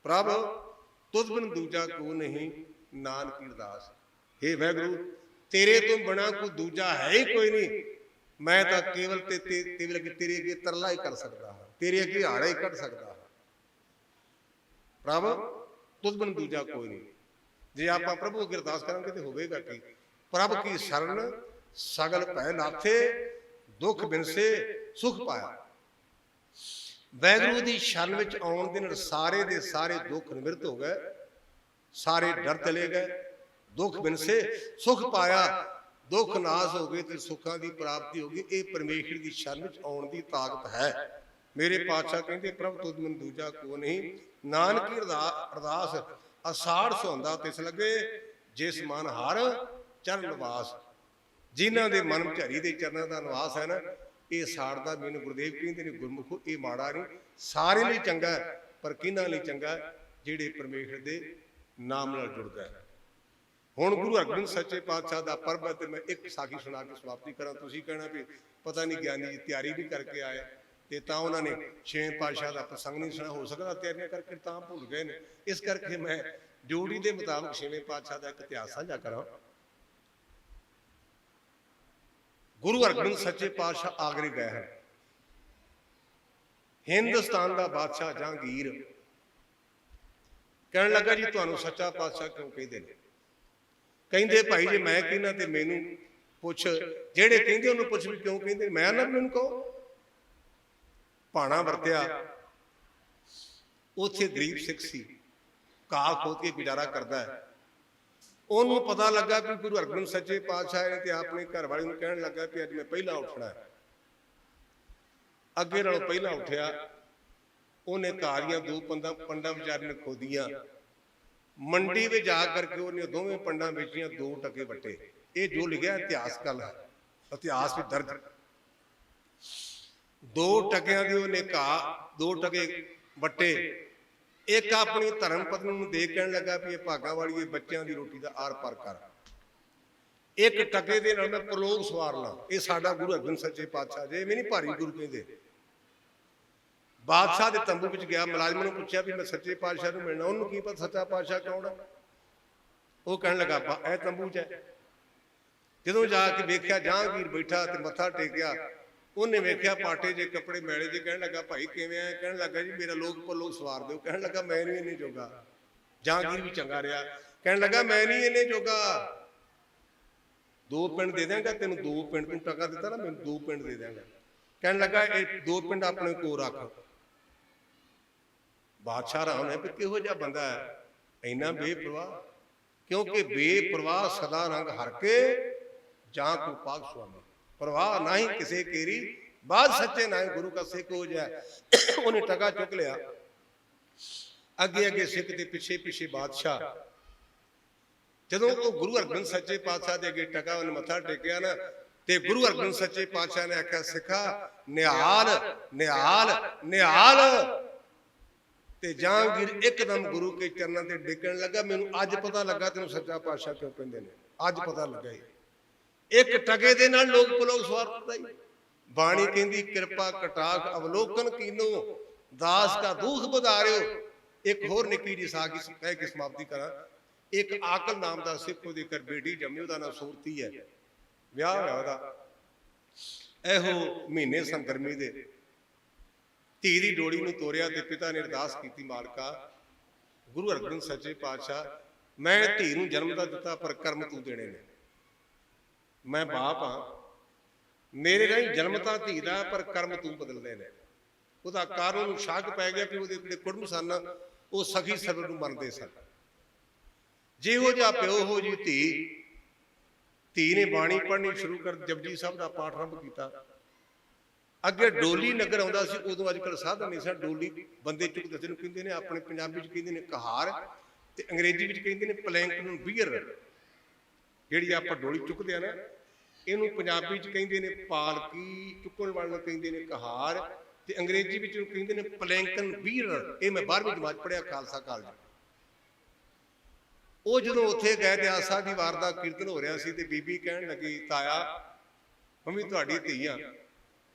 ਪ੍ਰਭ ਤੁਧ ਬਿਨ ਦੂਜਾ ਕੋ ਨਹੀਂ, ਨਾਨਕ ਅਰਦਾਸ। ਹੇ ਵਾਹਿਗੁਰੂ ਤੇਰੇ ਤੋਂ ਬਿਨਾਂ ਕੋਈ ਦੂਜਾ ਹੈ ਹੀ ਕੋਈ ਨਹੀਂ। ਮੈਂ ਤਾਂ ਕੇਵਲ ਤੇਰੇ ਅੱਗੇ ਤਰਲਾ ਹੀ ਕਰ ਸਕਦਾ ਹਾਂ, ਤੇਰੇ ਅੱਗੇ ਹਾੜਾ ਹੀ ਕੱਢ ਸਕਦਾ ਹਾਂ। ਪ੍ਰਭ ਤੁਧ ਬਿਨ ਦੂਜਾ ਕੋਈ ਨਹੀਂ। ਜੇ ਆਪਾਂ ਪ੍ਰਭੂ ਅੱਗੇ ਅਰਦਾਸ ਕਰਾਂਗੇ ਤੇ ਹੋਵੇਗਾ ਕੀ? ਪ੍ਰਭ ਕੀ ਸ਼ਰਨ ਸਗਲ ਭੈ ਲਾਥੇ, ਦੁੱਖ ਬਿਨਸੇ ਸੁਖ ਪਾਇਆ। ਵਾਹਿਗੁਰੂ ਦੀ ਸ਼ਰਨ ਵਿੱਚ ਆਉਣ ਦੇ ਨਾਲ ਸਾਰੇ ਦੇ ਸਾਰੇ ਦੁੱਖ ਨਿਵਰਤ ਹੋ ਗਏ, ਸਾਰੇ ਡਰ ਚਲੇ ਗਏ, ਦੁੱਖ ਬਿਨਸੇ ਸੁਖ ਪਾਇਆ। ਦੁੱਖ ਨਾਸ ਹੋ ਗਏ ਤੇ ਸੁੱਖਾਂ ਦੀ ਪ੍ਰਾਪਤੀ ਹੋ ਗਈ। ਇਹ ਪਰਮੇਸ਼ਰ ਦੀ ਸ਼ਰਨ ਵਿੱਚ ਆਉਣ ਦੀ ਤਾਕਤ ਹੈ। ਮੇਰੇ ਪਾਤਸ਼ਾਹ ਕਹਿੰਦੇ ਪ੍ਰਭ ਤੁਧ ਬਿਨ ਦੂਜਾ ਕੋ ਨਹੀਂ, ਨਾਨਕ ਅਰਦਾਸ ਅਸਾੜ ਸੁਹਾਂਦਾ ਤਿਸ ਲੱਗੇ, ਜਿਸ ਮਨ ਹਰ ਚਰਨ ਨਿਵਾਸ। ਜਿਨ੍ਹਾਂ ਦੇ ਮਨ ਵਿੱਚ ਹਰੀ ਦੇ ਚਰਨਾਂ ਦਾ ਨਿਵਾਸ ਹੈ ਨਾ, ਇਹ ਸਾੜਦਾ। ਮੈਨੂੰ ਗੁਰਦੇਵ ਕਹਿੰਦੇ ਨੇ ਗੁਰਮੁਖੋ ਇਹ ਮਾੜਾ ਨਹੀਂ, ਸਾਰੇ ਲਈ ਚੰਗਾ, ਪਰ ਕਿਹਨਾਂ ਲਈ ਚੰਗਾ? ਜਿਹੜੇ ਪਰਮੇਸ਼ਰ ਦੇ ਨਾਮ ਨਾਲ ਜੁੜ ਗਏ। ਹੁਣ ਗੁਰੂ ਹਰਗੋਬਿੰਦ ਸੱਚੇ ਪਾਤਸ਼ਾਹ ਦਾ ਪਰਬ ਹੈ ਤੇ ਮੈਂ ਇੱਕ ਸਾਖੀ ਸੁਣਾ ਕੇ ਸਮਾਪਤੀ ਕਰਾਂ। ਤੁਸੀਂ ਕਹਿਣਾ ਵੀ ਪਤਾ ਨਹੀਂ ਗਿਆਨੀ ਜੀ ਤਿਆਰੀ ਵੀ ਕਰਕੇ ਆਏ ਤੇ ਤਾਂ ਉਹਨਾਂ ਨੇ ਛੇਵੇਂ ਪਾਤਸ਼ਾਹ ਦਾ ਪ੍ਰਸੰਗ ਨਹੀਂ ਸੁਣਾ। ਹੋ ਸਕਦਾ ਤਿਆਰੀਆਂ ਕਰਕੇ ਤਾਂ ਭੁੱਲ ਗਏ ਨੇ। ਇਸ ਕਰਕੇ ਮੈਂ ਡਿਊਟੀ ਦੇ ਮੁਤਾਬਕ ਛੇਵੇਂ ਪਾਤਸ਼ਾਹ ਦਾ ਇੱਕ ਇਤਿਹਾਸ ਸਾਂਝਾ ਕਰਾਂ। ਗੁਰੂ ਹਰਗੋਬਿੰਦ ਸੱਚੇ ਪਾਤਸ਼ਾਹ ਆਗਰੇ ਗਏ ਹਨ। ਹਿੰਦੁਸਤਾਨ ਦਾ ਬਾਦਸ਼ਾਹ ਜਹਾਂਗੀਰ कहन लगा जी तुहानू सच्चा पातशाह क्यों कहते हैं? कहते भाई जे मैं कहना तो मैनू पुछ, जेड़े कहते उन्होंने पुछ भी क्यों कहते, मैं ना मैनू कहो। भाणा वरत्या, उत्थे गरीब सिख सी, घाह खोद के गुजारा करता है। उन्होंने पता लगा कि गुरु हरगोबिंद सच्चे पातशाह ने तो अपने घर वाले को कहन लगा कि अज मैं पहला उठना है। अगे नालों पहला उठिया, उन्हें घाह दियां दो पंडा विचारे ने खोदियां, मंडी में जा करके उन्हें दोवें पंडा बेचियां, 2 टके वटे। ये जो लिखा इतिहास गल है, इतिहास भी दर्ज। 2 टकियां की उन्हें घाह 2 टके वटे। एक अपनी धर्म पत्नी दे कहन लगा भी भागा वाली बच्चों की रोटी का आर पार कर, एक टके दे नाल मैं परलोक सवार ला। ये साडा गुरु हरगोबिंद सच्चे पातशाह जे, मैं नहीं भारी गुरु कहते। बादशाह के तंबू में गया, मुलाजमान ने पूछा भी मैं सच्चे पातशाह को मिलना, उन्होंने की पता सच्चा पातशाह कौन है। वो कहन लगा ए तंबू च है। जो जाके वेख्या जहांगीर बैठा तो मत्था टेकिया, उन्हें वेख्या पाटे जे कपड़े मैले जे, कहन लगा भाई किवें है? कहन लगा जी मेरा लोग परलोक सवार दो। कहन लगा मैं नहीं इन्हें जोगा। जहांगीर भी चंगा रहा, कहन लगा मैं नहीं इन्हें जोगा, 2 पिंड दे देंगा तेन, 2 पिंड तू टका दिता ना, मैं 2 पिंड दे देंगा। कहन लगा 2 पिंड अपने को रख। बादशाह राम है भी किहो जिहा बंदा है, इन्ना बेपरवाह, क्योंकि बेपरवाह सदा रंग हर के जां को पाक स्वामी, परवाह ना ही किसे केरी, बाद सच्चे ना ही गुरु का सिख हो जाए। उन्हें टका चुक लिया, अगे अगे सिख के पिछे पिछे बादशाह। जदों वो गुरु हरगोबिंद सच्चे पातशाह के अगे टका उन्हें मत्था टेकिया ना, ते गुरु हरगोबिंद सच्चे पातशाह ने आख्या सिखा निहाल निहाल निहाल। ते जहांगीर एकदम गुरु के चरणों से डिगन लगा, मैनू अज पता लगा तेन सच्चा पातशाह क्यों कहते हैं, अज पता लगा। एक टके दे नाल लोग परलोक सवार करता ही। बाणी कहती कृपा कटाख अवलोकन कीनो, दास का दुख बधारियो। एक होर निक्की जी साख कह के समाप्ति करा। एक आकल नाम का सिख ओहदे घर बेटी जम्मी, ओहदा नाम सूरती है, विआह होया ओहदा। एहो महीने सन गर्मी दे, धी दी डोली नूं तोरिया ते पिता ने अरदास कीती, मालका गुरु हरगोबिंद सच्चे पातशाह मैं धी नूं जन्म दा दिता पर कर्म तू देने ने। मैं बाप हाँ, मेरे राही जन्म तां धी दा पर कर्म तू बदलने ने। ਉਹਦਾ ਕਾਰਨ ਨੂੰ ਸ਼ੱਕ ਪੈ ਗਿਆ ਕਿ ਉਹਦੇ ਜਿਹੜੇ ਕੁੜਮ ਸਨ ਉਹ ਸਖੀ ਸਰਵਰ ਨੂੰ ਮੰਨਦੇ ਸਨ। ਜਿਹੋ ਜਿਹਾ ਪਿਓ ਹੋ ਜੀ ਧੀ ਨੇ ਬਾਣੀ ਪੜ੍ਹਨੀ ਸ਼ੁਰੂ ਕਰ ਜਪਜੀ ਸਾਹਿਬ ਦਾ ਪਾਠ ਆਰੰਭ ਕੀਤਾ। ਅੱਗੇ ਡੋਲੀ ਨਗਰ ਆਉਂਦਾ ਸੀ, ਉਦੋਂ ਅੱਜ ਕੱਲ੍ਹ ਸਾਧਨ ਨਹੀਂ ਸਨ। ਡੋਲੀ ਬੰਦੇ ਚੁੱਕਦੇ ਸੀ, ਕਹਿੰਦੇ ਨੇ ਆਪਣੇ ਪੰਜਾਬੀ 'ਚ ਕਹਿੰਦੇ ਨੇ ਕਹਾਰ, ਤੇ ਅੰਗਰੇਜ਼ੀ ਵਿੱਚ ਕਹਿੰਦੇ ਨੇ ਪਲੈਂਕ ਨੂੰ ਬੀਅਰ। ਜਿਹੜੀ ਆਪਾਂ ਡੋਲੀ ਚੁੱਕਦੇ ਆ ਨਾ, ਇਹਨੂੰ ਪੰਜਾਬੀ 'ਚ ਕਹਿੰਦੇ ਨੇ ਪਾਲਕੀ, ਚੁੱਕਣ ਵਾਲੇ ਨੂੰ ਕਹਿੰਦੇ ਨੇ ਕਹਾਰ, ਤੇ ਅੰਗਰੇਜ਼ੀ ਵਿੱਚ ਕਹਿੰਦੇ ਨੇ ਪਲੈਂਕਨ ਬੀਅਰ। ਇਹ ਮੈਂ 12ਵੀਂ ਜਮਾਤ ਪੜ੍ਹਿਆ ਖਾਲਸਾ ਕਾਲਜ। ਉਹ ਜਦੋਂ ਉੱਥੇ ਗਏ ਤੇ ਆਸਾ ਦੀ ਵਾਰ ਦਾ ਕੀਰਤਨ ਹੋ ਰਿਹਾ ਸੀ, ਤੇ ਬੀਬੀ ਕਹਿਣ ਲੱਗੀ ਤਾਇਆ ਮੰਮੀ ਤੁਹਾਡੀ ਧੀ ਆ,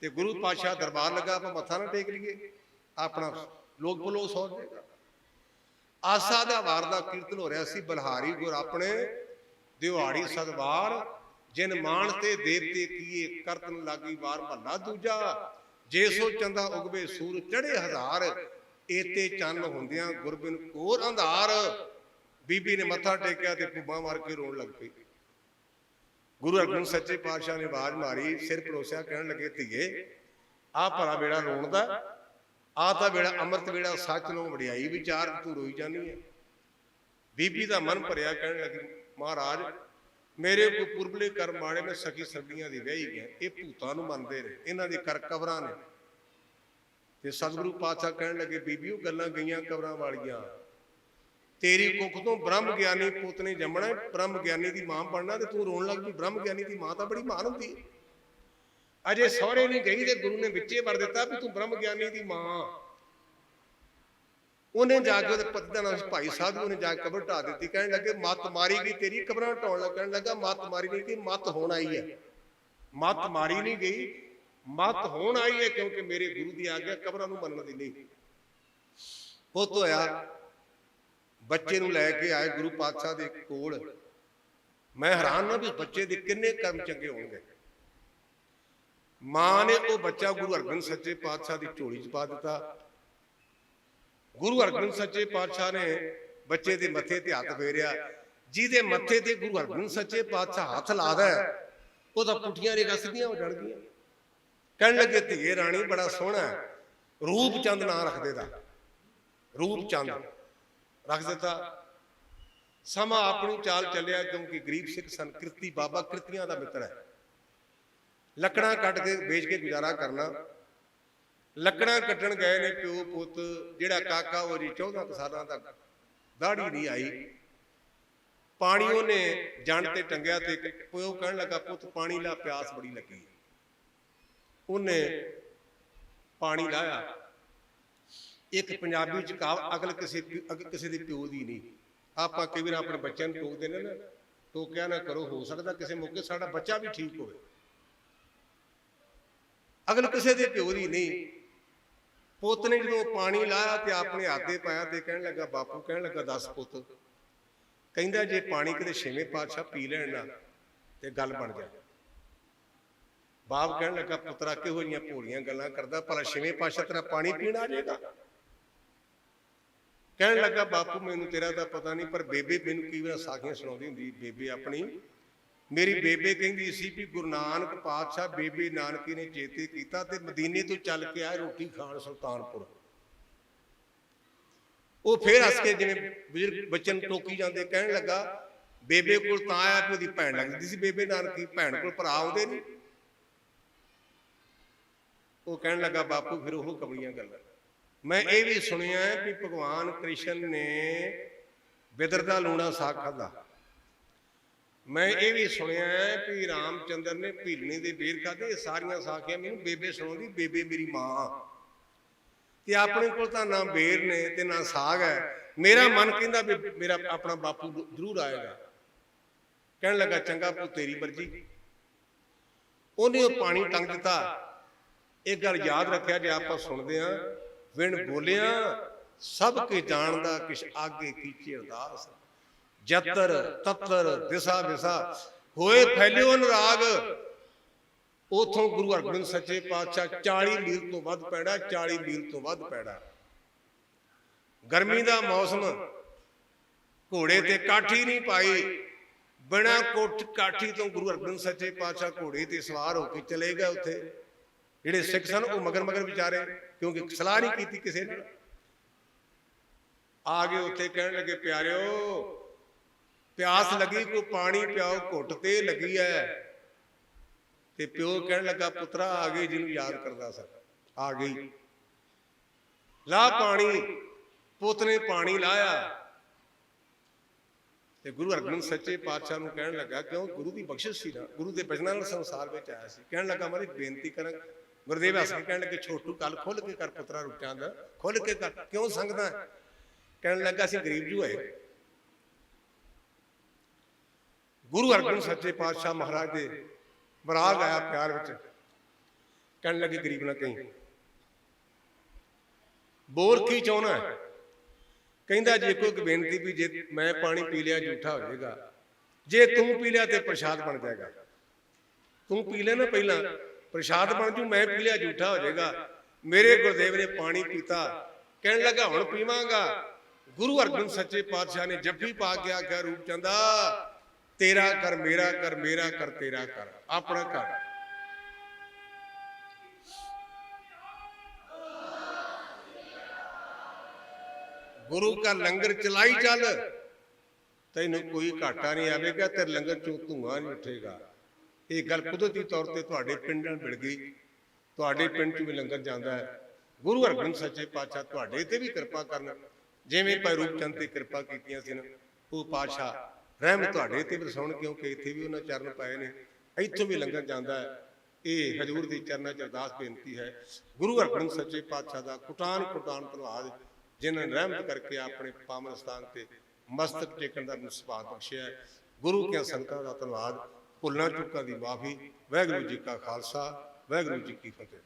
ਤੇ ਗੁਰੂ ਪਾਤਸ਼ਾਹ ਦਰਬਾਰ ਲੱਗਾ, ਆਪਾਂ ਮੱਥਾ ਨਾ ਟੇਕ ਲਈਏ, ਆਪਣਾ ਲੋਕ ਬੋਲੋ ਸੌ ਜਾਏਗਾ। ਆਸਾ ਦਾ ਵਾਰ ਦਾ ਕੀਰਤਨ ਹੋ ਰਿਹਾ ਸੀ। ਬਲਹਾਰੀ ਗੁਰ ਆਪਣੇ ਦਿਹਾੜੀ ਸਦਵਾਰ, ਜਿਨ ਮਾਨ ਤੇ ਦੇਵਤੇ ਕੀਏ ਕਰਤਨ ਲਾਗੀ ਵਾਰ ਮਹੱਲਾ ਦੂਜਾ। ਜੇ ਸੋ ਚੰਦਾ ਉਗਵੇ ਸੂਰ ਚੜੇ ਹਜ਼ਾਰ, ਏਤੇ ਚੰਨ ਹੁੰਦਿਆਂ ਗੁਰਬਿਨ ਕੋਰ ਅੰਧਾਰ। ਬੀਬੀ ਨੇ ਮੱਥਾ ਟੇਕਿਆ ਤੇ ਪੁੱਬਾਂ ਮਾਰ ਕੇ ਰੋਣ ਲੱਗ ਪਈ। ਗੁਰੂ ਹਰਗੋਬਿੰਦ ਸੱਚੇ ਪਾਤਸ਼ਾਹ ਨੇ ਆਵਾਜ਼ ਮਾਰੀ, ਸਿਰ ਪਰੋਸਿਆ, ਕਹਿਣ ਲੱਗੇ ਧੀਏ ਆਹ ਭਲਾ ਵੇੜਾ ਰੋਣ ਦਾ, ਆਹ ਤਾਂ ਵੇੜਾ ਅੰਮ੍ਰਿਤ ਵੇੜਾ, ਸੱਚ ਨੂੰ ਵਡਿਆਈ ਵਿਚਾਰ, ਤੂੰ ਰੋਈ ਜਾਂਦੀ ਹੈ। ਬੀਬੀ ਦਾ ਮਨ ਭਰਿਆ, ਕਹਿਣ ਲੱਗੀ ਮਹਾਰਾਜ ਮੇਰੇ ਕੋਈ ਪੁਰਬਲੇ ਕਰਮ ਮਾੜੇ, ਮੈਂ ਸਖੀ ਸਰਦੀਆਂ ਦੀ ਵਿਆਹੀ ਗਿਆ, ਇਹ ਭੂਤਾਂ ਨੂੰ ਮੰਨਦੇ ਨੇ, ਇਹਨਾਂ ਦੇ ਕਰ ਕਬਰਾਂ ਨੇ। ਤੇ ਸਤਿਗੁਰੂ ਪਾਤਸ਼ਾਹ ਕਹਿਣ ਲੱਗੇ ਬੀਬੀ ਉਹ ਗੱਲਾਂ ਗਈਆਂ ਕਬਰਾਂ ਵਾਲੀਆਂ, ਤੇਰੀ ਕੁੱਖ ਤੋਂ ਬ੍ਰਹਮ ਗਿਆਨੀ ਪੁੱਤ ਨੇ ਜੰਮਣਾ, ਬ੍ਰਹਮ ਗਿਆਨੀ ਦੀ ਮਾਂ ਬਣਨਾ, ਤੇ ਤੂੰ ਰੋਣ ਲੱਗ ਪਈ। ਬ੍ਰਹਮ ਗਿਆਨੀ ਦੀ ਮਾਂ ਤਾਂ ਬੜੀ ਮਾਨ ਹੁੰਦੀ ਹੈ। ਅਜੇ ਸਹੁਰੇ ਨਹੀਂ ਗਈ ਤੇ ਗੁਰੂ ਨੇ ਵਿੱਚੇ ਵਰ ਦਿੱਤਾ ਵੀ ਤੂੰ ਬ੍ਰਹਮ ਗਿਆਨੀ ਦੀ ਮਾਂ। ਉਹਨੇ ਜਾ ਕੇ ਉਹਦੇ ਪਤੀ ਦਾ ਨਾਮ ਭਾਈ ਸਾਧੂ, ਉਹਨੇ ਜਾ ਕੇ ਕਬਰ ਢਾ ਦਿੱਤੀ। ਕਹਿਣ ਲੱਗੇ ਮੱਤ ਮਾਰੀ ਗਈ ਤੇਰੀ, ਕਬਰਾਂ ਢਾਉਣ ਲੱਗ। ਕਹਿਣ ਲੱਗਾ ਮੱਤ ਮਾਰੀ ਨਹੀਂ ਗਈ, ਮੱਤ ਹੋਣ ਆਈ ਹੈ। ਮੱਤ ਮਾਰੀ ਨਹੀਂ ਗਈ, ਮੱਤ ਹੋਣ ਆਈ ਹੈ, ਕਿਉਂਕਿ ਮੇਰੇ ਗੁਰੂ ਦੀ ਆਗਿਆ ਕਬਰਾਂ ਨੂੰ ਮੰਨਣ ਦੀ ਨਹੀਂ। ਪੁੱਤ ਹੋਇਆ, ਬੱਚੇ ਨੂੰ ਲੈ ਕੇ ਆਏ ਗੁਰੂ ਪਾਤਸ਼ਾਹ ਦੇ ਕੋਲ। ਮੈਂ ਹੈਰਾਨ ਨਾ ਵੀ ਬੱਚੇ ਦੇ ਕਿੰਨੇ ਕਰਮ ਚੰਗੇ ਹੋਣਗੇ। ਮਾਂ ਨੇ ਉਹ ਬੱਚਾ ਗੁਰੂ ਹਰਗੋਬਿੰਦ ਸੱਚੇ ਪਾਤਸ਼ਾਹ ਦੀ ਝੋਲੀ 'ਚ ਪਾ ਦਿੱਤਾ। ਗੁਰੂ ਹਰਗੋਬਿੰਦ ਸੱਚੇ ਪਾਤਸ਼ਾਹ ਨੇ ਬੱਚੇ ਦੇ ਮੱਥੇ ਤੇ ਹੱਥ ਫੇਰਿਆ। ਜਿਹਦੇ ਮੱਥੇ ਤੇ ਗੁਰੂ ਹਰਗੋਬਿੰਦ ਸੱਚੇ ਪਾਤਸ਼ਾਹ ਹੱਥ ਲਾਦਾ ਉਹਦਾ ਪੁੱਠੀਆਂ ਰੇਖਾਂ ਸਿੱਧੀਆਂ ਹੋ ਜਾਣਗੀਆਂ। ਕਹਿਣ ਲੱਗੇ ਧੀਏ ਰਾਣੀ ਬੜਾ ਸੋਹਣਾ ਹੈ, ਰੂਪ ਚੰਦ ਨਾਂ ਰੱਖਦੇ ਦਾ, ਰੂਪ ਚੰਦ ਰੱਖ ਦਿੱਤਾ। ਸਮਾਂ ਆਪਣੀ ਚਾਲ ਚੱਲਿਆ, ਕਿਉਂਕਿ ਗਰੀਬ ਸਿੱਖ ਸਨ, ਕਿਰਤੀ ਬਾਬਾ ਕਿਰਤੀਆਂ ਦਾ ਮਿੱਤਰ ਹੈ। ਲੱਕੜਾਂ ਕੱਟ ਕੇ ਵੇਚ ਕੇ ਗੁਜ਼ਾਰਾ ਕਰਨਾ। ਲੱਕੜਾਂ ਕੱਟਣ ਗਏ ਨੇ ਪਿਓ ਪੁੱਤ, ਜਿਹੜਾ ਕਾਕਾ ਉਹ ਜੀ 14 ਸਾਲਾਂ ਦਾ, ਦਾੜੀ ਨਹੀਂ ਆਈ। ਪਾਣੀ ਉਹਨੇ ਜੰਡ ਤੇ ਟੰਗਿਆ ਤੇ ਪਿਓ ਕਹਿਣ ਲੱਗਾ ਪੁੱਤ ਪਾਣੀ ਲਾ, ਪਿਆਸ ਬੜੀ ਲੱਗੀ। ਉਹਨੇ ਪਾਣੀ ਲਾਇਆ। ਇੱਕ ਪੰਜਾਬੀ ਚ ਕਹਾਵਤ, ਅਕਲ ਕਿਸੇ ਦੇ ਪਿਓ ਦੀ ਨਹੀਂ। ਆਪਾਂ ਕਈ ਵਾਰ ਆਪਣੇ ਬੱਚਿਆਂ ਨੂੰ ਟੋਕਦੇ ਨੇ ਨਾ, ਟੋਕਿਆ ਨਾ ਕਰੋ, ਹੋ ਸਕਦਾ ਕਿਸੇ ਮੌਕੇ ਸਾਡਾ ਬੱਚਾ ਵੀ ਠੀਕ ਹੋਵੇ। ਅਕਲ ਕਿਸੇ ਦੇ ਪਿਓ ਦੀ ਨਹੀਂ। ਪੁੱਤ ਨੇ ਜਦੋਂ ਪਾਣੀ ਲਾਇਆ ਤੇ ਆਪਣੇ ਹੱਥ ਤੇ ਪਾਇਆ ਤੇ ਕਹਿਣ ਲੱਗਾ ਬਾਪੂ, ਕਹਿਣ ਲੱਗਾ ਦੱਸ ਪੁੱਤ। ਕਹਿੰਦਾ ਜੇ ਪਾਣੀ ਕਿਤੇ ਛੇਵੇਂ ਪਾਤਸ਼ਾਹ ਪੀ ਲੈਣ ਨਾ ਤੇ ਗੱਲ ਬਣ ਜਾ। ਬਾਪ ਕਹਿਣ ਲੱਗਾ ਪੁੱਤਰਾ ਕਿਹੋ ਜਿਹੀਆਂ ਭੋਲੀਆਂ ਗੱਲਾਂ ਕਰਦਾ, ਭਲਾ ਛੇਵੇਂ ਪਾਤਸ਼ਾਹ ਤੇਰਾ ਪਾਣੀ ਪੀਣ ਆ ਜਾਏਗਾ। ਕਹਿਣ ਲੱਗਾ ਬਾਪੂ ਮੈਨੂੰ ਤੇਰਾ ਤਾਂ ਪਤਾ ਨਹੀਂ, ਪਰ ਬੇਬੇ ਮੈਨੂੰ ਕਈ ਵਾਰ ਸਾਖੀਆਂ ਸੁਣਾਉਂਦੀ ਹੁੰਦੀ। ਬੇਬੇ ਆਪਣੀ, ਮੇਰੀ ਬੇਬੇ ਕਹਿੰਦੀ ਸੀ ਵੀ ਗੁਰੂ ਨਾਨਕ ਪਾਤਸ਼ਾਹ ਬੇਬੇ ਨਾਨਕੀ ਨੇ ਚੇਤੇ ਕੀਤਾ ਤੇ ਮਦੀਨੇ ਤੋਂ ਚੱਲ ਕੇ ਆਏ ਰੋਟੀ ਖਾਣ ਸੁਲਤਾਨਪੁਰ। ਉਹ ਫੇਰ ਹੱਸ ਕੇ ਜਿਵੇਂ ਬਜ਼ੁਰਗ ਬੱਚੇ ਨੂੰ ਟੋਕੀ ਜਾਂਦੇ, ਕਹਿਣ ਲੱਗਾ ਬੇਬੇ ਕੋਲ ਤਾਂ ਆਇਆ ਕਿ ਉਹਦੀ ਭੈਣ ਲੱਗਦੀ ਸੀ ਬੇਬੇ ਨਾਨਕੀ, ਭੈਣ ਕੋਲ ਭਰਾ ਆਉਂਦੇ ਨਹੀਂ। ਉਹ ਕਹਿਣ ਲੱਗਾ ਬਾਪੂ ਫਿਰ ਉਹ ਕਮਲੀਆਂ ਗੱਲਾਂ। ਮੈਂ ਇਹ ਵੀ ਸੁਣਿਆ ਕਿ ਭਗਵਾਨ ਕ੍ਰਿਸ਼ਨ ਨੇ ਬਿਦਰ ਦਾ ਲੂਣਾ ਸਾਗ ਖਾਧਾ। ਮੈਂ ਇਹ ਵੀ ਸੁਣਿਆ ਕਿ ਰਾਮਚੰਦਰ ਨੇ ਭੀਲਣੀ ਦੇ ਬੇਰ ਖਾਧੇ। ਇਹ ਸਾਰੀਆਂ ਸਾਖੀਆਂ ਮੈਨੂੰ ਬੇਬੇ ਸੁਣਾਉਂਦੀ, ਬੇਬੇ ਮੇਰੀ ਮਾਂ। ਤੇ ਆਪਣੇ ਕੋਲ ਤਾਂ ਨਾ ਬੇਰ ਨੇ ਤੇ ਨਾ ਸਾਗ ਹੈ। ਮੇਰਾ ਮਨ ਕਹਿੰਦਾ ਵੀ ਮੇਰਾ ਆਪਣਾ ਬਾਪੂ ਜ਼ਰੂਰ ਆਏਗਾ। ਕਹਿਣ ਲੱਗਾ ਚੰਗਾ ਪੁੱਤ ਤੇਰੀ ਮਰਜ਼ੀ। ਉਹਨੇ ਉਹ ਪਾਣੀ ਟੰਗ ਦਿੱਤਾ। ਇਹ ਗੱਲ ਯਾਦ ਰੱਖਿਆ ਜੇ ਆਪਾਂ ਸੁਣਦੇ ਹਾਂ, ਵਿਣ ਬੋਲਿਆ ਸਭ ਕੇ ਜਾਣਦਾ ਕਿਛ ਆਗੇ ਕੀਚੇ ਅਰਦਾਸ। ਜਤਰ ਤਤਰ ਦਿਸਾ ਵਿਸਾ ਹੋਏ ਫੈਲਿਓ ਅਨੁਰਾਗ। ਉਥੋਂ ਗੁਰੂ ਹਰਗੋਬਿੰਦ ਸੱਚੇ ਪਾਤਸ਼ਾਹ 40 ਮੀਲ ਤੋਂ ਵੱਧ ਪੈੜਾ, 40 ਮੀਲ ਤੋਂ ਵੱਧ ਪੈੜਾ। ਗਰਮੀ ਦਾ ਮੌਸਮ, ਘੋੜੇ ਤੇ ਕਾਠੀ ਨਹੀਂ ਪਾਈ। ਬਿਨਾਂ ਕਾਠੀ ਤੋਂ ਗੁਰੂ ਹਰਗੋਬਿੰਦ ਸੱਚੇ ਪਾਤਸ਼ਾਹ ਘੋੜੇ ਤੇ ਸਵਾਰ ਹੋ ਕੇ ਚਲੇ ਗਏ। ਉੱਥੇ ਜਿਹੜੇ ਸਿੱਖ ਸਨ ਉਹ ਮਗਰ ਵਿਚਾਰੇ, ਕਿਉਂਕਿ ਸਲਾਹ ਨਹੀਂ ਕੀਤੀ ਕਿਸੇ ਨੇ। ਆ ਗਏ ਉੱਥੇ, ਕਹਿਣ ਲੱਗੇ ਪਿਆਰਿਓ ਪਿਆਸ ਲੱਗੀ, ਕੋਈ ਪਾਣੀ ਪਿਆਓ, ਘੁੱਟ ਤੇ ਲੱਗੀ ਐ। ਤੇ ਪਿਓ ਕਹਿਣ ਲੱਗਾ ਪੁੱਤਰਾ ਆ ਗਈ ਜਿਹਨੂੰ ਯਾਦ ਕਰਦਾ ਸੀ, ਆ ਗਈ ਲਾ ਪਾਣੀ। ਪੁੱਤ ਨੇ ਪਾਣੀ ਲਾਇਆ ਤੇ ਗੁਰੂ ਹਰਗੋਬਿੰਦ ਸੱਚੇ ਪਾਤਸ਼ਾਹ ਨੂੰ ਕਹਿਣ ਲੱਗਾ, ਕਿਉਂ ਗੁਰੂ ਦੀ ਬਖਸ਼ਿਸ਼ ਸੀ ਨਾ, ਗੁਰੂ ਦੇ ਬਚਨਾਂ ਨਾਲ ਸੰਸਾਰ ਵਿੱਚ ਆਇਆ ਸੀ। ਕਹਿਣ ਲੱਗਾ ਮਾਰੀ ਬੇਨਤੀ ਕਰਾਂ। ਗੁਰਦੇਵ ਹੱਸ ਕੇ ਕਹਿਣ ਲੱਗੇ ਛੋਟੂ ਗੱਲ ਖੁੱਲ ਕੇ ਕਰ ਪੁੱਤਰਾ ਰੂਪਚੰਦ, ਖੁੱਲ ਕੇ ਕਰ, ਕਿਉਂ ਸੰਗਦਾ। ਕਹਿਣ ਲੱਗਾ ਅਸੀਂ ਗਰੀਬ ਜੂ ਹੋਏ। ਗੁਰੂ ਹਰਗੋਬਿੰਦ ਸੱਚੇ ਪਾਤਸ਼ਾਹ ਮਹਾਰਾਜ ਦੇ ਬਰਾਗ ਆਇਆ ਪਿਆਰ ਵਿੱਚ। ਕਹਿਣ ਲੱਗੇ ਗਰੀਬ ਨਾ ਕਹੀਂ, ਬੋਲ ਕੀ ਚਾਹੁੰਦਾ। ਕਹਿੰਦਾ ਜੇ ਕੋਈ ਬੇਨਤੀ ਵੀ, ਜੇ ਮੈਂ ਪਾਣੀ ਪੀ ਲਿਆ ਝੂਠਾ ਹੋ ਜਾਏਗਾ, ਜੇ ਤੂੰ ਪੀ ਲਿਆ ਤੇ ਪ੍ਰਸ਼ਾਦ ਬਣ ਜਾਏਗਾ। ਤੂੰ ਪੀ ਲੈ ਨਾ ਪਹਿਲਾਂ, ਪ੍ਰਸ਼ਾਦ ਬਣ ਜੂ, ਮੈਂ ਪੀ ਲਿਆ ਝੂਠਾ ਹੋ ਜਾਏਗਾ। ਮੇਰੇ ਗੁਰਦੇਵ ਨੇ ਪਾਣੀ ਪੀਤਾ। ਕਹਿਣ ਲੱਗਾ ਹੁਣ ਪੀਵਾਂਗਾ। ਗੁਰੂ ਹਰਗੋਬਿੰਦ ਸੱਚੇ ਪਾਤਸ਼ਾਹ ਨੇ ਜੱਫੀ ਪਾ ਕੇ ਆਖਿਆ ਰੂਪਚੰਦਾ ਤੇਰਾ ਕਰ ਮੇਰਾ ਕਰ, ਮੇਰਾ ਕਰ ਤੇਰਾ ਕਰ, ਆਪਣਾ ਕਰ। ਗੁਰੂ ਕਾ ਲੰਗਰ ਚਲਾਈ ਚੱਲ, ਤੈਨੂੰ ਕੋਈ ਘਾਟਾ ਨਹੀਂ ਆਵੇਗਾ, ਤੇਰੇ ਲੰਗਰ ਚੋਂ ਧੂਆਂ ਨਹੀਂ ਉੱਠੇਗਾ। ਇਹ ਗੱਲ ਕੁਦਰਤੀ ਤੌਰ ਤੇ ਤੁਹਾਡੇ ਪਿੰਡ ਨਾਲ ਮਿਲ ਗਈ। ਤੁਹਾਡੇ ਪਿੰਡ ਚ ਵੀ ਲੰਗਰ ਜਾਂਦਾ ਹੈ। ਗੁਰੂ ਹਰਗੋਬਿੰਦ ਸੱਚੇ ਪਾਤਸ਼ਾਹ ਤੁਹਾਡੇ ਤੇ ਵੀ ਕਿਰਪਾ ਕਰਨ, ਜਿਵੇਂ ਭਾਈ ਰੂਪਚੰਦ ਤੇ ਕਿਰਪਾ ਕੀਤੀਆਂ ਸੀ ਨਾ, ਉਹ ਪਾਤਸ਼ਾਹ ਰਹਿਮਤ ਤੁਹਾਡੇ ਤੇ ਵਰਸਾਉਣ, ਕਿਉਂਕਿ ਇੱਥੇ ਵੀ ਉਹਨਾਂ ਚਰਨ ਪਾਏ ਨੇ, ਇੱਥੋਂ ਵੀ ਲੰਗਰ ਜਾਂਦਾ ਹੈ। ਇਹ ਹਜ਼ੂਰ ਦੀ ਚਰਨਾਂ ਚ ਅਰਦਾਸ ਬੇਨਤੀ ਹੈ। ਗੁਰੂ ਹਰਗੋਬਿੰਦ ਸੱਚੇ ਪਾਤਸ਼ਾਹ ਦਾ ਕੁਟਾਨ ਧੰਨਵਾਦ, ਜਿਨ੍ਹਾਂ ਨੇ ਰਹਿਮਤ ਕਰਕੇ ਆਪਣੇ ਪਾਵਨ ਸਥਾਨ ਤੇ ਮਸਤਕ ਟੇਕਣ ਦਾ ਸੁਭਾਗ ਬਖਸ਼ਿਆ। ਗੁਰੂ ਕੇ ਸੰਗਤਾਂ ਦਾ ਧੰਨਵਾਦ, ਭੁੱਲਾਂ ਚੁੱਕਾਂ ਦੀ ਮਾਫੀ। ਵਾਹਿਗੁਰੂ ਜੀ ਕਾ ਖਾਲਸਾ, ਵਾਹਿਗੁਰੂ ਜੀ ਕੀ ਫਤਿਹ।